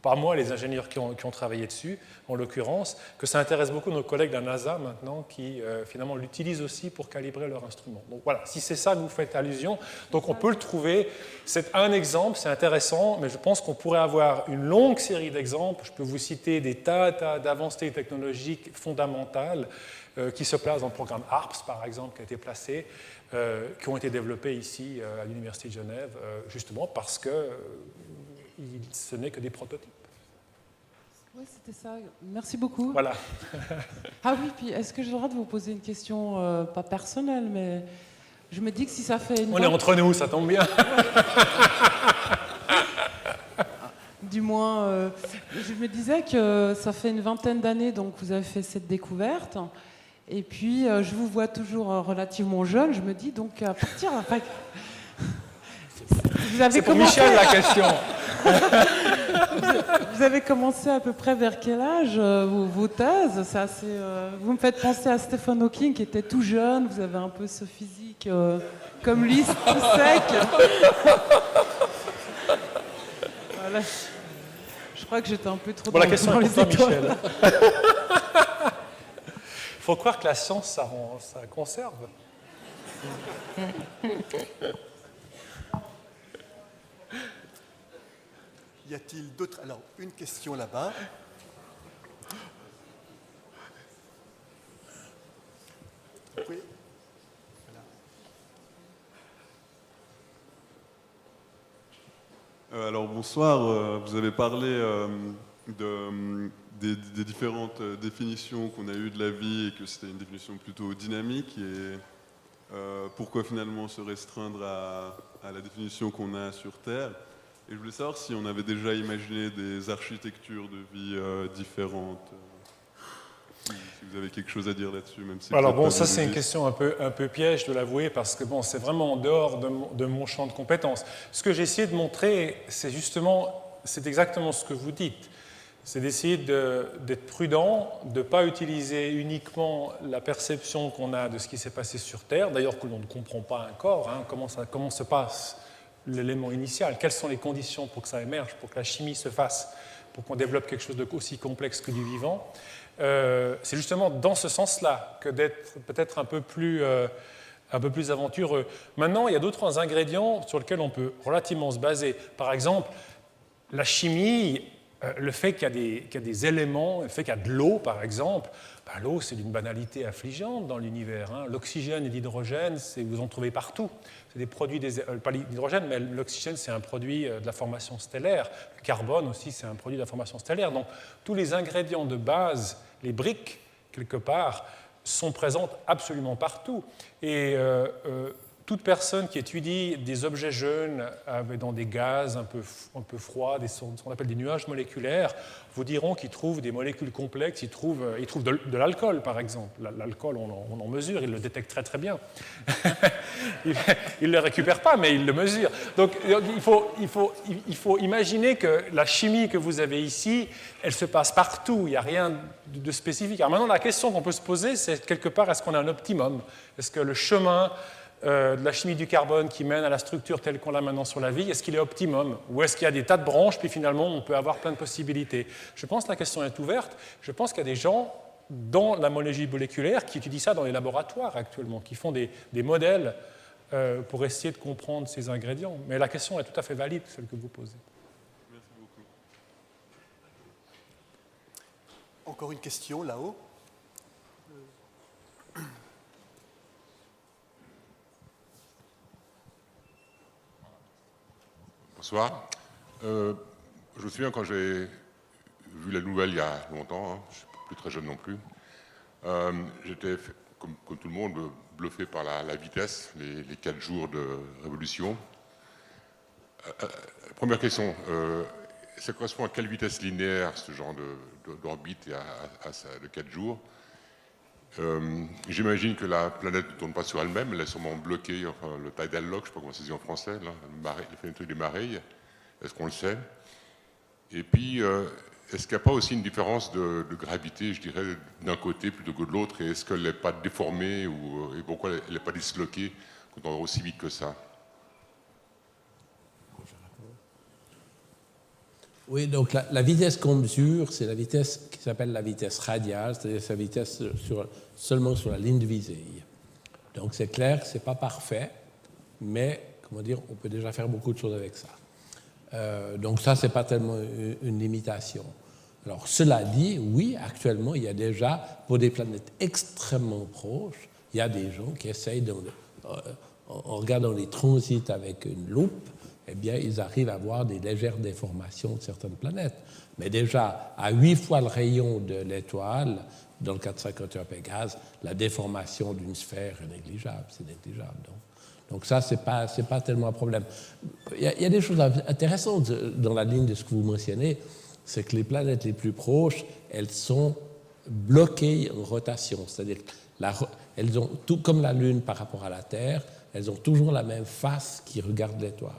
pas moi, les ingénieurs qui ont travaillé dessus, en l'occurrence, que ça intéresse beaucoup nos collègues de la NASA maintenant, qui finalement l'utilisent aussi pour calibrer leur instrument. Donc voilà, si c'est ça que vous faites allusion, donc on peut le trouver. C'est un exemple, c'est intéressant, mais je pense qu'on pourrait avoir une longue série d'exemples. Je peux vous citer des tas d'avancées technologiques fondamentales qui se placent dans le programme HARPS, par exemple, qui a été placé, qui ont été développés ici à l'Université de Genève, justement parce que ce n'est que des prototypes. Oui, c'était ça. Merci beaucoup. Voilà. Ah oui, puis est-ce que j'ai le droit de vous poser une question, pas personnelle, mais je me dis que si ça fait une... On est entre nous, ça tombe bien. Du moins, je me disais que ça fait une vingtaine d'années donc vous avez fait cette découverte. Et puis, je vous vois toujours relativement jeune. Je me dis donc à partir... Enfin, c'est pour Michel la question. Vous avez commencé à peu près vers quel âge vos thèses? C'est assez, vous me faites penser à Stephen Hawking qui était tout jeune. Vous avez un peu ce physique comme lui, tout sec. Voilà. Je crois que j'étais un peu trop bon, la question dans est les pour toi, étoiles. Michel. Il faut croire que la science, ça conserve. Y a-t-il d'autres... Alors, une question là-bas. Oui. Alors bonsoir, vous avez parlé des différentes définitions qu'on a eues de la vie et que c'était une définition plutôt dynamique Pourquoi finalement se restreindre à la définition qu'on a sur Terre? Et je voulais savoir si on avait déjà imaginé des architectures de vie différentes. Si vous avez quelque chose à dire là-dessus, même si... Alors bon, ça c'est une question un peu piège de l'avouer, parce que bon, c'est vraiment en dehors de mon champ de compétences. Ce que j'ai essayé de montrer, c'est exactement ce que vous dites. C'est d'essayer d'être prudent, de ne pas utiliser uniquement la perception qu'on a de ce qui s'est passé sur Terre, d'ailleurs que l'on ne comprend pas encore, hein, comment se passe l'élément initial, quelles sont les conditions pour que ça émerge, pour que la chimie se fasse, pour qu'on développe quelque chose d'aussi complexe que du vivant. C'est justement dans ce sens-là que d'être peut-être un peu plus aventureux. Maintenant, il y a d'autres ingrédients sur lesquels on peut relativement se baser. Par exemple, la chimie, le fait qu'il y a des éléments, le fait qu'il y a de l'eau, par exemple, l'eau, c'est d'une banalité affligeante dans l'univers. Hein. L'oxygène et l'hydrogène, vous en trouvez partout. C'est des produits, pas l'hydrogène, mais l'oxygène, c'est un produit de la formation stellaire. Le carbone aussi, c'est un produit de la formation stellaire. Donc, tous les ingrédients de base, les briques, quelque part, sont présentes absolument partout. Et toute personne qui étudie des objets jeunes dans des gaz un peu froids, ce qu'on appelle des nuages moléculaires, vous diront qu'ils trouvent des molécules complexes, ils trouvent de l'alcool, par exemple. L'alcool, on en mesure, ils le détectent très très bien. Ils ne le récupèrent pas, mais ils le mesurent. Donc il faut imaginer que la chimie que vous avez ici, elle se passe partout, il n'y a rien de spécifique. Alors maintenant, la question qu'on peut se poser, c'est quelque part, est-ce qu'on a un optimum? Est-ce que le chemin de la chimie du carbone qui mène à la structure telle qu'on l'a maintenant sur la vie, est-ce qu'il est optimum? Ou est-ce qu'il y a des tas de branches, puis finalement on peut avoir plein de possibilités? Je pense que la question est ouverte. Je pense qu'il y a des gens dans la biologie moléculaire qui étudient ça dans les laboratoires actuellement, qui font des modèles pour essayer de comprendre ces ingrédients. Mais la question est tout à fait valide, celle que vous posez. Merci beaucoup. Encore une question là-haut. Bonsoir. Je me souviens quand j'ai vu la nouvelle il y a longtemps, hein, je ne suis plus très jeune non plus, j'étais, comme tout le monde, bluffé par la vitesse, les 4 jours de révolution. Première question, ça correspond à quelle vitesse linéaire ce genre d'orbite de 4 jours? J'imagine que la planète ne tourne pas sur elle-même, elle est sûrement bloquée, enfin, le tidal lock, je ne sais pas comment ça se dit en français, là, le truc des marées, est-ce qu'on le sait? Et puis, est-ce qu'il n'y a pas aussi une différence de gravité, je dirais, d'un côté plutôt que de l'autre, et est-ce qu'elle n'est pas déformée, et pourquoi elle n'est pas disloquée quand on va aussi vite que ça? Oui, donc la vitesse qu'on mesure, c'est la vitesse qui s'appelle la vitesse radiale, c'est-à-dire sa vitesse seulement sur la ligne de visée. Donc c'est clair que ce n'est pas parfait, mais comment dire, on peut déjà faire beaucoup de choses avec ça. Donc ça, ce n'est pas tellement une limitation. Alors cela dit, oui, actuellement, il y a déjà, pour des planètes extrêmement proches, il y a des gens qui essayent, en regardant les transits avec une loupe, eh bien, ils arrivent à voir des légères déformations de certaines planètes. Mais déjà, à 8 fois le rayon de l'étoile, dans le cas de 51 Pégase, la déformation d'une sphère est négligeable, c'est négligeable. Donc ça, c'est pas tellement un problème. Il y a des choses intéressantes dans la ligne de ce que vous mentionnez, c'est que les planètes les plus proches, elles sont bloquées en rotation. C'est-à-dire qu'elles ont, tout comme la Lune par rapport à la Terre, elles ont toujours la même face qui regarde l'étoile.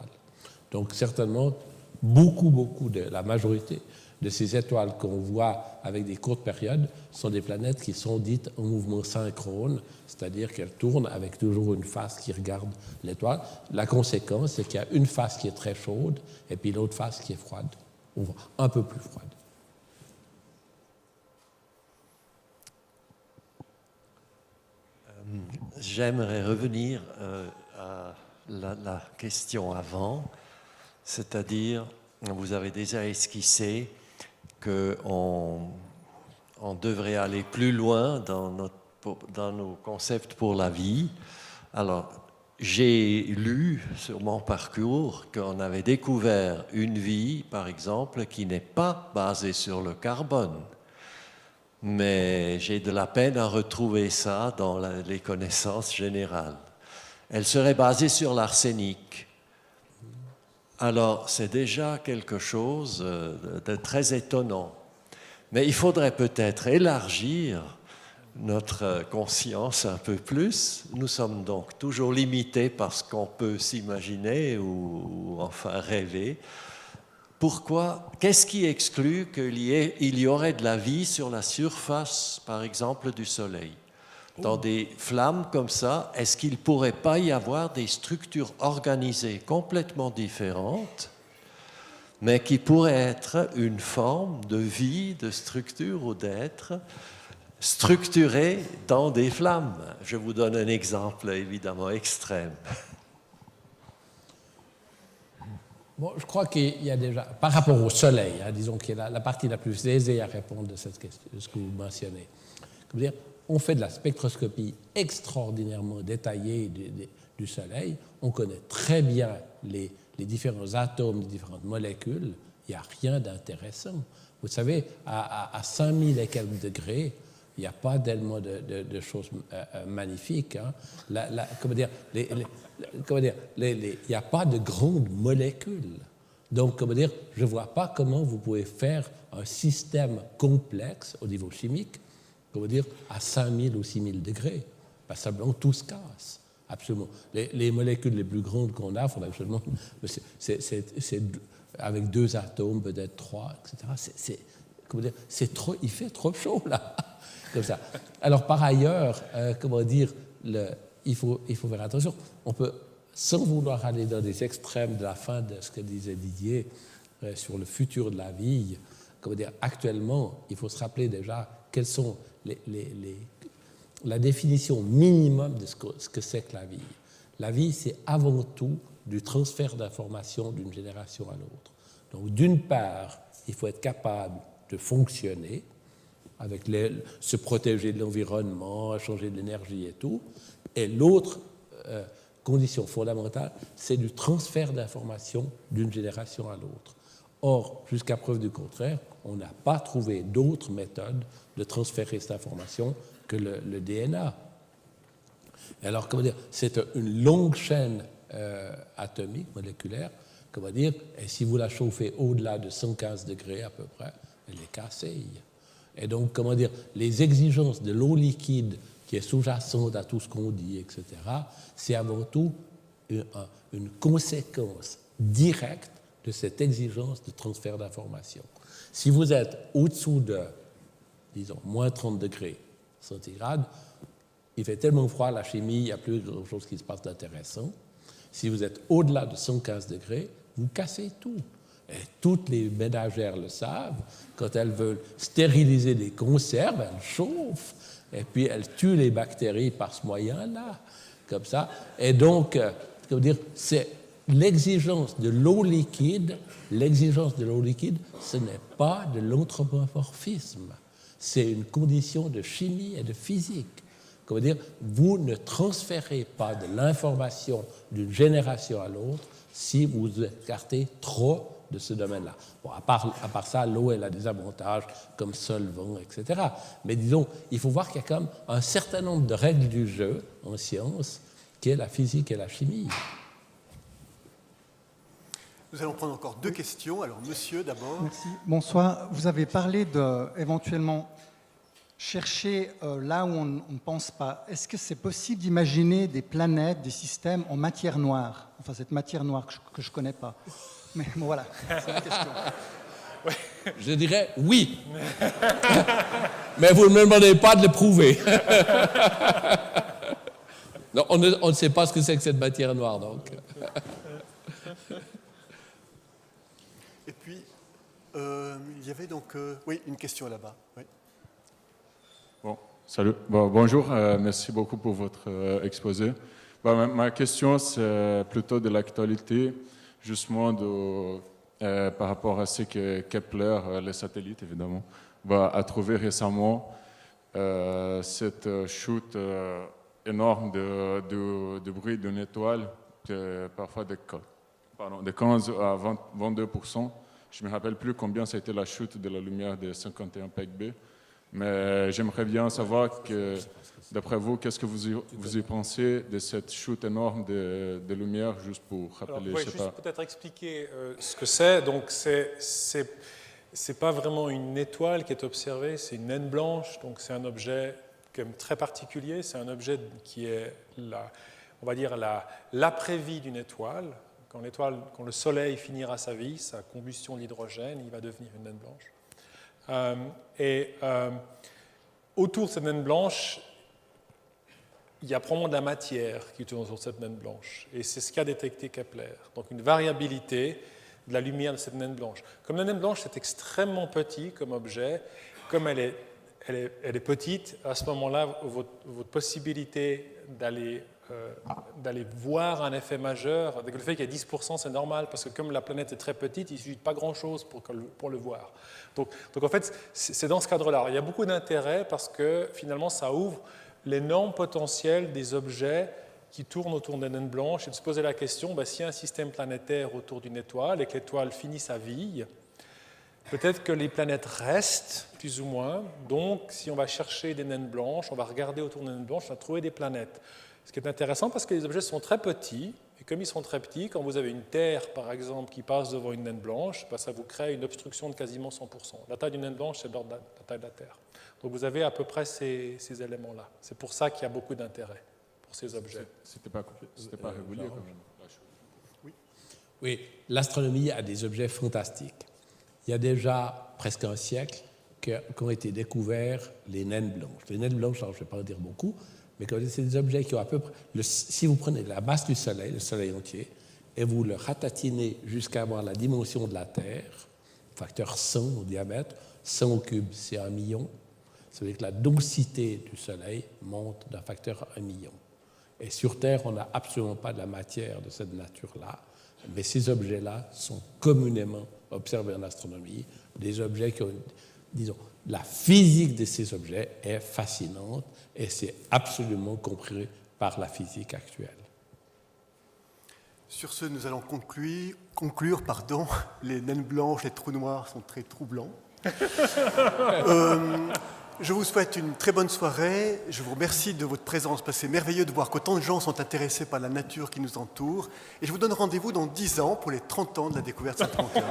Donc certainement, la majorité de ces étoiles qu'on voit avec des courtes périodes sont des planètes qui sont dites en mouvement synchrone, c'est-à-dire qu'elles tournent avec toujours une face qui regarde l'étoile. La conséquence, c'est qu'il y a une face qui est très chaude et puis l'autre face qui est froide, ou un peu plus froide. J'aimerais revenir à la question avant, c'est-à-dire, vous avez déjà esquissé qu'on devrait aller plus loin dans nos concepts pour la vie. Alors, j'ai lu sur mon parcours qu'on avait découvert une vie, par exemple, qui n'est pas basée sur le carbone. Mais j'ai de la peine à retrouver ça dans les connaissances générales. elle serait basée sur l'arsenic. Alors, c'est déjà quelque chose de très étonnant. Mais il faudrait peut-être élargir notre conscience un peu plus. Nous sommes donc toujours limités par ce qu'on peut s'imaginer ou enfin rêver. Pourquoi? Qu'est-ce qui exclut qu'il y aurait de la vie sur la surface, par exemple, du Soleil? Dans des flammes comme ça, est-ce qu'il ne pourrait pas y avoir des structures organisées complètement différentes, mais qui pourraient être une forme de vie, de structure ou d'être structurées dans des flammes? Je vous donne un exemple évidemment extrême. Bon, je crois qu'il y a déjà, par rapport au Soleil, hein, disons qui est la partie la plus aisée à répondre de cette question, de ce que vous mentionnez. Dire, on fait de la spectroscopie extraordinairement détaillée du Soleil. On connaît très bien les différents atomes, les différentes molécules. Il n'y a rien d'intéressant. Vous savez, à 5000 et quelques degrés, il n'y a pas tellement de choses magnifiques. Hein. Il n'y a pas de grandes molécules. Donc, je ne vois pas comment vous pouvez faire un système complexe au niveau chimique, à 5000 ou 6000 degrés. Pas simplement, tout se casse. Absolument. Les molécules les plus grandes qu'on a, il faudrait absolument. C'est avec 2 atomes, peut-être 3, etc. Il fait trop chaud, là. Comme ça. Alors, par ailleurs, il faut faire attention. On peut, sans vouloir aller dans des extrêmes de la fin de ce que disait Didier sur le futur de la vie, actuellement, il faut se rappeler déjà quelles sont la définition minimum de ce que c'est que la vie. La vie, c'est avant tout du transfert d'informations d'une génération à l'autre. Donc, d'une part, il faut être capable de fonctionner, avec se protéger de l'environnement, changer de l'énergie et tout. Et l'autre condition fondamentale, c'est du transfert d'informations d'une génération à l'autre. Or, jusqu'à preuve du contraire, on n'a pas trouvé d'autres méthodes de transférer cette information que le DNA. Et alors, c'est une longue chaîne atomique, moléculaire, et si vous la chauffez au-delà de 115 degrés à peu près, elle est cassée. Et donc, les exigences de l'eau liquide qui est sous-jacente à tout ce qu'on dit, etc., c'est avant tout une conséquence directe de cette exigence de transfert d'information. Si vous êtes au-dessous de, disons, moins 30 degrés centigrades, il fait tellement froid, la chimie, il n'y a plus grand-chose qui se passe d'intéressant. Si vous êtes au-delà de 115 degrés, vous cassez tout. Et toutes les ménagères le savent. Quand elles veulent stériliser des conserves, elles chauffent. Et puis, elles tuent les bactéries par ce moyen-là, comme ça. Et donc, c'est l'exigence de l'eau liquide. L'exigence de l'eau liquide, ce n'est pas de l'anthropomorphisme. C'est une condition de chimie et de physique. Vous ne transférez pas de l'information d'une génération à l'autre si vous écartez trop de ce domaine-là. Bon, à part ça, l'eau, elle a des avantages comme solvant, etc. Mais disons, il faut voir qu'il y a quand même un certain nombre de règles du jeu en sciences, qui est la physique et la chimie. Nous allons prendre encore 2 questions. Alors, monsieur, d'abord. Merci. Bonsoir. Vous avez parlé d'éventuellement chercher là où on ne pense pas. Est-ce que c'est possible d'imaginer des planètes, des systèmes en matière noire? Enfin, cette matière noire que je ne connais pas. Mais bon, voilà, c'est la question. Je dirais oui. Mais vous ne me demandez pas de le prouver. Non, on ne sait pas ce que c'est que cette matière noire, donc. Et puis, il y avait donc... oui, une question là-bas. Oui. Bon, salut. Bon, bonjour, merci beaucoup pour votre exposé. Ma question, c'est plutôt de l'actualité, justement par rapport à ce que Kepler, les satellites évidemment, a trouvé récemment, cette chute énorme de bruit d'une étoile, parfois de 15 à 22%. Je ne me rappelle plus combien ça a été la chute de la lumière de 51 Peg-B. Mais j'aimerais bien savoir que, d'après vous, qu'est-ce que vous y pensez de cette chute énorme de lumière, juste pour rappeler, Alors, je sais juste pas. peut-être expliquer ce que c'est. Donc, c'est pas vraiment une étoile qui est observée, c'est une naine blanche. Donc, c'est un objet quand même très particulier. C'est un objet qui est, on va dire, l'après-vie d'une étoile. Quand le Soleil finira sa vie, sa combustion de l'hydrogène, il va devenir une naine blanche. Autour de cette naine blanche, il y a probablement de la matière qui tourne autour de cette naine blanche. Et c'est ce qu'a détecté Kepler. Donc une variabilité de la lumière de cette naine blanche. Comme la naine blanche, c'est extrêmement petit comme objet, comme elle est petite, à ce moment-là, votre possibilité d'aller voir un effet majeur, avec le fait qu'il y a 10%, c'est normal, parce que comme la planète est très petite, il ne suffit de pas grand-chose pour le voir. Donc en fait, c'est dans ce cadre-là. Il y a beaucoup d'intérêt parce que finalement, ça ouvre l'énorme potentiel des objets qui tournent autour d'une naine blanche et de se poser la question, s'il y a un système planétaire autour d'une étoile et que l'étoile finit sa vie, peut-être que les planètes restent, plus ou moins. Donc, si on va chercher des naines blanches, on va regarder autour d'une naine blanche, on va trouver des planètes. Ce qui est intéressant parce que les objets sont très petits, et comme ils sont très petits, quand vous avez une Terre, par exemple, qui passe devant une naine blanche, ça vous crée une obstruction de quasiment 100%. La taille d'une naine blanche, c'est de l'ordre de la taille de la Terre. Donc vous avez à peu près ces éléments-là. C'est pour ça qu'il y a beaucoup d'intérêt pour ces objets. C'était pas régulier quand même. Oui, l'astronomie a des objets fantastiques. Il y a déjà presque un siècle qu'ont été découverts les naines blanches. Les naines blanches, alors je ne vais pas en dire beaucoup, mais c'est des objets qui ont à peu près... si vous prenez la masse du Soleil, le Soleil entier, et vous le ratatinez jusqu'à avoir la dimension de la Terre, facteur 100 au diamètre, 100 au cube, c'est 1 million. Ça veut dire que la densité du Soleil monte d'un facteur 1 million. Et sur Terre, on n'a absolument pas de la matière de cette nature-là, mais ces objets-là sont communément observés en astronomie, des objets qui ont, disons, la physique de ces objets est fascinante et c'est absolument compris par la physique actuelle. Sur ce, nous allons conclure. Les naines blanches, les trous noirs sont très troublants. Je vous souhaite une très bonne soirée. Je vous remercie de votre présence, parce que c'est merveilleux de voir qu'autant de gens sont intéressés par la nature qui nous entoure. Et je vous donne rendez-vous dans 10 ans pour les 30 ans de la découverte Saint-Antoine.